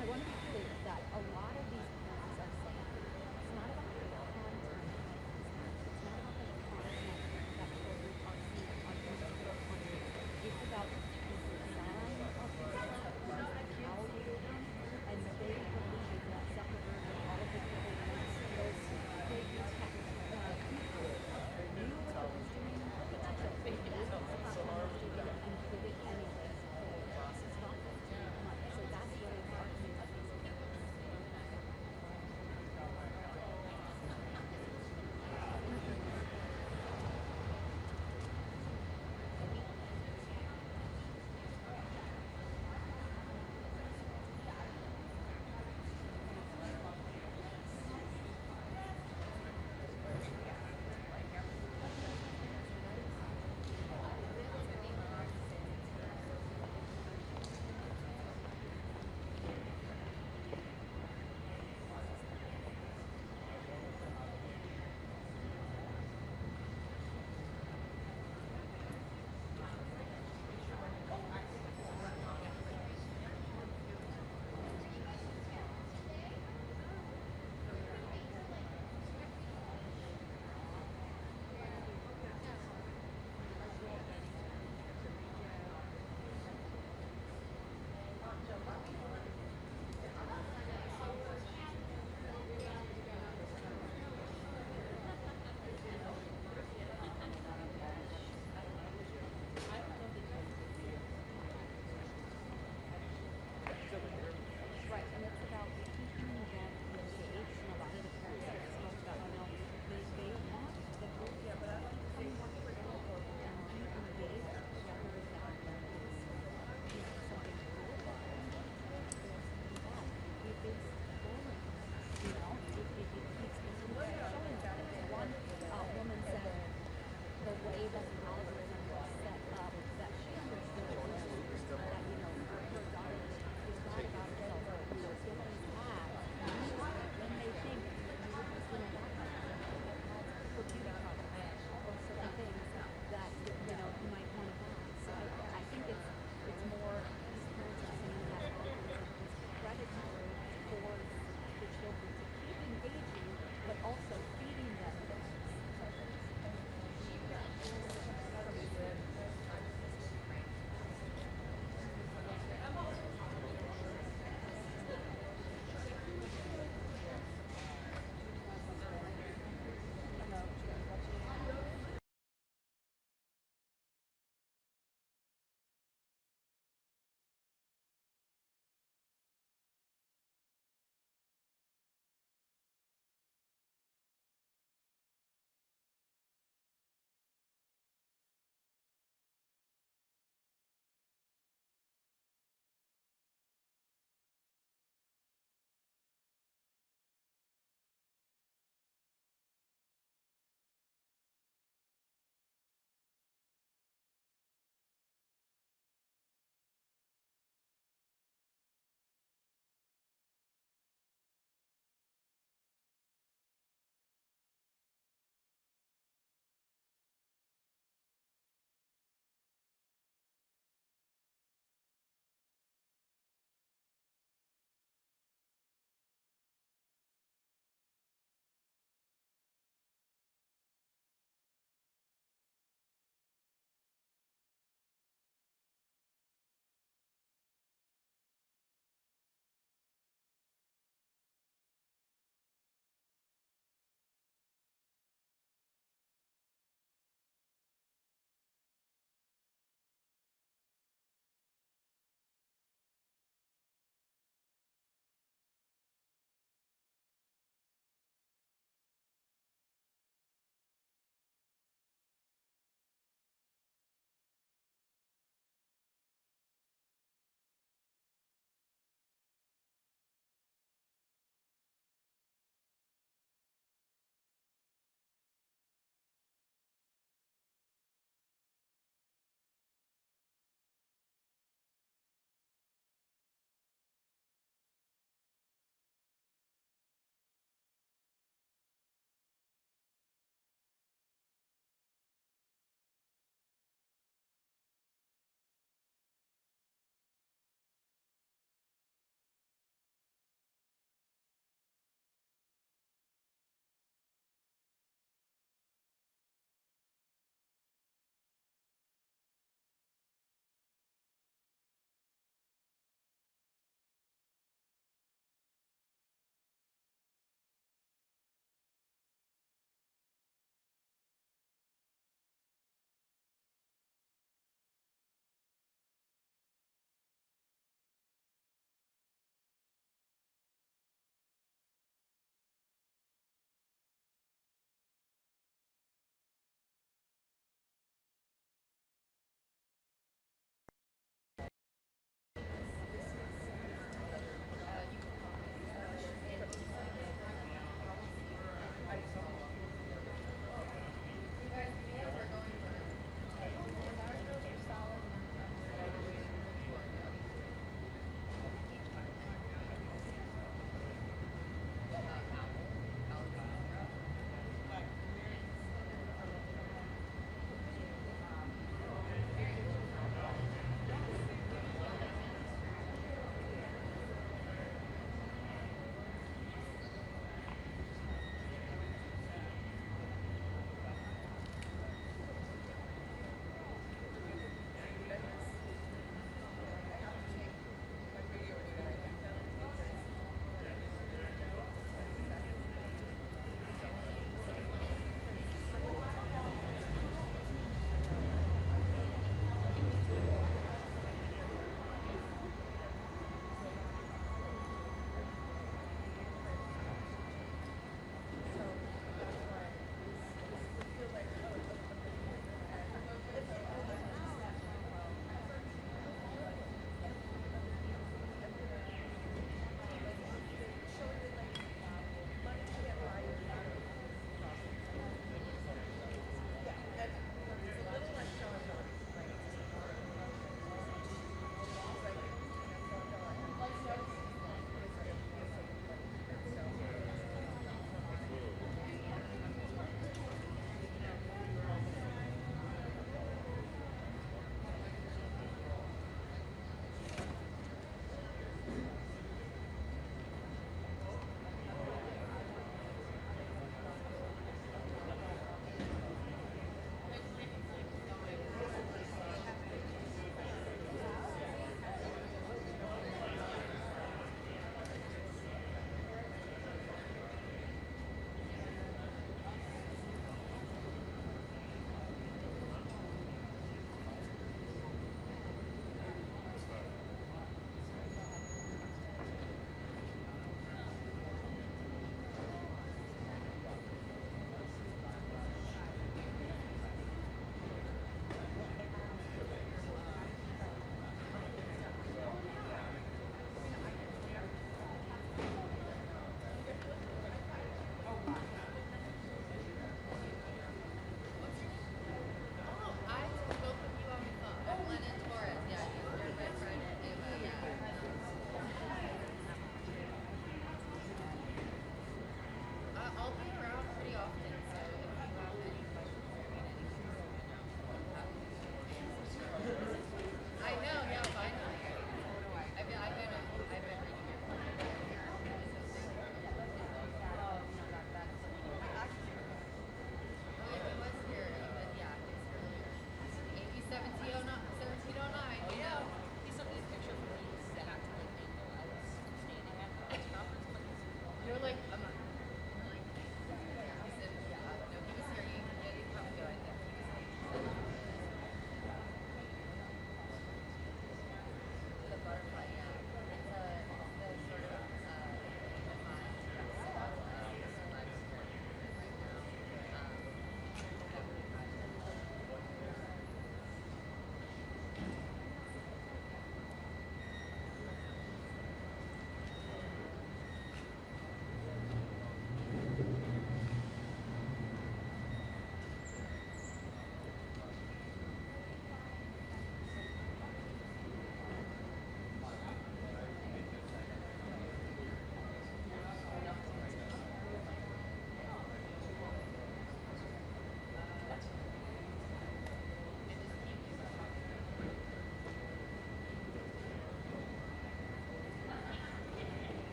S12: I want to be clear that a lot of these parents are saying it's not about the content, it's not about the content that children are seeing on digital content. It's about the design of the algorithm, and they believe that Zuckerberg and all of the people who those big tech people knew what it was doing, they knew what the platform was doing, and did it anyway to stop it. So that's really heartening of these parents.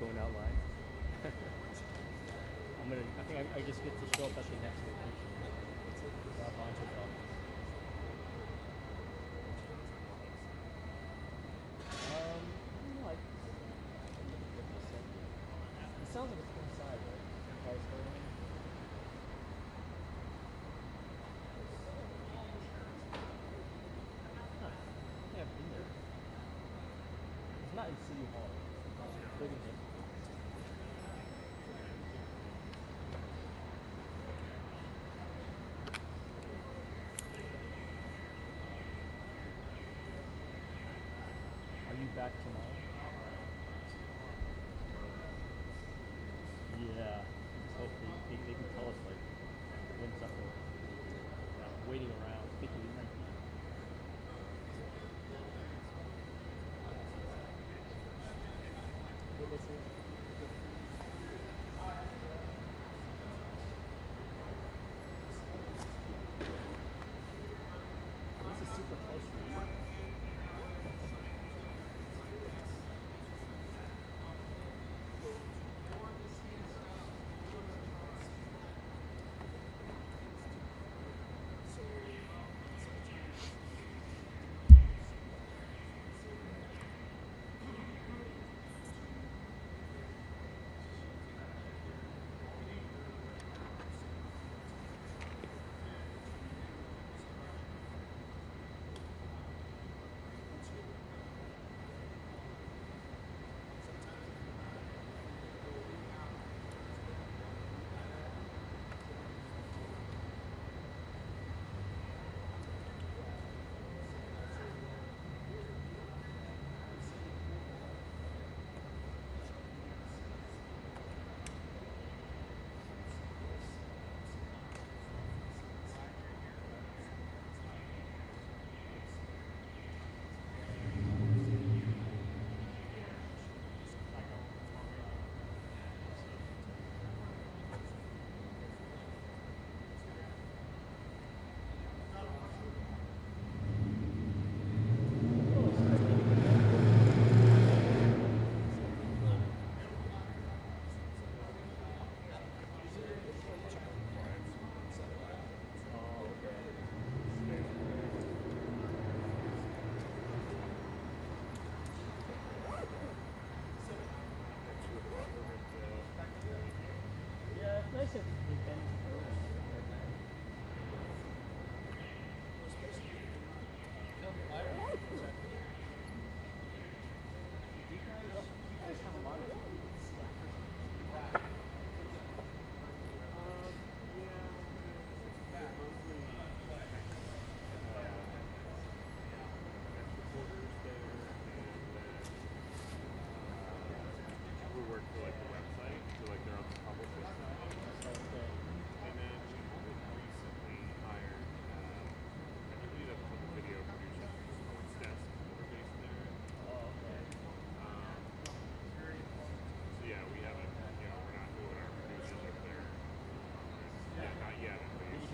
S16: going out live. I think I just get to show up at the next location. Grab onto it all. It sounds like it's inside, right? Cars going. Huh. I think I've been there. It's not in City Hall. It's big in here. Are you back tomorrow? Yeah. Just hope they can tell us like when something. Waiting around, thinking it might be. What was it? This is super close to me.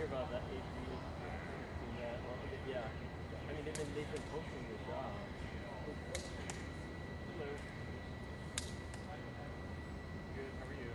S16: About that AP, yeah. I mean, they've been posting the job. Hello. Good. How are you?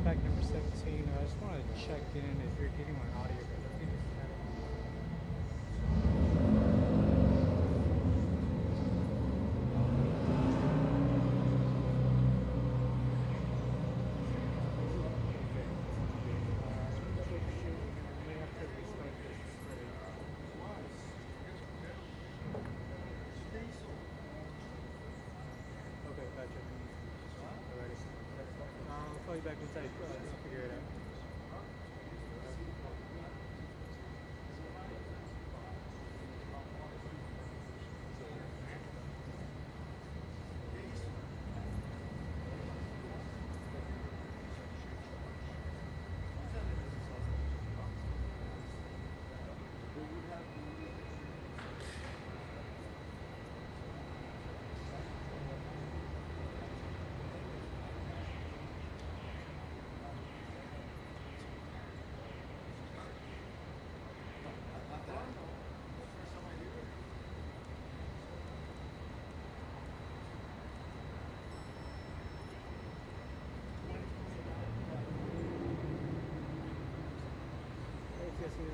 S11: pack number 17. I just want to check in if you're getting my audio. Okay, gotcha. Alrighty. I'll call you back once I figure it out. This is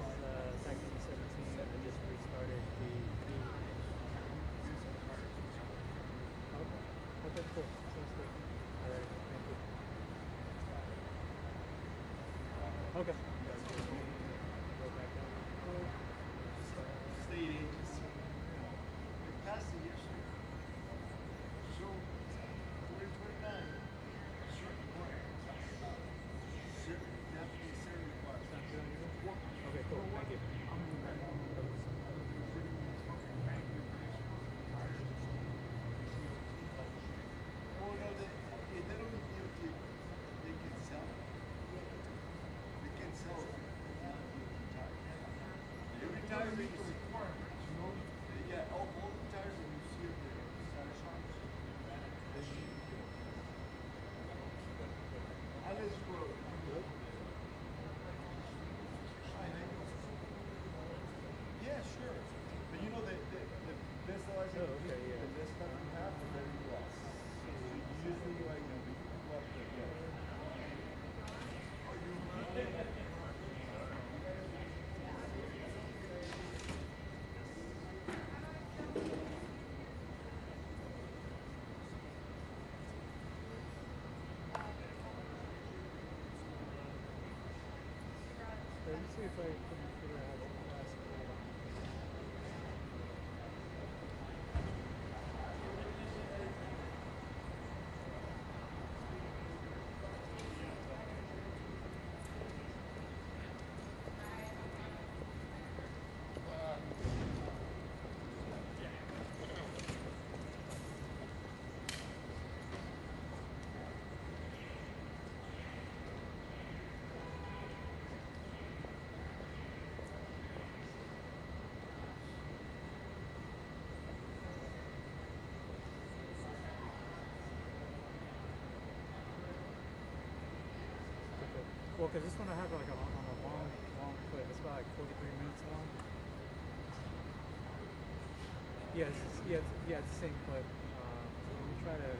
S11: back in 17. I just restarted the. Okay, cool. Sounds good. Alright, thank you. Okay. Go back down.
S14: State agency. We passed it yesterday. So, 2029, certain plan. Definitely certain requirements.
S11: Okay, cool. Thank you.
S14: Oh, no, they don't need DOT. They can sell it. They can sell it. Every tire they use requirements, you know? Yeah, all the tires that you see up there, tire shops, they need to do it. Alice Road. Yeah, sure. But you know the best license, the best stuff you have, the better you are. So usually like the people up there,
S11: Let me see if I can figure out how to ask it. Well, because this one I have like on a long clip. It's about like 43 minutes long. Yeah, it's the same clip. Let me try to.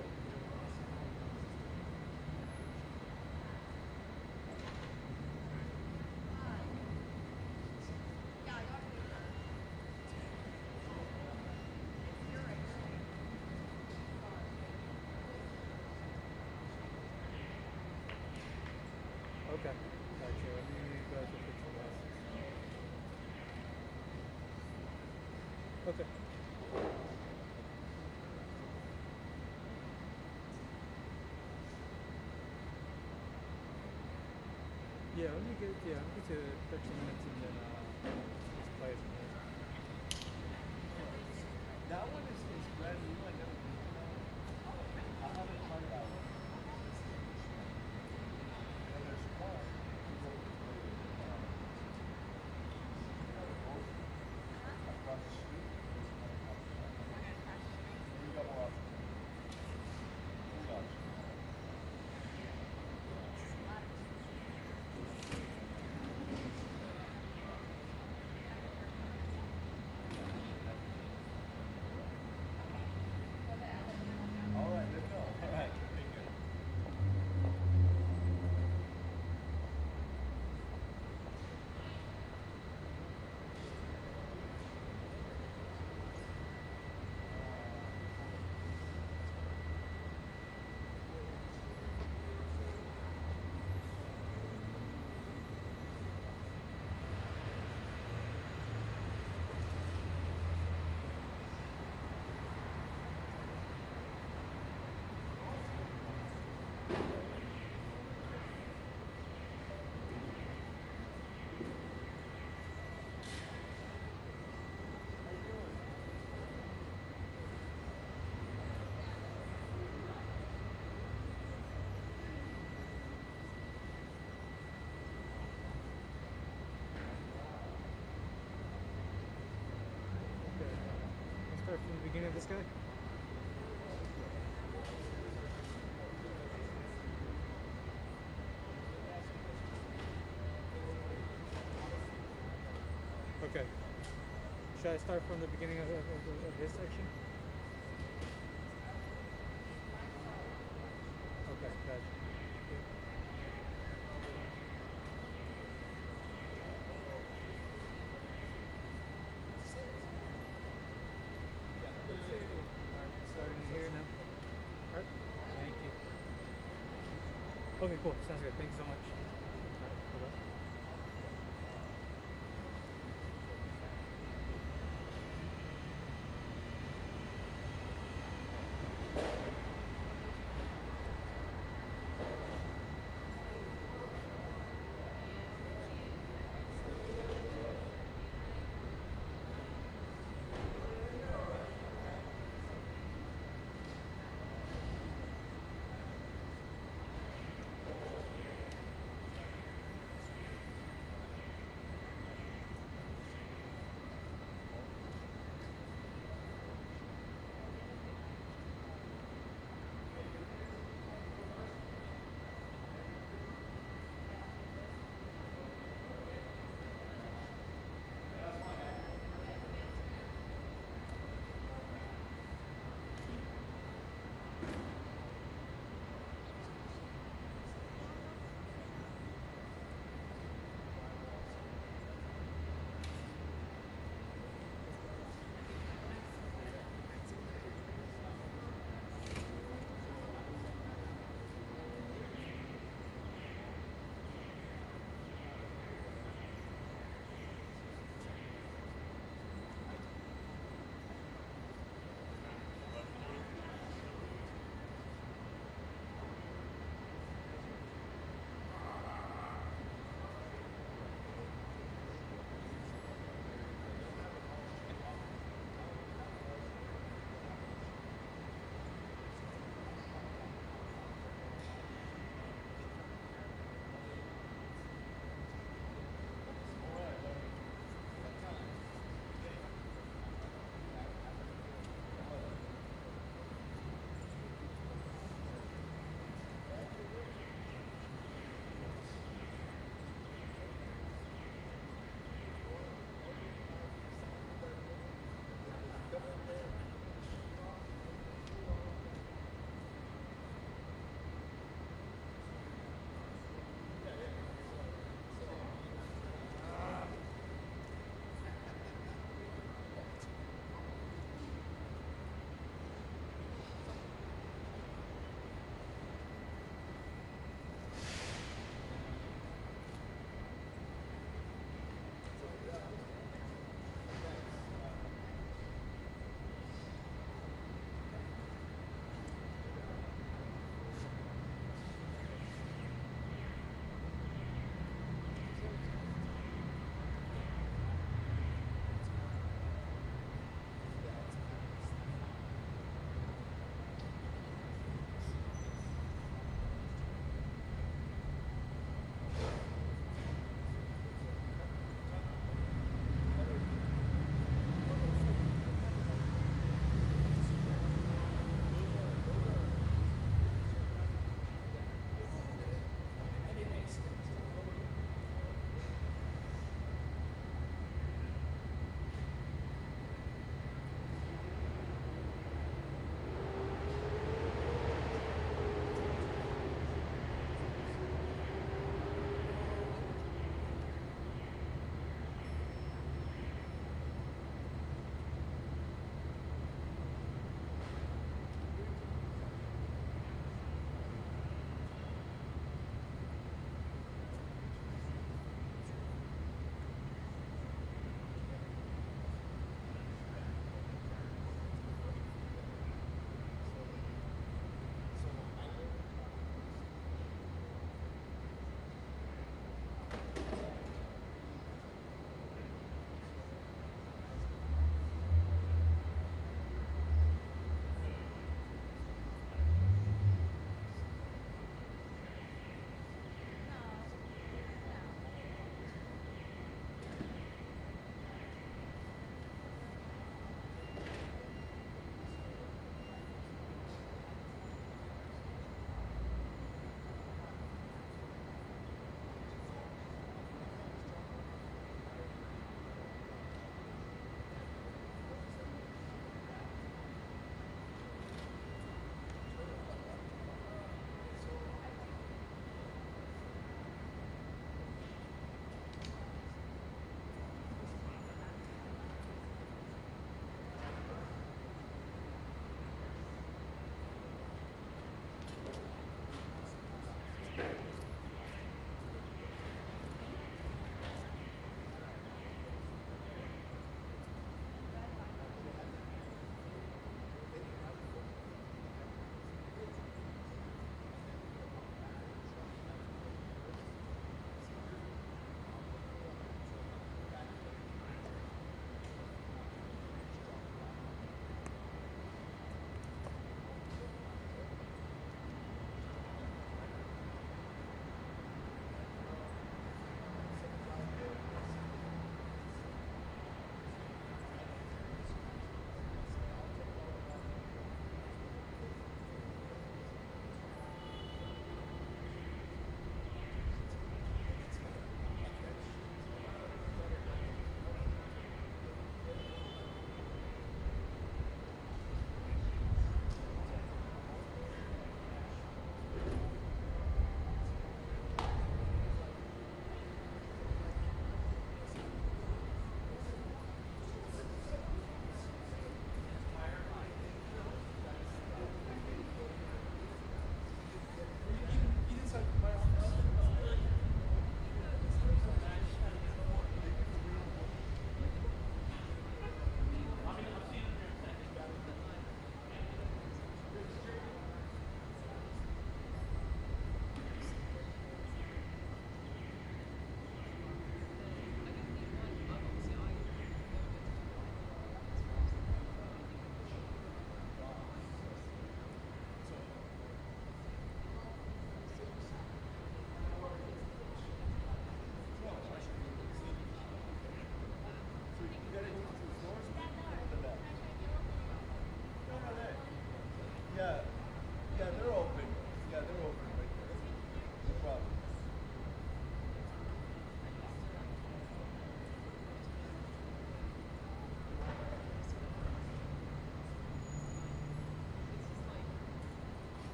S11: Okay, gotcha. Let me go to picture this. Okay. Yeah, let me get to 13 minutes and then just play it from there.
S14: that one is brand new. I never been to that one. I haven't tried that one. And there's one. Across the street. You got a lot.
S11: of this guy? Okay. Should I start from the beginning of his section? Okay, gotcha. Starting here now. Alright, thank you. Okay, cool. Sounds good. Thanks so much. Alright, bye-bye.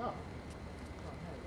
S5: Oh. Oh, hey.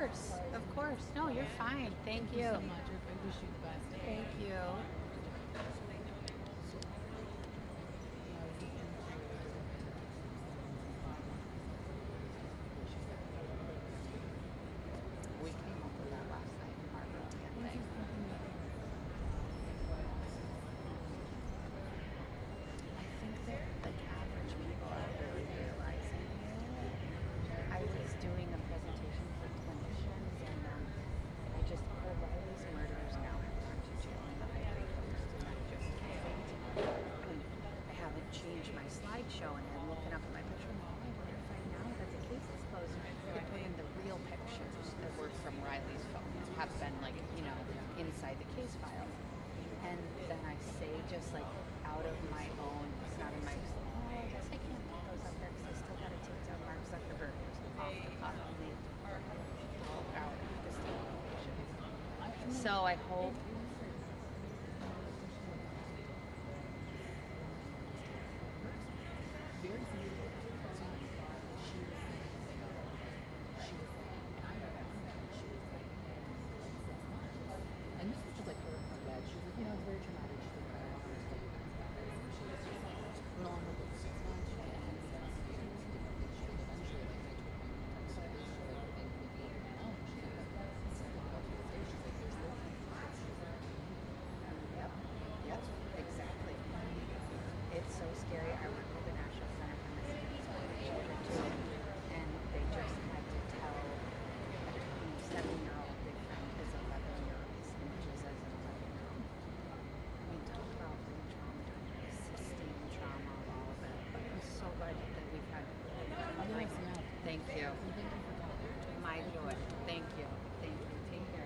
S2: course. Of course. No, you're fine. Thank you.
S3: so much. I wish you the best.
S2: Thank you. We came up with that last night in our brilliant thing. I think that like average people are really realizing it. I was doing a presentation for clinicians and I just heard Riley's murderers now have gone to jail in the Ivory Coast and I just I haven't changed my slideshow and I'm looking up at my picture and I wonder if I now that the case is closed could put in the real pictures that were from Riley's phone have been like, you know, inside the case file. And then I say just like out of my own, it's not in my, I guess I can't put those up there because I still got to take down Mark Zuckerberg off the cuff and they all out the state location. So I hope
S3: And this was just like her bed. She was like, you know, it's very traumatic. She's like, I don't want to stay. She was just like, long with it so much. And eventually, like, I told my text message, so like, I think maybe, I don't know. She's like, it's like, about to this day. She's like, there's no
S2: Yep. Yep. Exactly. It's so scary. I work with the National Center for Missing and Exploited Children too, and they just had to tell a 7-year-old big friend his 11-year-old is images as an 11-year-old. I mean, talk about re-traumatizing, sustained trauma, all of it. But I'm so glad that we've had. Thank you. My joy. Thank you. Thank you. Take care.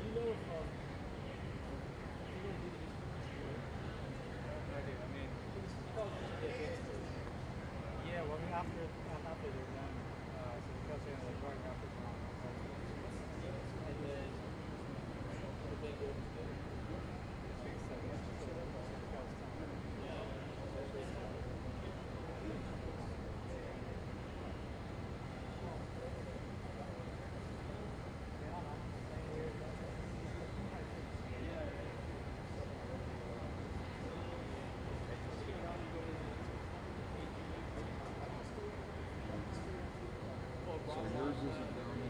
S11: you know if I do. I mean, yeah. Well, after they're done, so because they're like right after and then
S14: So yours isn't down there.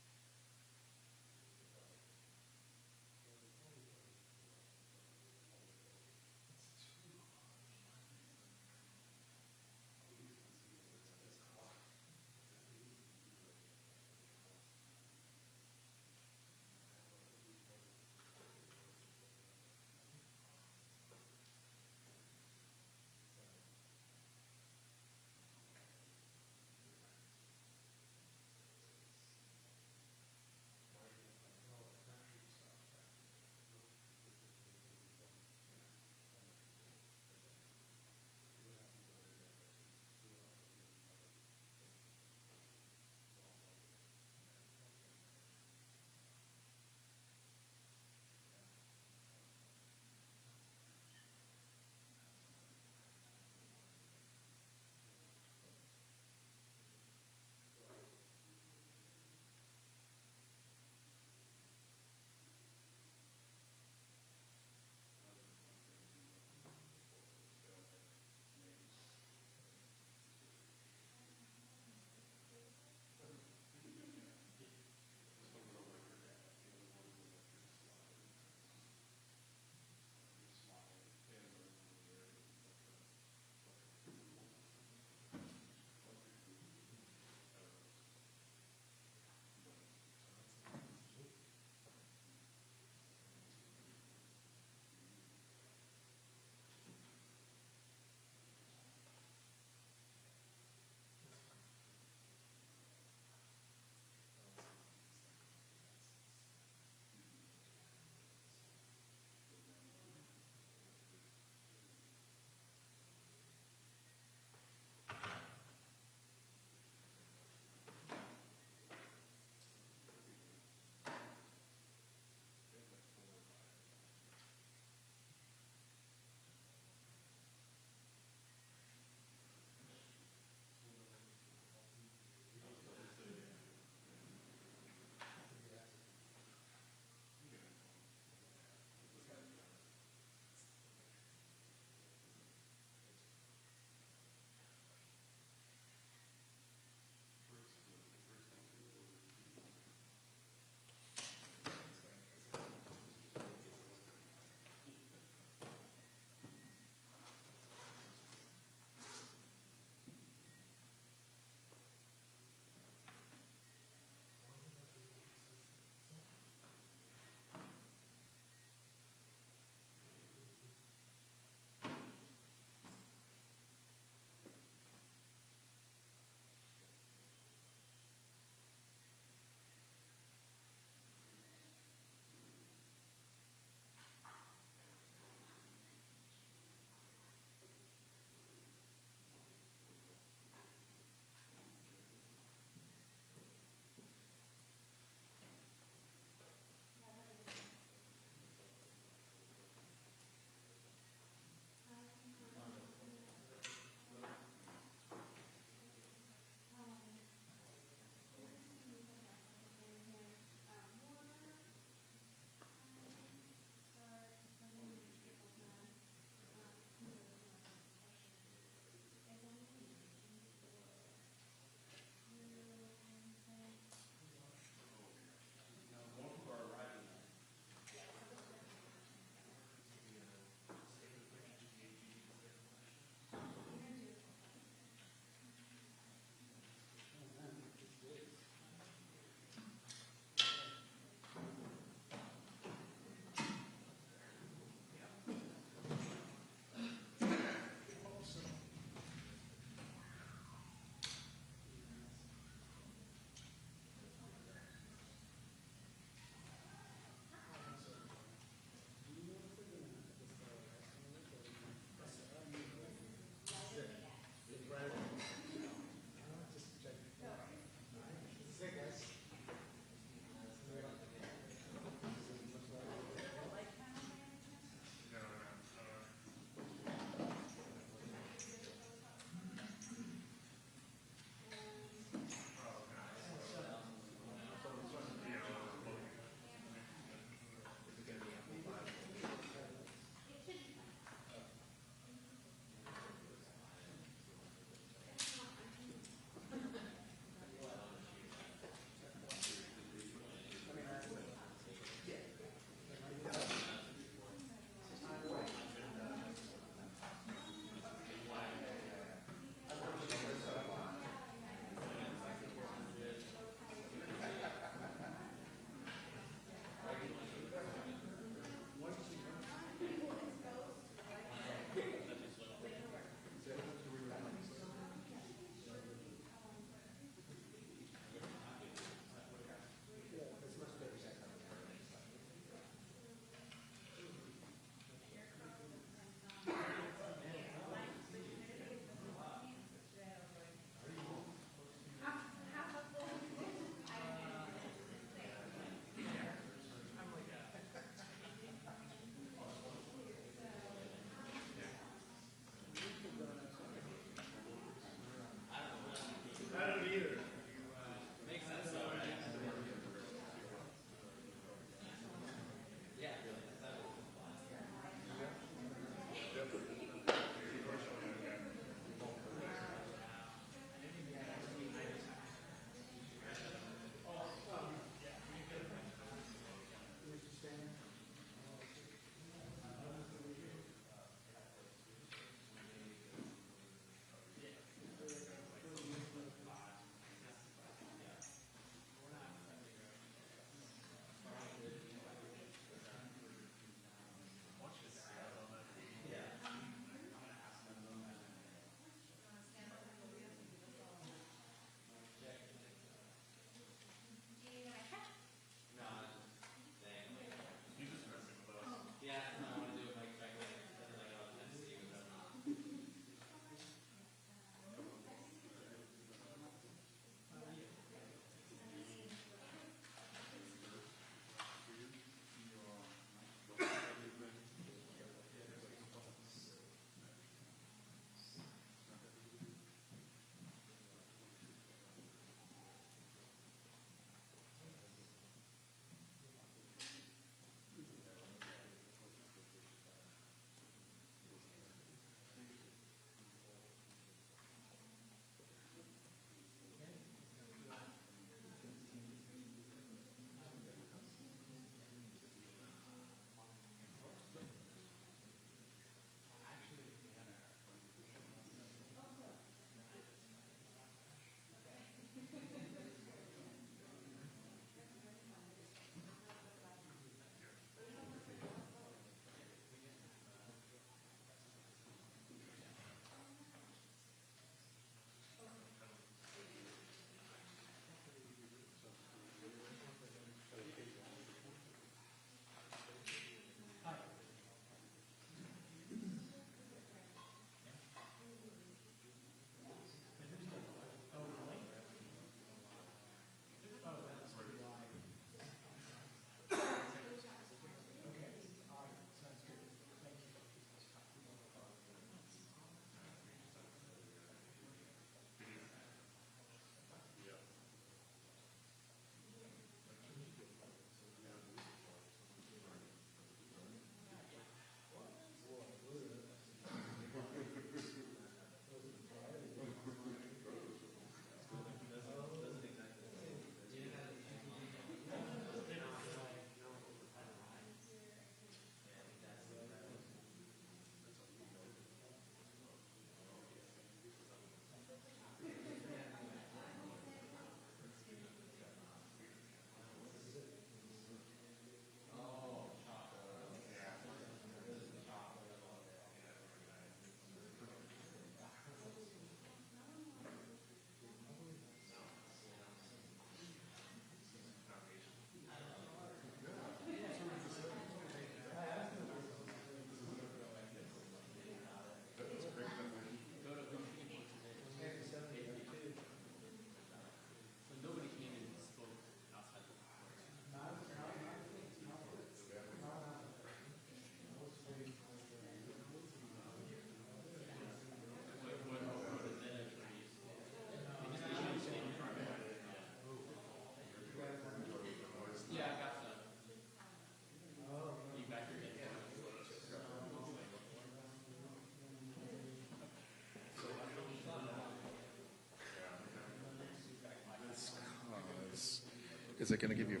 S14: Is it going to give you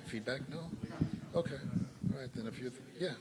S14: feedback? No? Okay. All right, then if you, yeah.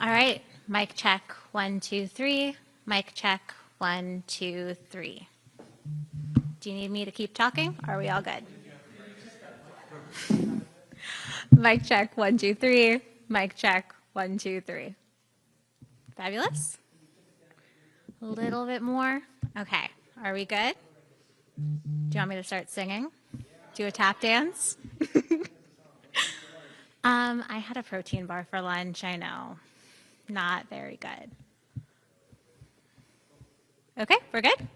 S10: All right, mic check, 1, 2, 3. Mic check, 1, 2, 3. Do you need me to keep talking? Or are we all good? Mic check, 1, 2, 3. Mic check, 1, 2, 3. Fabulous. A little bit more. Okay, are we good? Do you want me to start singing? Do a tap dance? I had a protein bar for lunch, I know. Not very good. Okay, we're good?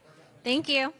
S10: Thank you.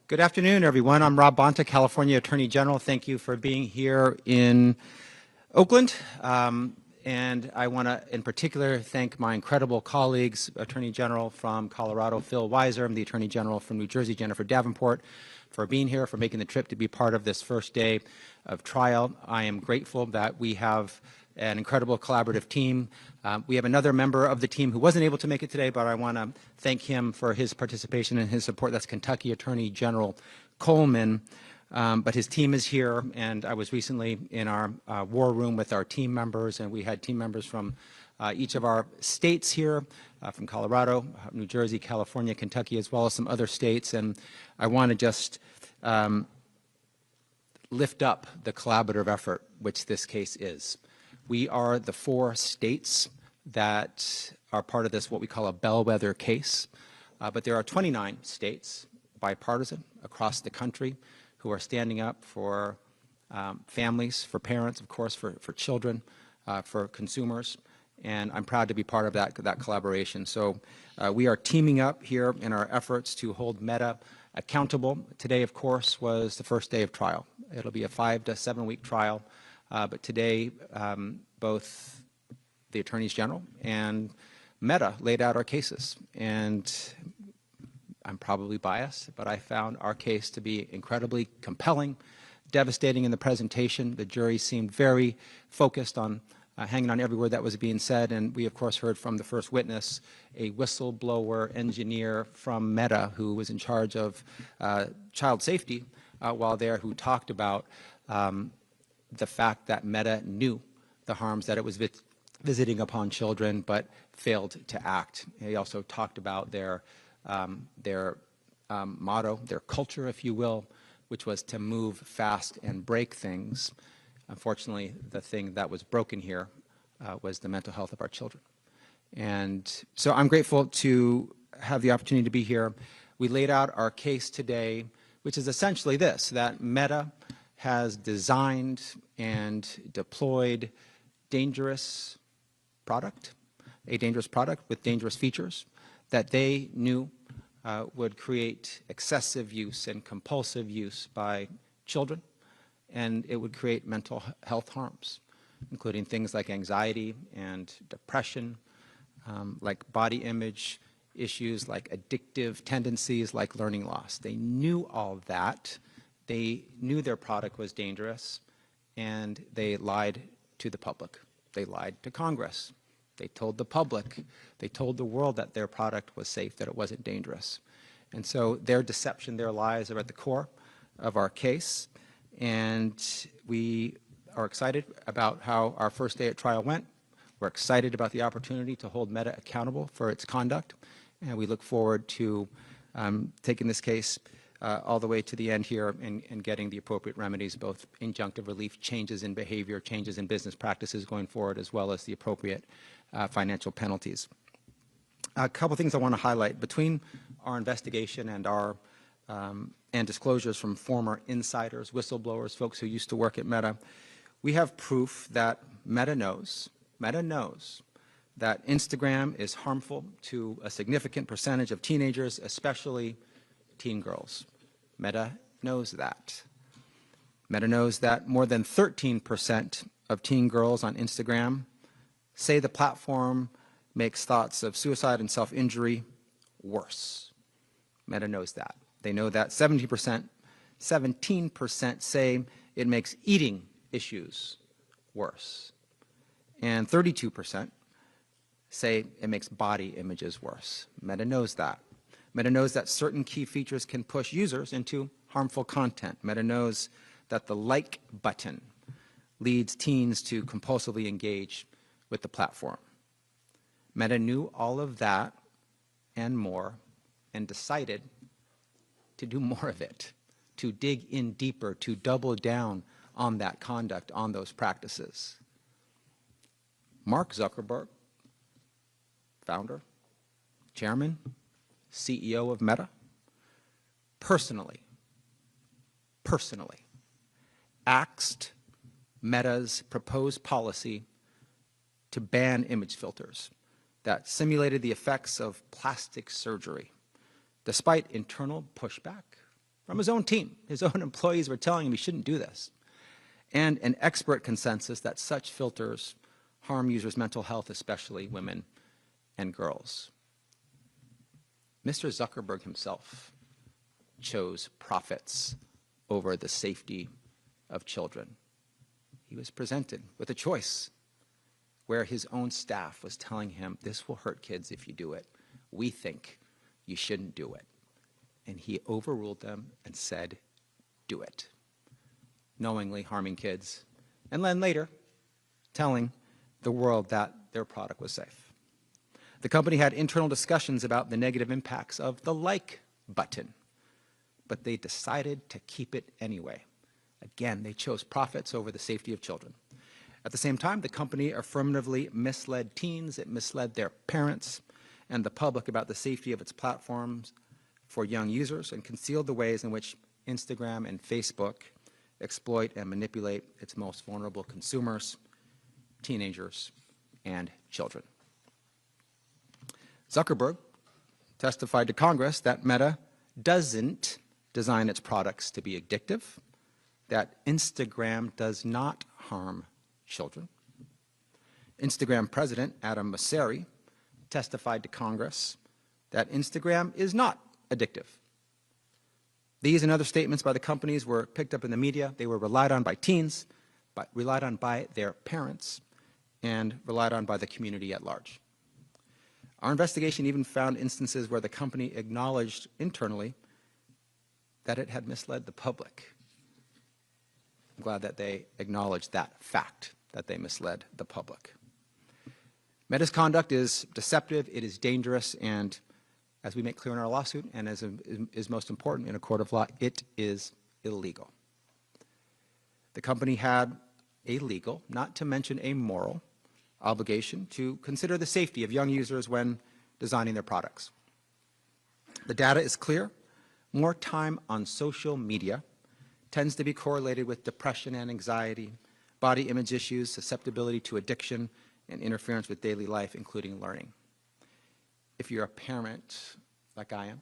S15: Good afternoon, everyone. I'm Rob Bonta, California Attorney General. Thank you for being here in Oakland. And I want to, in particular, thank my incredible colleagues, Attorney General from Colorado, Phil Weiser, and the Attorney General from New Jersey, Jennifer Davenport, for being here, for making the trip to be part of this first day of trial. I am grateful that we have an incredible collaborative team. We have another member of the team who wasn't able to make it today, but I want to thank him for his participation and his support. That's Kentucky Attorney General Coleman. But his team is here, and I was recently in our war room with our team members, and we had team members from each of our states here, from Colorado, New Jersey, California, Kentucky, as well as some other states. And I want to just lift up the collaborative effort which this case is. We are the 4 states that are part of this, what we call a bellwether case. But there are 29 states, bipartisan, across the country, who are standing up for families, for parents, of course, for children, for consumers. And I'm proud to be part of that collaboration. So we are teaming up here in our efforts to hold Meta accountable. Today, of course, was the first day of trial. It'll be a 5 to 7 week trial. But today, both the attorneys general and Meta laid out our cases. And I'm probably biased, but I found our case to be incredibly compelling, devastating in the presentation. The jury seemed very focused on hanging on every word that was being said. And we, of course, heard from the first witness, a whistleblower engineer from Meta who was in charge of child safety while there, who talked about the fact that Meta knew the harms that it was visiting upon children, but failed to act. He also talked about their motto, their culture, if you will, which was to move fast and break things. Unfortunately, the thing that was broken here was the mental health of our children. And so I'm grateful to have the opportunity to be here. We laid out our case today, which is essentially this, that Meta has designed and deployed a dangerous product with dangerous features that they knew would create excessive use and compulsive use by children, and it would create mental health harms, including things like anxiety and depression, like body image issues, like addictive tendencies, like learning loss. They knew all that. They knew their product was dangerous, and they lied to the public. They lied to Congress. They told the public, they told the world that their product was safe, that it wasn't dangerous. And so their deception, their lies are at the core of our case. And we are excited about how our first day at trial went. We're excited about the opportunity to hold Meta accountable for its conduct. And we look forward to taking this case all the way to the end here and getting the appropriate remedies, both injunctive relief, changes in behavior, changes in business practices going forward, as well as the appropriate financial penalties. A couple things I want to highlight. Between our investigation and our and disclosures from former insiders, whistleblowers, folks who used to work at Meta, we have proof that Meta knows that Instagram is harmful to a significant percentage of teenagers, especially teen girls. Meta knows that. Meta knows that more than 13% of teen girls on Instagram say the platform makes thoughts of suicide and self-injury worse. Meta knows that. They know that 17% say it makes eating issues worse. And 32% say it makes body images worse. Meta knows that. Meta knows that certain key features can push users into harmful content. Meta knows that the like button leads teens to compulsively engage with the platform. Meta knew all of that and more and decided to do more of it, to dig in deeper, to double down on that conduct, on those practices. Mark Zuckerberg, founder, chairman, CEO of Meta, personally axed Meta's proposed policy to ban image filters that simulated the effects of plastic surgery, despite internal pushback from his own team. His own employees were telling him he shouldn't do this. And an expert consensus that such filters harm users' mental health, especially women and girls. Mr. Zuckerberg himself chose profits over the safety of children. He was presented with a choice where his own staff was telling him, this will hurt kids if you do it. We think you shouldn't do it. And he overruled them and said, do it, knowingly harming kids, and then later telling the world that their product was safe. The company had internal discussions about the negative impacts of the like button, but they decided to keep it anyway. Again, they chose profits over the safety of children. At the same time, the company affirmatively misled teens, it misled their parents and the public about the safety of its platforms for young users, and concealed the ways in which Instagram and Facebook exploit and manipulate its most vulnerable consumers, teenagers, and children. Zuckerberg testified to Congress that Meta doesn't design its products to be addictive, that Instagram does not harm children. Instagram President Adam Mosseri testified to Congress that Instagram is not addictive. These and other statements by the companies were picked up in the media. They were relied on by teens, relied on by their parents, and relied on by the community at large. Our investigation even found instances where the company acknowledged internally that it had misled the public. I'm glad that they acknowledged that fact, that they misled the public. Meta's conduct is deceptive, it is dangerous, and as we make clear in our lawsuit, and as is most important in a court of law, it is illegal. The company had a legal, not to mention a moral, obligation to consider the safety of young users when designing their products. The data is clear. More time on social media tends to be correlated with depression and anxiety, body image issues, susceptibility to addiction, and interference with daily life, including learning. If you're a parent, like I am,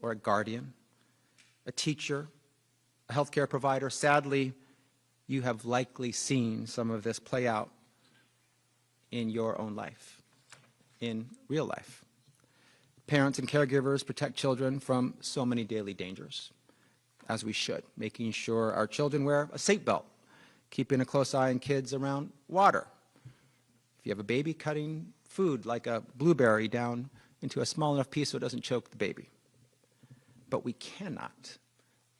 S15: or a guardian, a teacher, a healthcare provider, sadly, you have likely seen some of this play out in your own life, in real life. Parents and caregivers protect children from so many daily dangers, as we should, making sure our children wear a seatbelt, keeping a close eye on kids around water. If you have a baby, cutting food like a blueberry down into a small enough piece so it doesn't choke the baby. But we cannot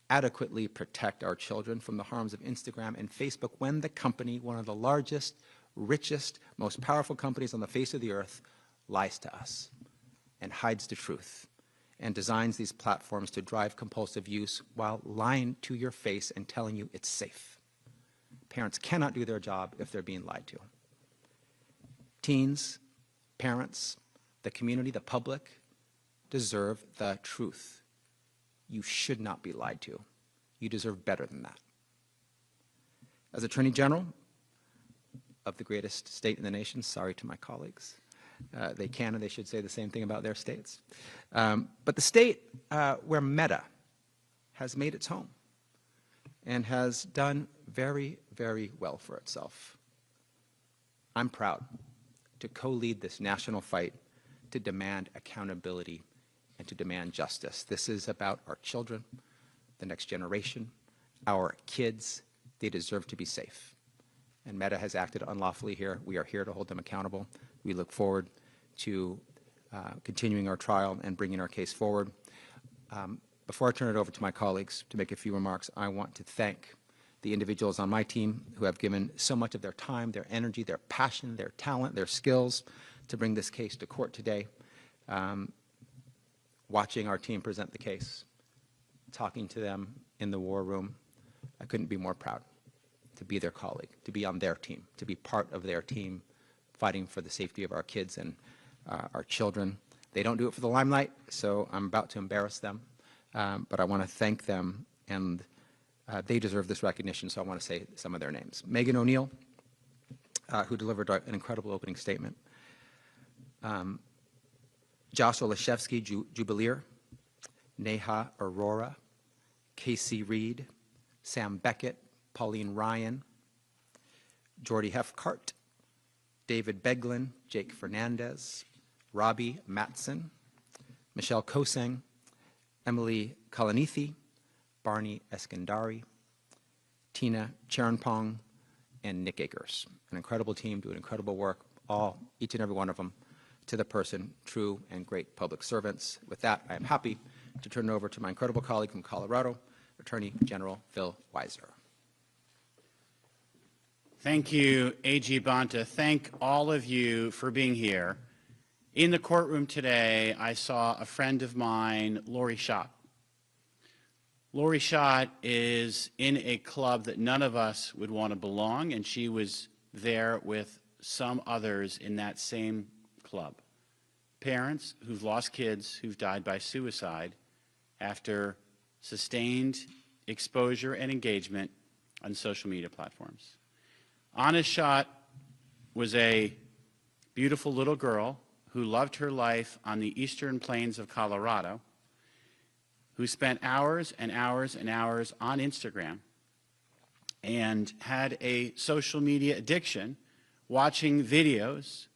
S15: adequately protect our children from the harms of Instagram and Facebook when the company, one of the largest, richest, most powerful companies on the face of the earth, lies to us and hides the truth and designs these platforms to drive compulsive use while lying to your face and telling you it's safe. Parents cannot do their job if they're being lied to. Teens, parents, the community, the public deserve the truth. You should not be lied to. You deserve better than that. As Attorney General of the greatest state in the nation, sorry to my colleagues, they can and they should say the same thing about their states. But the state where Meta has made its home and has done very, very well for itself. I'm proud to co-lead this national fight to demand accountability and to demand justice. This is about our children, the next generation, our kids. They deserve to be safe. And Meta has acted unlawfully here. We are here to hold them accountable. We look forward to continuing our trial and bringing our case forward. Before I turn it over to my colleagues to make a few remarks, I want to thank the individuals on my team who have given so much of their time, their energy, their passion, their talent, their skills to bring this case to court today. Watching our team present the case, talking to them in the war room, I couldn't be more proud to be their colleague, to be on their team, to be part of their team fighting for the safety of our kids and our children. They don't do it for the limelight, so I'm about to embarrass them, but I want to thank them, and they deserve this recognition, so I want to say some of their names. Megan O'Neill, who delivered an incredible opening statement. Josh Oleszewski, Jubileer, Neha Arora, Casey Reed, Sam Beckett, Pauline Ryan, Jordy Hefcart, David Beglin, Jake Fernandez, Robbie Matson, Michelle Koseng, Emily Kalanithi, Barney Eskandari, Tina Charanpong, and Nick Akers. An incredible team doing incredible work, each and every one of them, to the person, true and great public servants. With that, I am happy to turn it over to my incredible colleague from Colorado, Attorney General Phil Weiser.
S17: Thank you, AG Bonta. Thank all of you for being here. In the courtroom today, I saw a friend of mine, Lori Schott. Lori Schott is in a club that none of us would want to belong, and she was there with some others in that same club. Parents who've lost kids who've died by suicide after sustained exposure and engagement on social media platforms. Anna Schott was a beautiful little girl who loved her life on the eastern plains of Colorado, who spent hours and hours and hours on Instagram and had a social media addiction, watching videos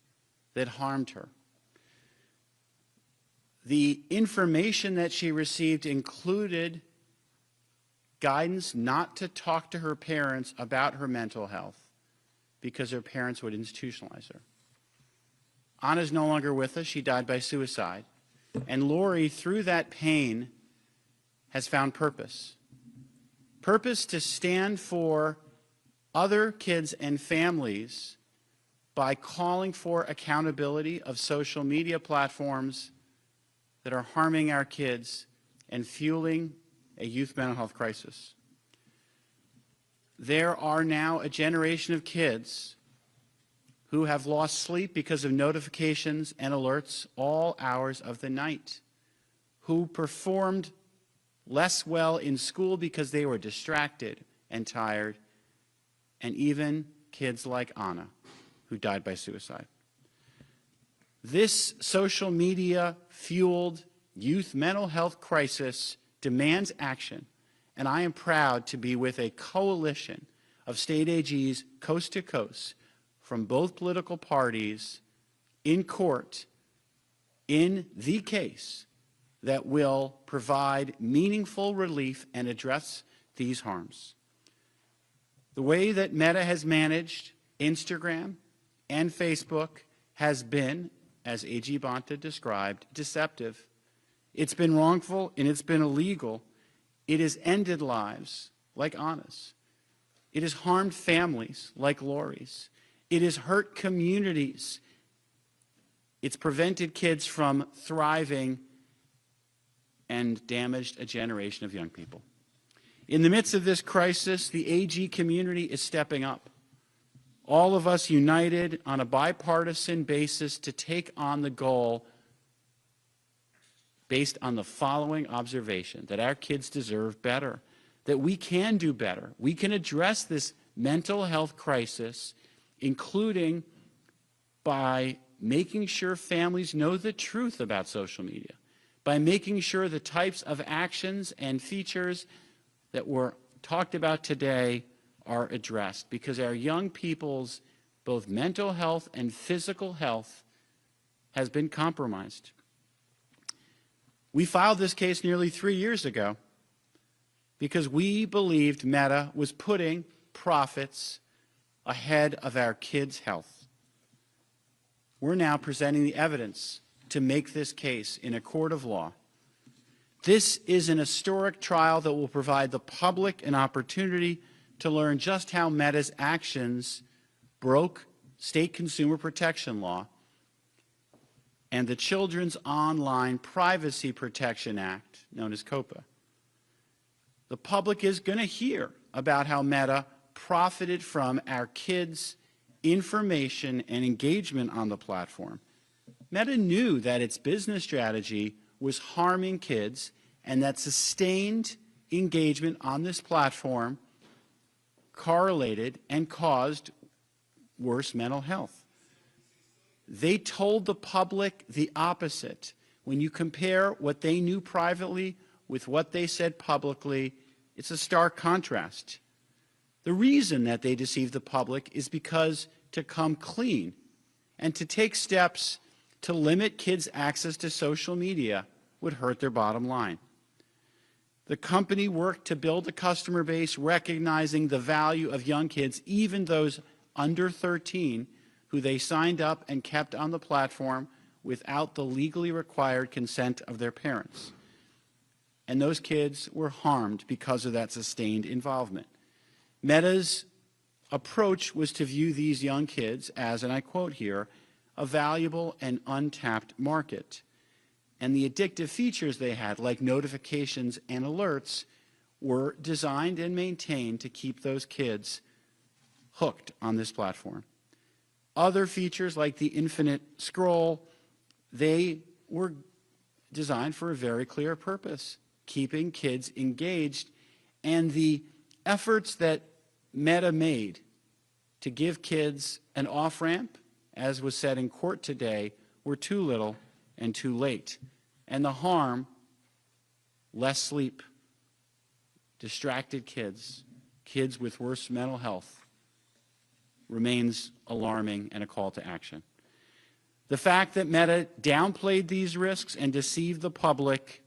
S17: that harmed her. The information that she received included guidance not to talk to her parents about her mental health because her parents would institutionalize her. Anna's no longer with us. She died by suicide. And Lori, through that pain, has found purpose. Purpose to stand for other kids and families by calling for accountability of social media platforms that are harming our kids and fueling a youth mental health crisis. There are now a generation of kids who have lost sleep because of notifications and alerts all hours of the night, who performed less well in school because they were distracted and tired, and even kids like Anna, who died by suicide. This social media-fueled youth mental health crisis demands action, and I am proud to be with a coalition of state AGs coast to coast from both political parties in court in the case that will provide meaningful relief and address these harms. The way that Meta has managed Instagram and Facebook has been, as AG Bonta described, deceptive. It's been wrongful and it's been illegal. It has ended lives like Anna's. It has harmed families like Lori's. It has hurt communities. It's prevented kids from thriving and damaged a generation of young people. In the midst of this crisis, the AG community is stepping up. All of us united on a bipartisan basis to take on the goal based on the following observation, that our kids deserve better, that we can do better. We can address this mental health crisis, including by making sure families know the truth about social media, by making sure the types of actions and features that were talked about today are addressed, because our young people's both mental health and physical health has been compromised. We filed this case nearly 3 years ago because we believed Meta was putting profits ahead of our kids' health. We're now presenting the evidence to make this case in a court of law. This is an historic trial that will provide the public an opportunity to learn just how Meta's actions broke state consumer protection law and the Children's Online Privacy Protection Act, known as COPA. The public is going to hear about how Meta profited from our kids' information and engagement on the platform. Meta knew that its business strategy was harming kids and that sustained engagement on this platform correlated and caused worse mental health. They told the public the opposite. When you compare what they knew privately with what they said publicly, It's a stark contrast. The reason that they deceive the public is because to come clean and to take steps to limit kids' access to social media would hurt their bottom line. The company worked to build a customer base recognizing the value of young kids, even those under 13, who they signed up and kept on the platform without the legally required consent of their parents. And those kids were harmed because of that sustained involvement. Meta's approach was to view these young kids as, and I quote here, a valuable and untapped market. And the addictive features they had, like notifications and alerts, were designed and maintained to keep those kids hooked on this platform. Other features, like the infinite scroll, they were designed for a very clear purpose, keeping kids engaged. And the efforts that Meta made to give kids an off-ramp, as was said in court today, were too little and too late. And the harm, less sleep, distracted kids, kids with worse mental health, remains alarming and a call to action. The fact that Meta downplayed these risks and deceived the public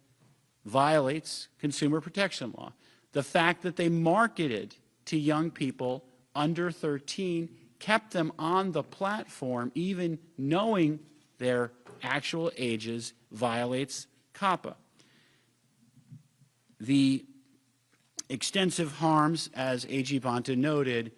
S17: violates consumer protection law. The fact that they marketed to young people under 13, kept them on the platform, even knowing their actual ages, violates COPPA. The extensive harms, as AG Bonta noted,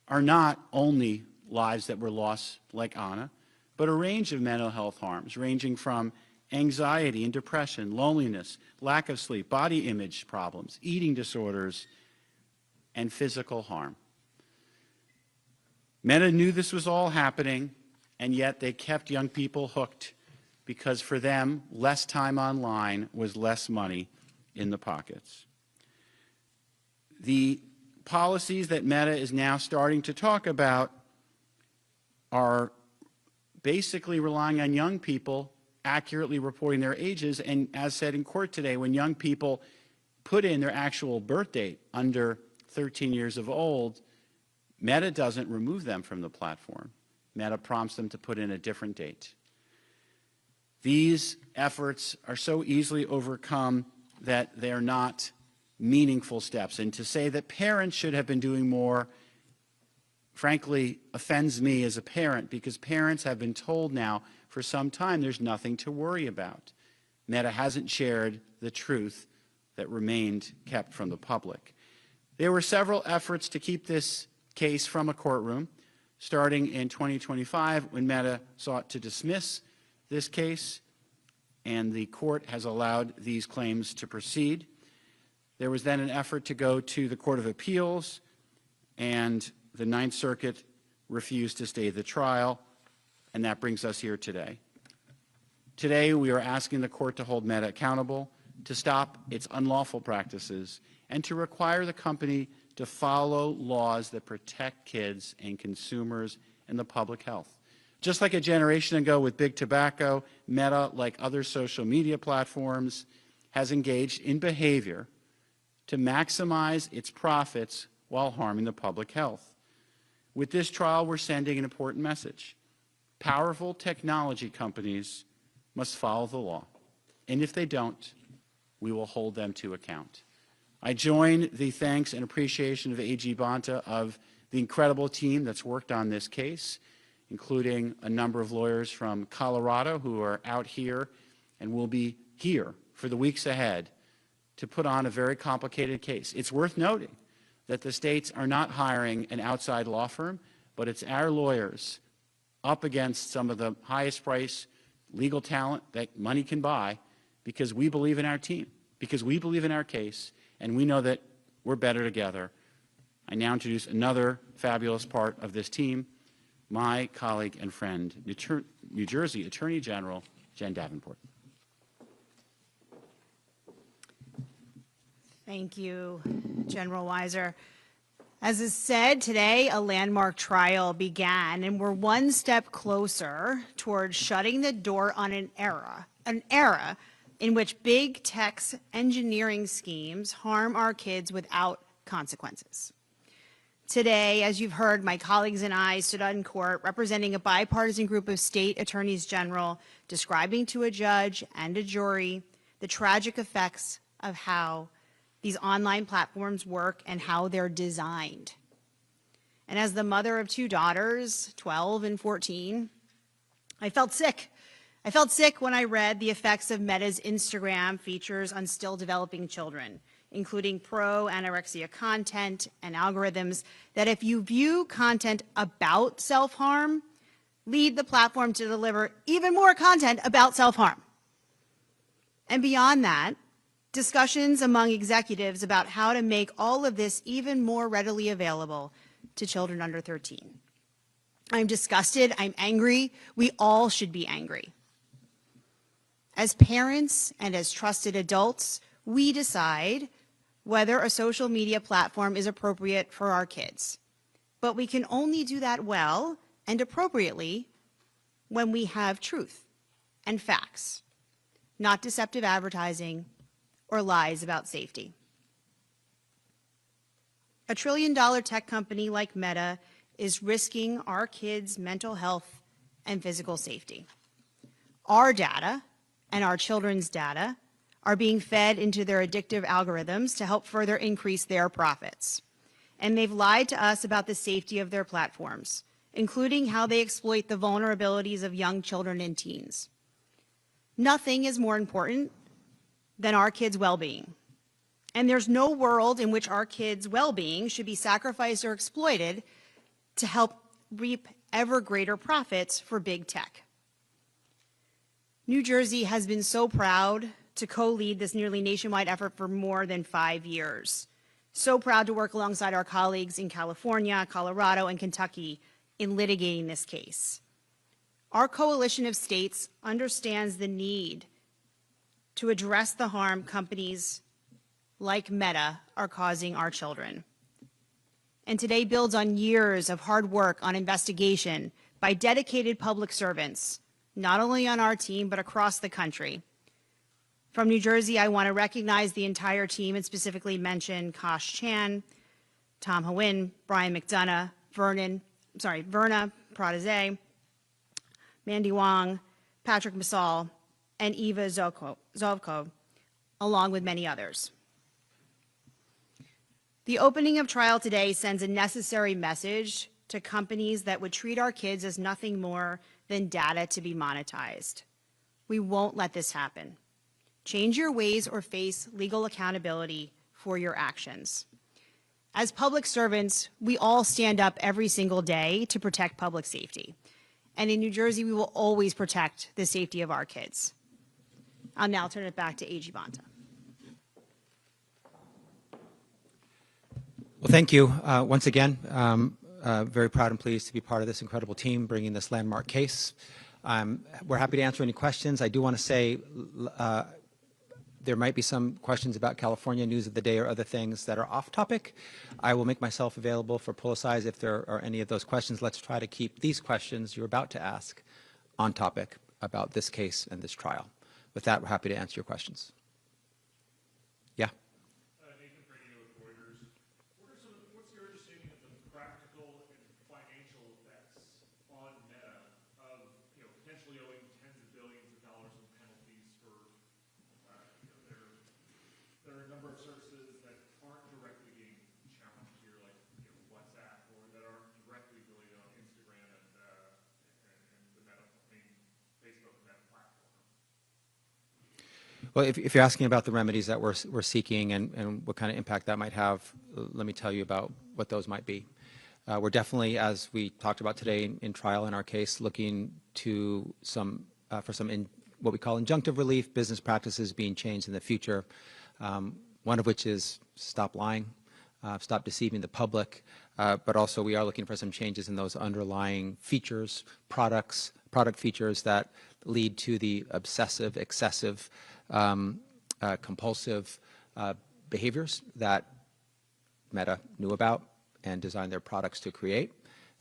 S17: are not only lives that were lost like Anna, but a range of mental health harms, ranging from anxiety and depression, loneliness, lack of sleep, body image problems, eating disorders, and physical harm. Meta knew this was all happening, and yet they kept young people hooked because for them, less time online was less money in the pockets. The policies that Meta is now starting to talk about are basically relying on young people accurately reporting their ages, and as said in court today, when young people put in their actual birth date under 13 years of old, Meta doesn't remove them from the platform. Meta prompts them to put in a different date. These efforts are so easily overcome that they are not meaningful steps. And to say that parents should have been doing more, frankly, offends me as a parent, because parents have been told now for some time there's nothing to worry about. Meta hasn't shared the truth that remained kept from the public. There were several efforts to keep this case from a courtroom, starting in 2025 when Meta sought to dismiss this case, and the court has allowed these claims to proceed. There was then an effort to go to the Court of Appeals, and the Ninth Circuit refused to stay the trial, and that brings us here today. Today, we are asking the court to hold Meta accountable, to stop its unlawful practices, and to require the company to follow laws that protect kids and consumers and the public health. Just like a generation ago with big tobacco, Meta, like other social media platforms, has engaged in behavior to maximize its profits while harming the public health. With this trial, we're sending an important message. Powerful technology companies must follow the law, and if they don't, we will hold them to account. I join the thanks and appreciation of AG Bonta of the incredible team that's worked on this case, including a number of lawyers from Colorado who are out here and will be here for the weeks ahead to put on a very complicated case. It's worth noting that the states are not hiring an outside law firm, but it's our lawyers up against some of the highest price legal talent that money can buy, because we believe in our team, because we believe in our case, and we know that we're better together. I now introduce another fabulous part of this team, my colleague and friend, New Jersey Attorney General Jen Davenport.
S19: Thank you, General Weiser. As is said, today a landmark trial began, and we're one step closer towards shutting the door on an era in which big tech's engineering schemes harm our kids without consequences. Today, as you've heard, my colleagues and I stood in court representing a bipartisan group of state attorneys general, describing to a judge and a jury the tragic effects of how these online platforms work and how they're designed. And as the mother of two daughters, 12 and 14, I felt sick. I felt sick when I read the effects of Meta's Instagram features on still developing children, including pro-anorexia content and algorithms that, if you view content about self-harm, lead the platform to deliver even more content about self-harm. And beyond that, discussions among executives about how to make all of this even more readily available to children under 13. I'm disgusted, I'm angry, we all should be angry. As parents and as trusted adults, we decide whether a social media platform is appropriate for our kids. But we can only do that well and appropriately when we have truth and facts, not deceptive advertising or lies about safety. A $1 trillion tech company like Meta is risking our kids' mental health and physical safety. Our data and our children's data are being fed into their addictive algorithms to help further increase their profits. And they've lied to us about the safety of their platforms, including how they exploit the vulnerabilities of young children and teens. Nothing is more important than our kids' well-being. And there's no world in which our kids' well-being should be sacrificed or exploited to help reap ever greater profits for big tech. New Jersey has been so proud to co-lead this nearly nationwide effort for more than 5 years. So proud to work alongside our colleagues in California, Colorado, and Kentucky in litigating this case. Our coalition of states understands the need to address the harm companies like Meta are causing our children. And today builds on years of hard work on investigation by dedicated public servants, not only on our team, but across the country. From New Jersey, I want to recognize the entire team and specifically mention Kosh Chan, Tom Hwin, Brian McDonough, Verna Pratazé, Mandy Wong, Patrick Masal, and Eva Zovko, along with many others. The opening of trial today sends a necessary message to companies that would treat our kids as nothing more than data to be monetized. We won't let this happen. Change your ways or face legal accountability for your actions. As public servants, we all stand up every single day to protect public safety. And in New Jersey, we will always protect the safety of our kids. I'll now turn it back to AG Bonta.
S15: Well, thank you once again. Very proud and pleased to be part of this incredible team bringing this landmark case. We're happy to answer any questions. I do want to say there might be some questions about California news of the day or other things that are off topic. I will make myself available for Politize if there are any of those questions. Let's try to keep these questions you're about to ask on topic about this case and this trial. With that, we're happy to answer your questions. Yeah.
S20: What's your understanding of the practical and financial effects on Meta of potentially owing tens of billions of dollars in penalties for there are a number of services that aren't directly being challenged here, like WhatsApp, or that aren't directly related on Instagram and the Meta, Facebook Meta platform.
S15: Well, if you're asking about the remedies that we're seeking and what kind of impact that might have, let me tell you about what those might be. We're definitely, as we talked about today in trial in our case, looking to for some what we call injunctive relief, business practices being changed in the future, one of which is stop lying, stop deceiving the public, but also we are looking for some changes in those underlying features, product features that lead to the obsessive, excessive, compulsive behaviors that Meta knew about and designed their products to create.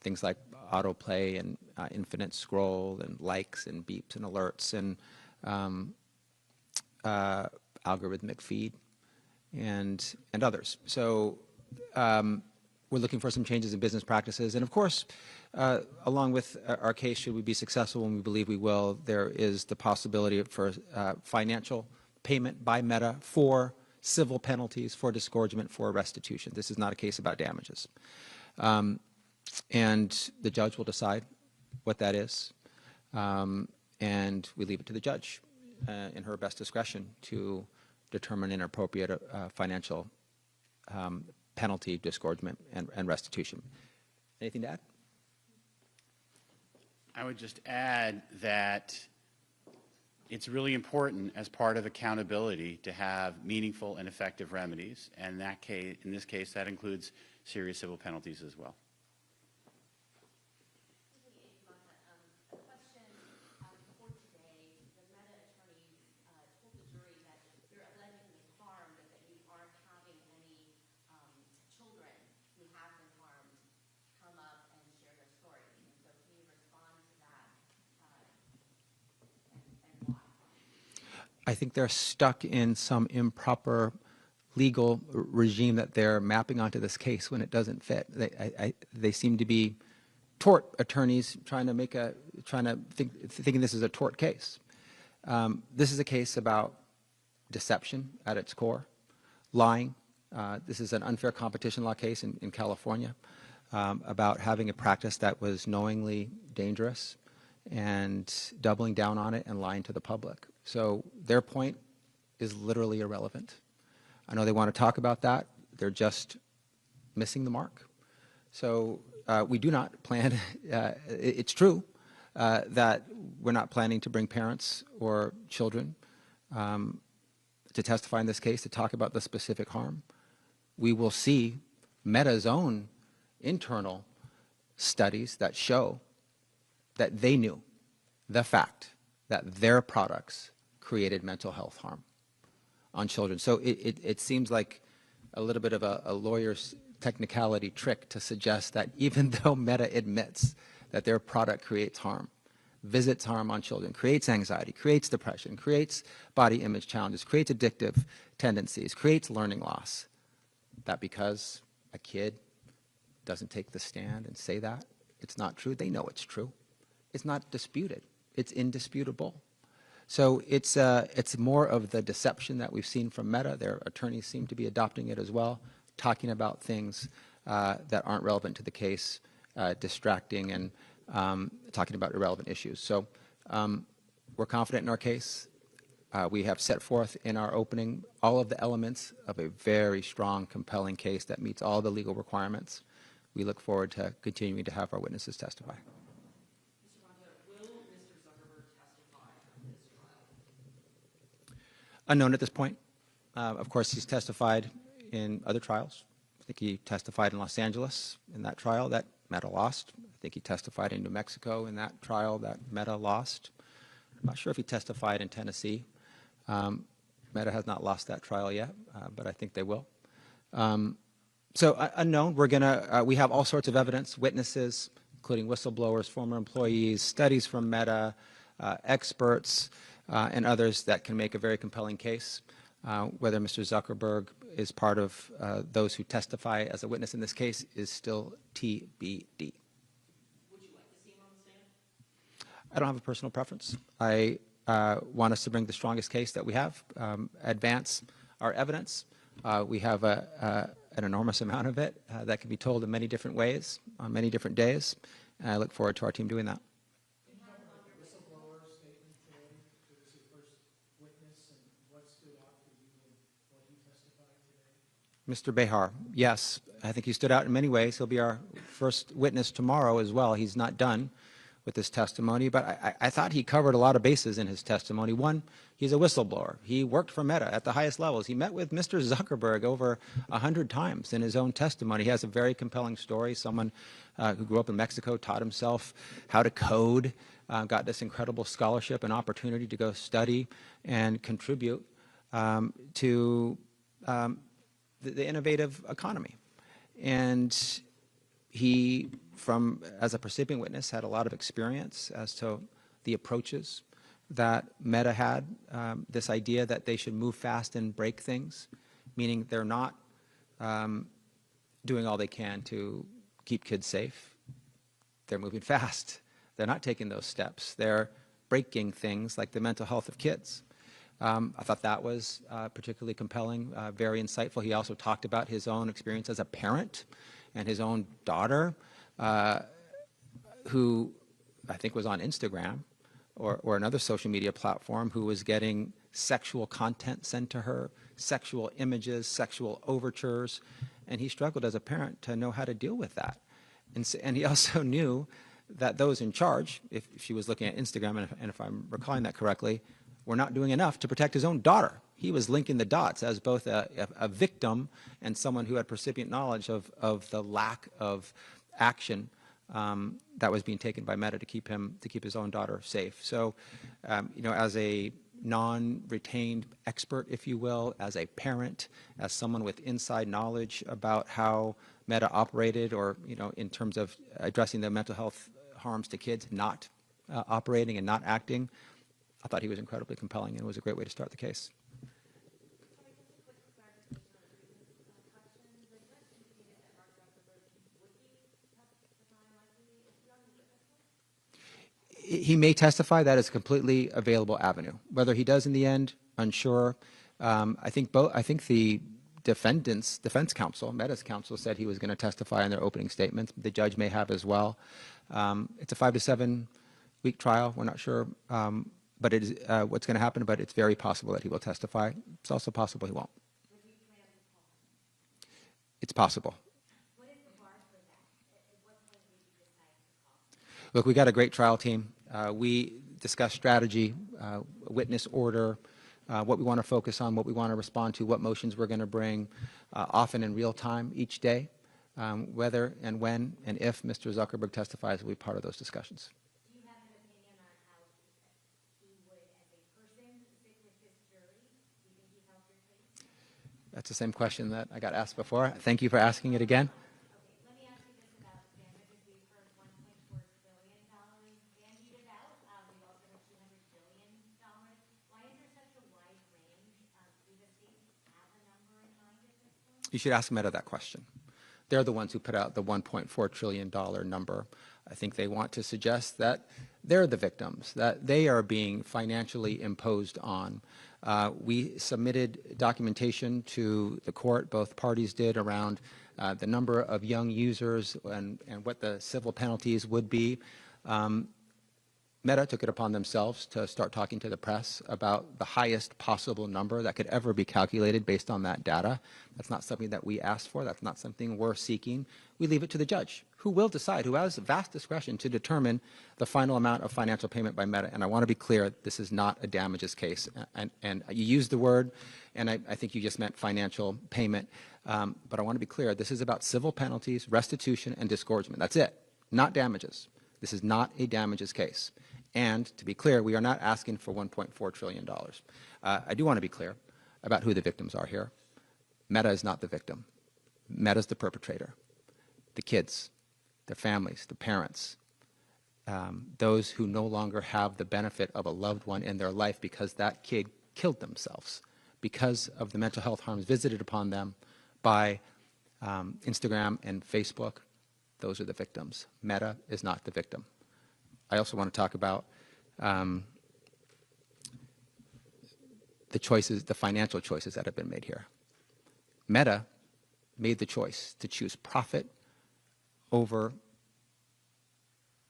S15: Things like autoplay and infinite scroll and likes and beeps and alerts and algorithmic feed, and others. So we're looking for some changes in business practices. And of course, along with our case, should we be successful, and we believe we will, there is the possibility for financial payment by Meta for civil penalties, for disgorgement, for restitution. This is not a case about damages. And the judge will decide what that is. And we leave it to the judge in her best discretion to determine an appropriate financial penalty, disgorgement, and restitution. Anything to add?
S17: I would just add that it's really important as part of accountability to have meaningful and effective remedies, and in this case, that includes serious civil penalties as well.
S15: I think they're stuck in some improper legal regime that they're mapping onto this case when it doesn't fit. They seem to be tort attorneys thinking this is a tort case. This is a case about deception at its core, lying. This is an unfair competition law case in California about having a practice that was knowingly dangerous and doubling down on it and lying to the public. So their point is literally irrelevant. I know they want to talk about that. They're just missing the mark. So we do not plan, it's true that we're not planning to bring parents or children to testify in this case to talk about the specific harm. We will see Meta's own internal studies that show that they knew the fact that their products created mental health harm on children. So it seems like a little bit of a lawyer's technicality trick to suggest that even though Meta admits that their product creates harm, visits harm on children, creates anxiety, creates depression, creates body image challenges, creates addictive tendencies, creates learning loss, that because a kid doesn't take the stand and say that, it's not true. They know it's true. It's not disputed. It's indisputable. So it's more of the deception that we've seen from Meta. Their attorneys seem to be adopting it as well, talking about things that aren't relevant to the case, distracting, and talking about irrelevant issues. So we're confident in our case. We have set forth in our opening all of the elements of a very strong, compelling case that meets all the legal requirements. We look forward to continuing to have our witnesses testify. Unknown at this point. Of course, he's testified in other trials. I think he testified in Los Angeles in that trial that Meta lost. I think he testified in New Mexico in that trial that Meta lost. I'm not sure if he testified in Tennessee. Meta has not lost that trial yet, but I think they will. So unknown. We have all sorts of evidence, witnesses, including whistleblowers, former employees, studies from Meta, experts, and others that can make a very compelling case. Whether Mr. Zuckerberg is part of those who testify as a witness in this case is still TBD. Would you like to see him on the stand? I don't have a personal preference. I want us to bring the strongest case that we have, advance our evidence. We have an enormous amount of it that can be told in many different ways, on many different days, and I look forward to our team doing that. Mr. Behar, yes, I think he stood out in many ways. He'll be our first witness tomorrow as well. He's not done with his testimony, but I thought he covered a lot of bases in his testimony. One, he's a whistleblower. He worked for Meta at the highest levels. He met with Mr. Zuckerberg over 100 times in his own testimony. He has a very compelling story. Someone who grew up in Mexico, taught himself how to code, got this incredible scholarship and opportunity to go study and contribute to the innovative economy. And he, as a recipient witness, had a lot of experience as to the approaches that Meta had, this idea that they should move fast and break things, meaning they're not doing all they can to keep kids safe. They're moving fast. They're not taking those steps. They're breaking things like the mental health of kids. I thought that was particularly compelling, very insightful. He also talked about his own experience as a parent and his own daughter, who I think was on Instagram or another social media platform, who was getting sexual content sent to her, sexual images, sexual overtures, and he struggled as a parent to know how to deal with that. And he also knew that those in charge, if she was looking at Instagram, and if I'm recalling that correctly, were not doing enough to protect his own daughter. He was linking the dots as both a victim and someone who had percipient knowledge of the lack of action that was being taken by Meta to keep his own daughter safe. So, you know, as a non-retained expert, if you will, as a parent, as someone with inside knowledge about how Meta operated, or, you know, in terms of addressing the mental health harms to kids, not operating and not acting, I thought he was incredibly compelling, and it was a great way to start the case. He may testify. That is a completely available avenue. Whether he does in the end, unsure. I think the defense counsel, Meta's counsel, said he was going to testify in their opening statements. The judge may have as well. It's a 5 to 7 week trial. We're not sure, but it is what's going to happen. But it's very possible that he will testify. It's also possible he won't. It's possible. Look, we got a great trial team. We discuss strategy, witness order, what we want to focus on, what we want to respond to, what motions we're going to bring, often in real time each day. Whether and when and if Mr. Zuckerberg testifies will be part of those discussions.
S21: Do you have an opinion on how he would, as a person, sit with this jury? Do you think he'd help your case?
S15: That's the same question that I got asked before. Thank you for asking it again.
S21: Let me ask you this about damages. We've heard $1.4 trillion bandied about. We've also heard $200 billion. Why is there such a wide range? Do the states have a number in mind at this point?
S15: You should ask Meta that question. They're the ones who put out the $1.4 trillion number. I think they want to suggest that they're the victims, that they are being financially imposed on. We submitted documentation to the court, both parties did, around the number of young users and what the civil penalties would be. Meta took it upon themselves to start talking to the press about the highest possible number that could ever be calculated based on that data. That's not something that we asked for. That's not something we're seeking. We leave it to the judge, who will decide, who has vast discretion to determine the final amount of financial payment by Meta. And I want to be clear, this is not a damages case. And you used the word, and I think you just meant financial payment. But I want to be clear, this is about civil penalties, restitution, and disgorgement. That's it, not damages. This is not a damages case. And to be clear, we are not asking for $1.4 trillion. I do want to be clear about who the victims are here. Meta is not the victim. Meta is the perpetrator. The kids, their families, the parents, those who no longer have the benefit of a loved one in their life because that kid killed themselves because of the mental health harms visited upon them by Instagram and Facebook. Those are the victims. Meta is not the victim. I also want to talk about the choices, the financial choices that have been made here. Meta made the choice to choose profit over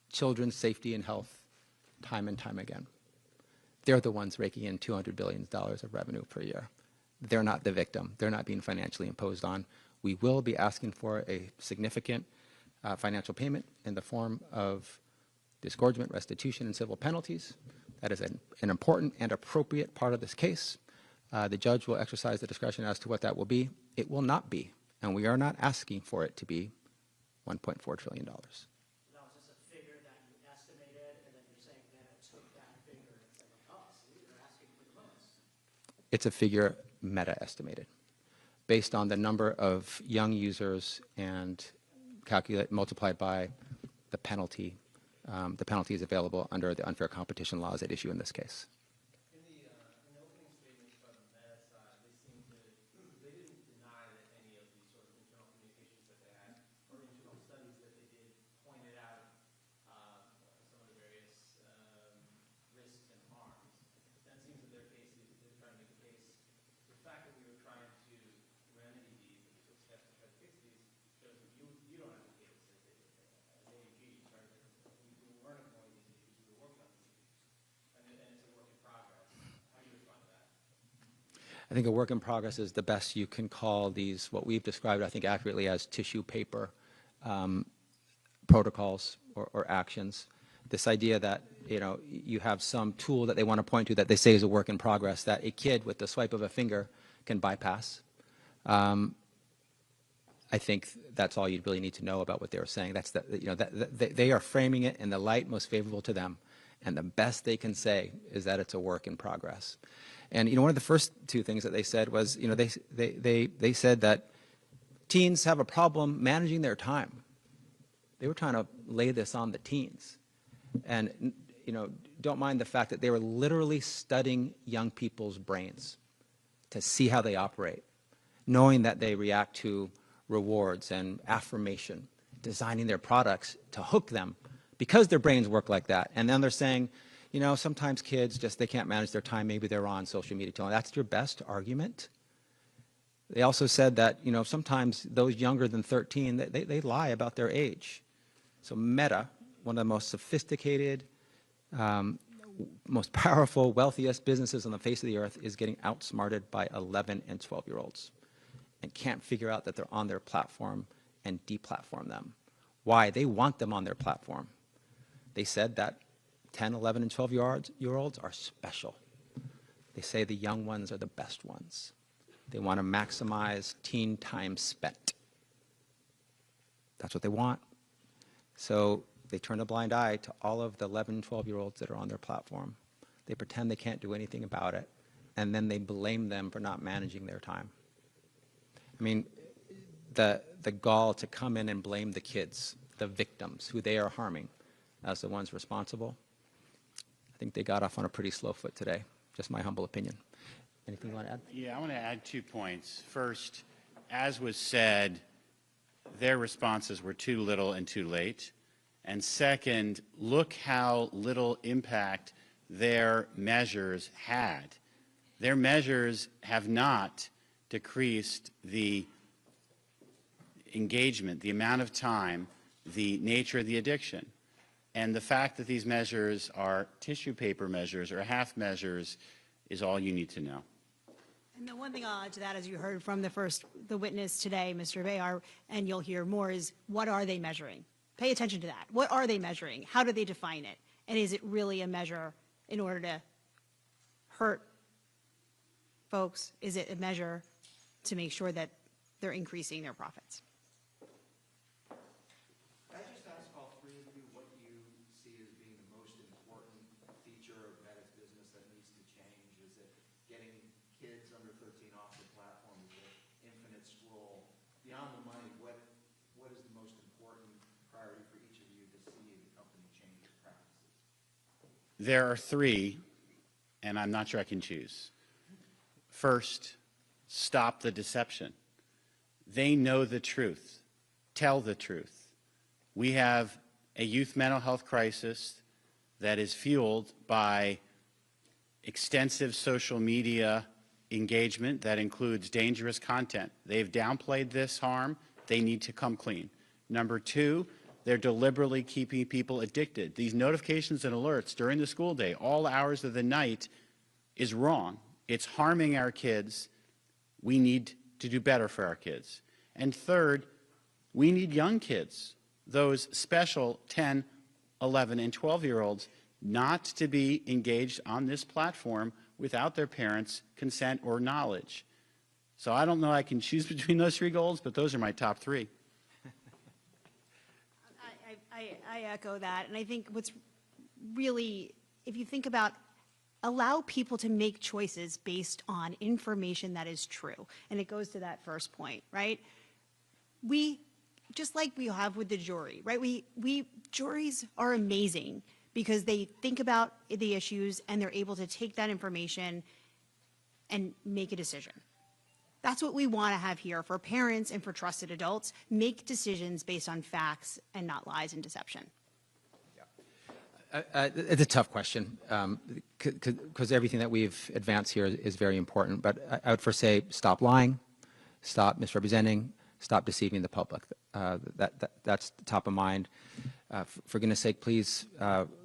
S15: children's safety and health time and time again. They're the ones raking in $200 billion of revenue per year. They're not the victim. They're not being financially imposed on. We will be asking for a significant financial payment in the form of disgorgement, restitution, and civil penalties. That is an important and appropriate part of this case. The judge will exercise the discretion as to what that will be. It will not be, and we are not asking for it to be $1.4 trillion.
S5: Now, is this a figure that you estimated, and then you're saying that it took that figure and said, oh, see, you're asking for the most?
S15: It's a figure Meta estimated based on the number of young users and multiplied by the penalty the penalties available under the unfair competition laws at issue in this case.
S7: In the opening statements by the Meta side, they didn't deny that any of these sort of internal communications that they had or internal studies that they did pointed out some of the various risks and harms. That seems that their case is they're trying to make a case. The fact that we were trying to remedy these and took steps to try to fix these shows that you don't advocate it. As AG, we weren't avoiding these issues, we were working on these issues. And it's a work in progress. How do you respond to that?
S15: I think a work in progress is the best you can call these, what we've described, I think, accurately as tissue paper protocols or actions. This idea that, you know, you have some tool that they want to point to that they say is a work in progress that a kid with the swipe of a finger can bypass. I think that's all you really need to know about what they were saying. That's the, you know, they are framing it in the light most favorable to them, and the best they can say is that it's a work in progress. And you know, one of the first two things that they said was, you know, they said that teens have a problem managing their time. They were trying to lay this on the teens, and you know, don't mind the fact that they were literally studying young people's brains to see how they operate, knowing that they react to rewards and affirmation, designing their products to hook them because their brains work like that. And then they're saying, you know, sometimes kids just, they can't manage their time. Maybe they're on social media. That's your best argument. They also said that, you know, sometimes those younger than 13, they lie about their age. So Meta, one of the most sophisticated, most powerful, wealthiest businesses on the face of the earth, is getting outsmarted by 11 and 12-year-olds and can't figure out that they're on their platform and deplatform them. Why? They want them on their platform. They said that 10, 11, and 12-year-olds are special. They say the young ones are the best ones. They want to maximize teen time spent. That's what they want. So they turn a blind eye to all of the 11, 12-year-olds that are on their platform. They pretend they can't do anything about it, and then they blame them for not managing their time. I mean, the gall to come in and blame the kids, the victims, who they are harming, as the ones responsible, I think they got off on a pretty slow foot today. Just my humble opinion. Anything you want to add?
S17: Yeah, I want to add 2 points. First, as was said, their responses were too little and too late. And second, look how little impact their measures had. Their measures have not decreased the engagement, the amount of time, the nature of the addiction. And the fact that these measures are tissue paper measures or half measures is all you need to know.
S19: And the one thing I'll add to that, as you heard from the witness today, Mr. Bayar, and you'll hear more, is what are they measuring? Pay attention to that. What are they measuring? How do they define it? And is it really a measure in order to hurt folks? Is it a measure to make sure that they're increasing their profits?
S22: Can I just ask all three of you what you see as being the most important feature of Meta's business that needs to change? Is it getting kids under 13 off the platform? Is it infinite scroll? Beyond the money, what is the most important priority for each of you to see the company change its practices?
S17: There are 3, and I'm not sure I can choose. First, stop the deception. They know the truth. Tell the truth. We have a youth mental health crisis that is fueled by extensive social media engagement that includes dangerous content. They've downplayed this harm. They need to come clean. Number 2, they're deliberately keeping people addicted. These notifications and alerts during the school day, all hours of the night, is wrong. It's harming our kids. We need to do better for our kids. And third, we need young kids, those special 10, 11, and 12-year-olds, not to be engaged on this platform without their parents' consent or knowledge. So I don't know I can choose between those 3 goals, but those are my top 3.
S19: I echo that. And I think what's really, if you think about, allow people to make choices based on information that is true. And it goes to that first point, right? We just like we have with the jury, right? Juries are amazing because they think about the issues and they're able to take that information and make a decision. That's what we want to have here for parents and for trusted adults. Make decisions based on facts and not lies and deception.
S15: It's a tough question because everything that we've advanced here is very important. But I would first say stop lying, stop misrepresenting, stop deceiving the public. That's top of mind. For goodness sake, please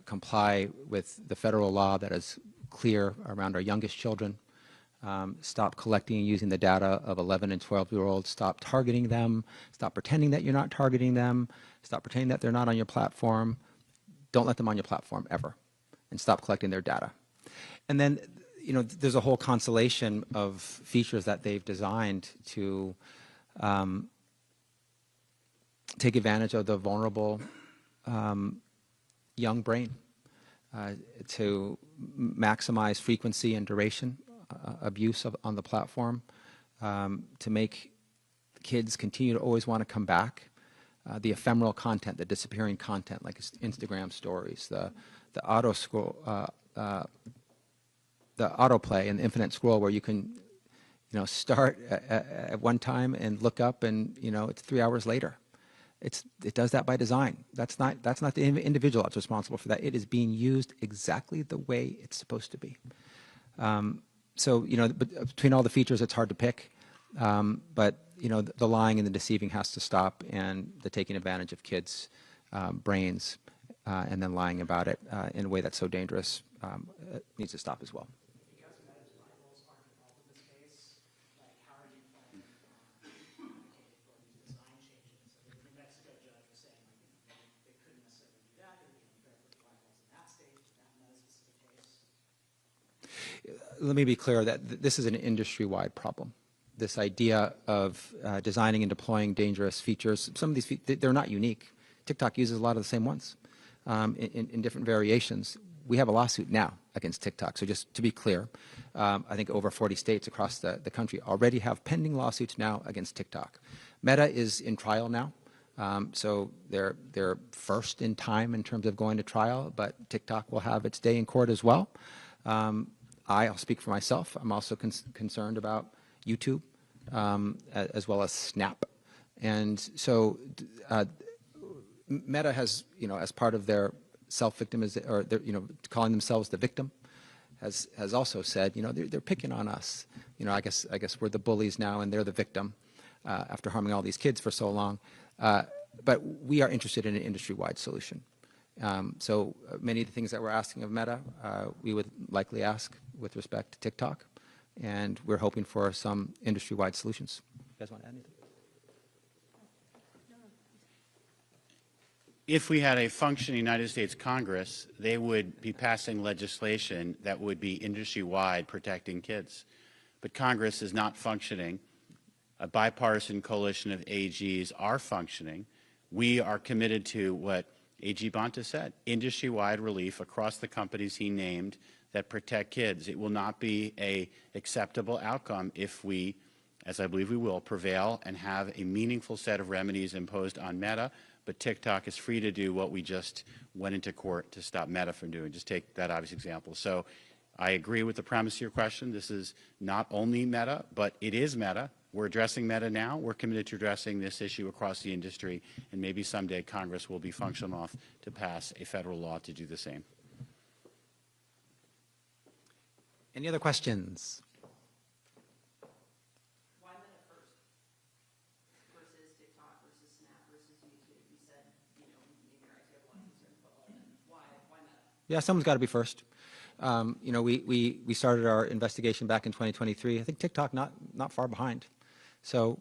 S15: comply with the federal law that is clear around our youngest children. Stop collecting and using the data of 11 and 12-year-olds. Stop targeting them. Stop pretending that you're not targeting them. Stop pretending that they're not on your platform. Don't let them on your platform ever, and stop collecting their data. And then, there's a whole constellation of features that they've designed to take advantage of the vulnerable young brain, to maximize frequency and duration abuse on the platform, to make kids continue to always want to come back. The ephemeral content, the disappearing content, like Instagram stories, the auto scroll, the autoplay and the infinite scroll, where you can, start at one time and look up, and it's 3 hours later. It does that by design. That's not the individual that's responsible for that. It is being used exactly the way it's supposed to be. So between all the features, it's hard to pick. But the lying and the deceiving has to stop, and the taking advantage of kids' brains and then lying about it in a way that's so dangerous needs to stop as well.
S5: Because Meta's rivals aren't involved in this case, how are you planning on advocating for these design changes? The New Mexico judge was saying they couldn't necessarily do that. It would be unfair for the rivals in that state, that Meta-specific case.
S15: Let me be clear that this is an industry-wide problem. This idea of designing and deploying dangerous features, some of these they're not unique. TikTok uses a lot of the same ones in different variations. We have a lawsuit now against TikTok. So just to be clear, I think over 40 states across the country already have pending lawsuits now against TikTok. Meta is in trial now. So they're first in time in terms of going to trial, but TikTok will have its day in court as well. I'll speak for myself. I'm also concerned about YouTube, as well as Snap. And so Meta has, as part of their self-victimization, or their, calling themselves the victim, has also said, they're picking on us. I guess we're the bullies now and they're the victim after harming all these kids for so long. But we are interested in an industry-wide solution. So many of the things that we're asking of Meta, we would likely ask with respect to TikTok. And we're hoping for some industry-wide solutions. You guys want to add anything?
S17: If we had a functioning United States Congress, they would be passing legislation that would be industry-wide protecting kids. But Congress is not functioning. A bipartisan coalition of AGs are functioning. We are committed to what AG Bonta said, industry-wide relief across the companies he named that protect kids. It will not be an acceptable outcome if we, as I believe we will, prevail and have a meaningful set of remedies imposed on Meta, but TikTok is free to do what we just went into court to stop Meta from doing. Just take that obvious example. So I agree with the premise of your question. This is not only Meta, but it is Meta. We're addressing Meta now. We're committed to addressing this issue across the industry, and maybe someday Congress will be functional enough to pass a federal law to do the same.
S15: Any other questions?
S3: Why Meta first versus TikTok versus Snap versus YouTube? You said, maybe your idea of one concern, but why Meta?
S15: Yeah, someone's got to be first. We started our investigation back in 2023. I think TikTok not far behind. So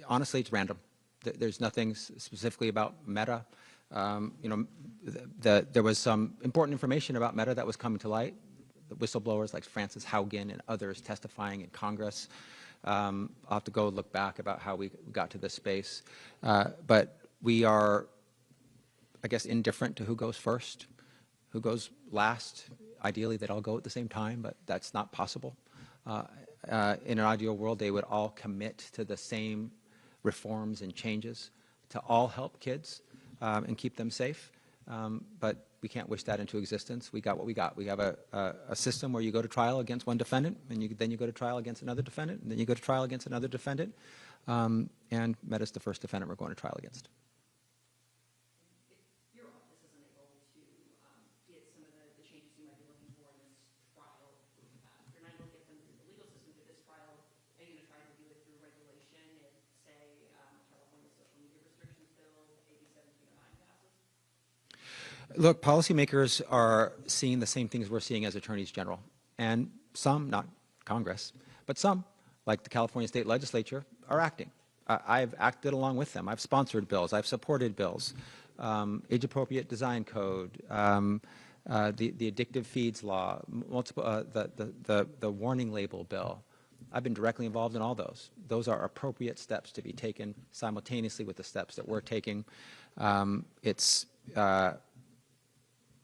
S15: honestly, it's random. There's nothing specifically about Meta. There was some important information about Meta that was coming to light. The whistleblowers like Frances Haugen and others testifying in Congress. I'll have to go look back about how we got to this space. But we are, I guess, indifferent to who goes first, who goes last. Ideally, they'd all go at the same time, but that's not possible. In an ideal world, they would all commit to the same reforms and changes to all help kids and keep them safe. But we can't wish that into existence. We got what we got. We have a system where you go to trial against one defendant, and then you go to trial against another defendant, and then you go to trial against another defendant. And Meta's the first defendant we're going to trial against.
S6: Your office is unable to get some of the changes you might be looking for in this trial. If you're not able to get them through the legal system through this trial, are you going to try to do it through regulation if, say, California social media restrictions bill, AB 1709 passes?
S15: Look, policymakers are seeing the same things we're seeing as attorneys general. And some, not Congress, but some, like the California State Legislature, are acting. I've acted along with them. I've sponsored bills. I've supported bills. Age-appropriate design code, the addictive feeds law, the warning label bill. I've been directly involved in all those. Those are appropriate steps to be taken simultaneously with the steps that we're taking. It's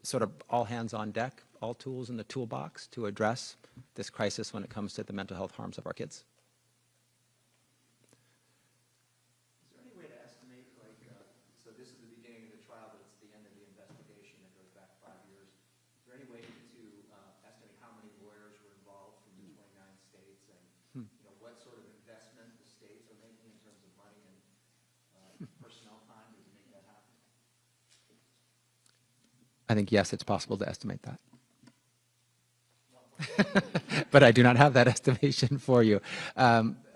S15: sort of all hands on deck, all tools in the toolbox to address this crisis when it comes to the mental health harms of our kids.
S22: Is there any way to estimate, like, so this is the beginning of the trial, but it's the end of the investigation that goes back 5 years. Is there any way to estimate how many lawyers were involved from the 29 states and what sort of investment the states are making in terms of money and personnel time to make that happen?
S15: I think, yes, it's possible to estimate that. But I do not have that estimation for you.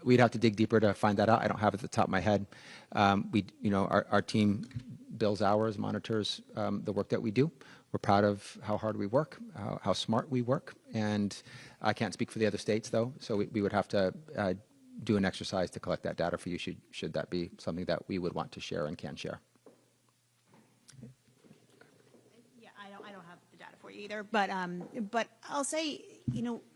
S15: We'd have to dig deeper to find that out. I don't have it at the top of my head. Our team bills hours, monitors the work that we do. We're proud of how hard we work, how smart we work. And I can't speak for the other states, though, so we would have to do an exercise to collect that data for you, should that be something that we would want to share and can share.
S19: Yeah, I don't have the data for you either, but I'll say,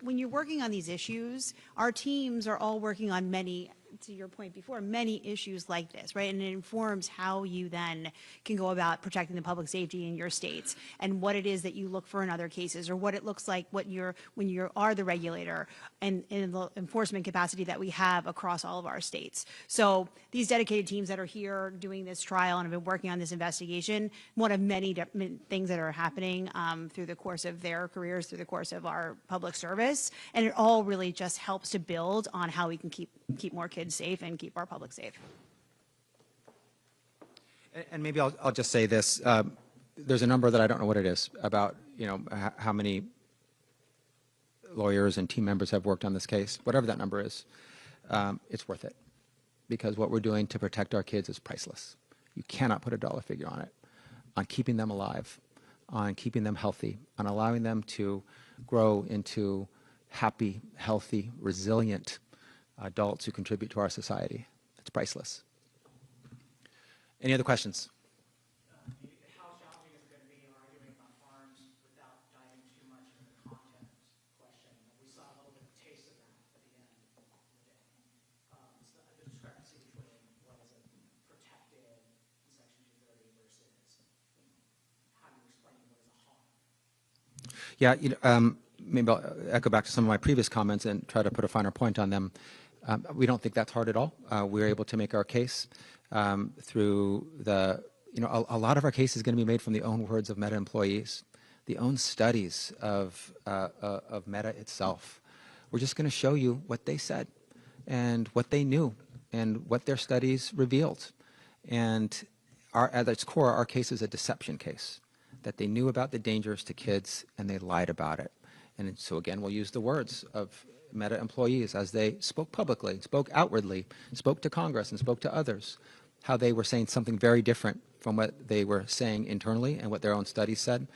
S19: when you're working on these issues, our teams are all working on many, to your point before, many issues like this, right? And it informs how you then can go about protecting the public safety in your states and what it is that you look for in other cases, or what it looks like when you are the regulator and in the enforcement capacity that we have across all of our states. So these dedicated teams that are here doing this trial and have been working on this investigation, one of many things that are happening through the course of their careers, through the course of our public service, and it all really just helps to build on how we can keep more kids safe and keep our public safe.
S15: And maybe I'll just say this. There's a number that I don't know what it is about, how many lawyers and team members have worked on this case. Whatever that number is, it's worth it, because what we're doing to protect our kids is priceless. You cannot put a dollar figure on it, on keeping them alive, on keeping them healthy, on allowing them to grow into happy, healthy, resilient adults who contribute to our society. It's priceless. Any other questions?
S5: How challenging is it going to be arguing about harms without diving too much into the content question? We saw a little bit of a taste of that at the end of the day. The discrepancy between what is protected in Section 230 versus how you explain what is a harm.
S15: Yeah, maybe I'll echo back to some of my previous comments and try to put a finer point on them. We don't think that's hard at all. We're able to make our case through a lot of our case is going to be made from the own words of Meta employees, the own studies of Meta itself. We're just going to show you what they said and what they knew and what their studies revealed. And at its core, our case is a deception case, that they knew about the dangers to kids and they lied about it. And so again, we'll use the words of Meta employees as they spoke publicly, spoke outwardly, spoke to Congress and spoke to others, how they were saying something very different from what they were saying internally and what their own studies said.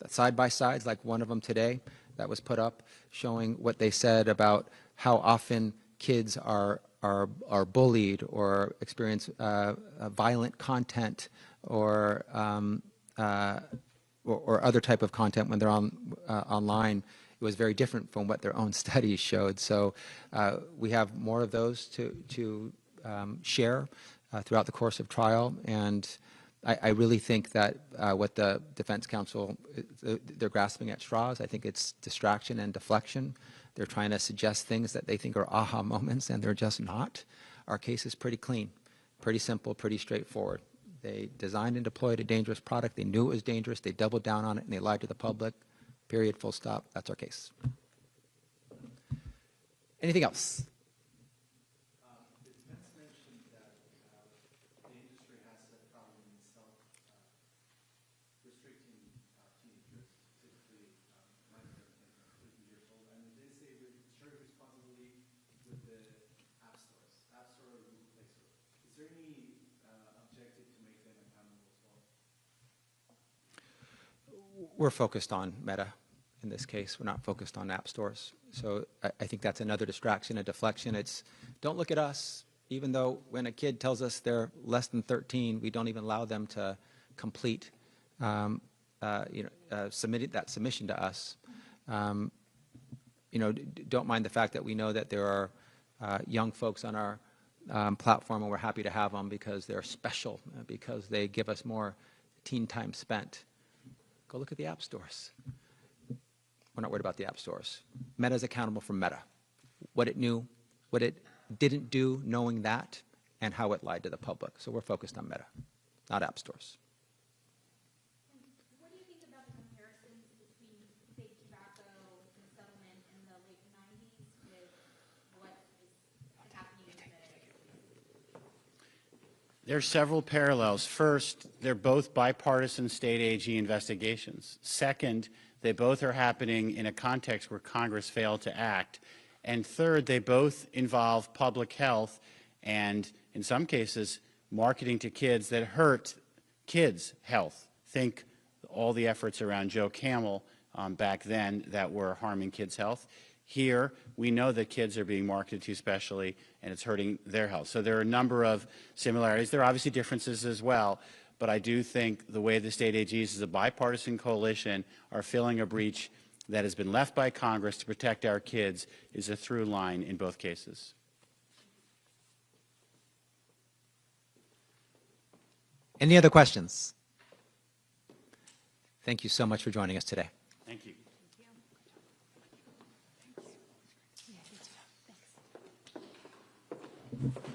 S15: Side by sides, like one of them today that was put up, showing what they said about how often kids are bullied or experience violent content or other type of content when they're online. It was very different from what their own studies showed. So we have more of those to share throughout the course of trial. And I really think that what the defense counsel, they're grasping at straws. I think it's distraction and deflection. They're trying to suggest things that they think are aha moments, and they're just not. Our case is pretty clean, pretty simple, pretty straightforward. They designed and deployed a dangerous product. They knew it was dangerous. They doubled down on it, and they lied to the public. Period, full stop. That's our case. Anything else?
S22: The defense mentioned that the industry has a problem in self-restricting teenagers, typically minor than 13 years old, and they say we share responsibility with the app stores, App Store or Google Play Store. Is there any objective to make them accountable as well?
S15: We're focused on Meta in this case. We're not focused on app stores. So I think that's another distraction, a deflection. It's don't look at us, even though when a kid tells us they're less than 13, we don't even allow them to complete submit that submission to us. Don't mind the fact that we know that there are young folks on our platform, and we're happy to have them because they're special, because they give us more teen time spent. Go look at the app stores. We're not worried about the app stores. Meta is accountable for Meta. What it knew, what it didn't do, knowing that, and how it lied to the public. So we're focused on Meta, not app stores.
S21: What do you think about the comparisons between big tobacco and settlement in the late 90s with what is happening in the
S17: There are several parallels. First, they're both bipartisan state AG investigations. Second, they both are happening in a context where Congress failed to act. And third, they both involve public health and, in some cases, marketing to kids that hurt kids' health. Think all the efforts around Joe Camel back then that were harming kids' health. Here, we know that kids are being marketed to specially, and it's hurting their health. So there are a number of similarities. There are obviously differences as well, but I do think the way the state AGs as a bipartisan coalition are filling a breach that has been left by Congress to protect our kids is a through line in both cases.
S15: Any other questions? Thank you so much for joining us today.
S17: Thank you.
S19: Thanks.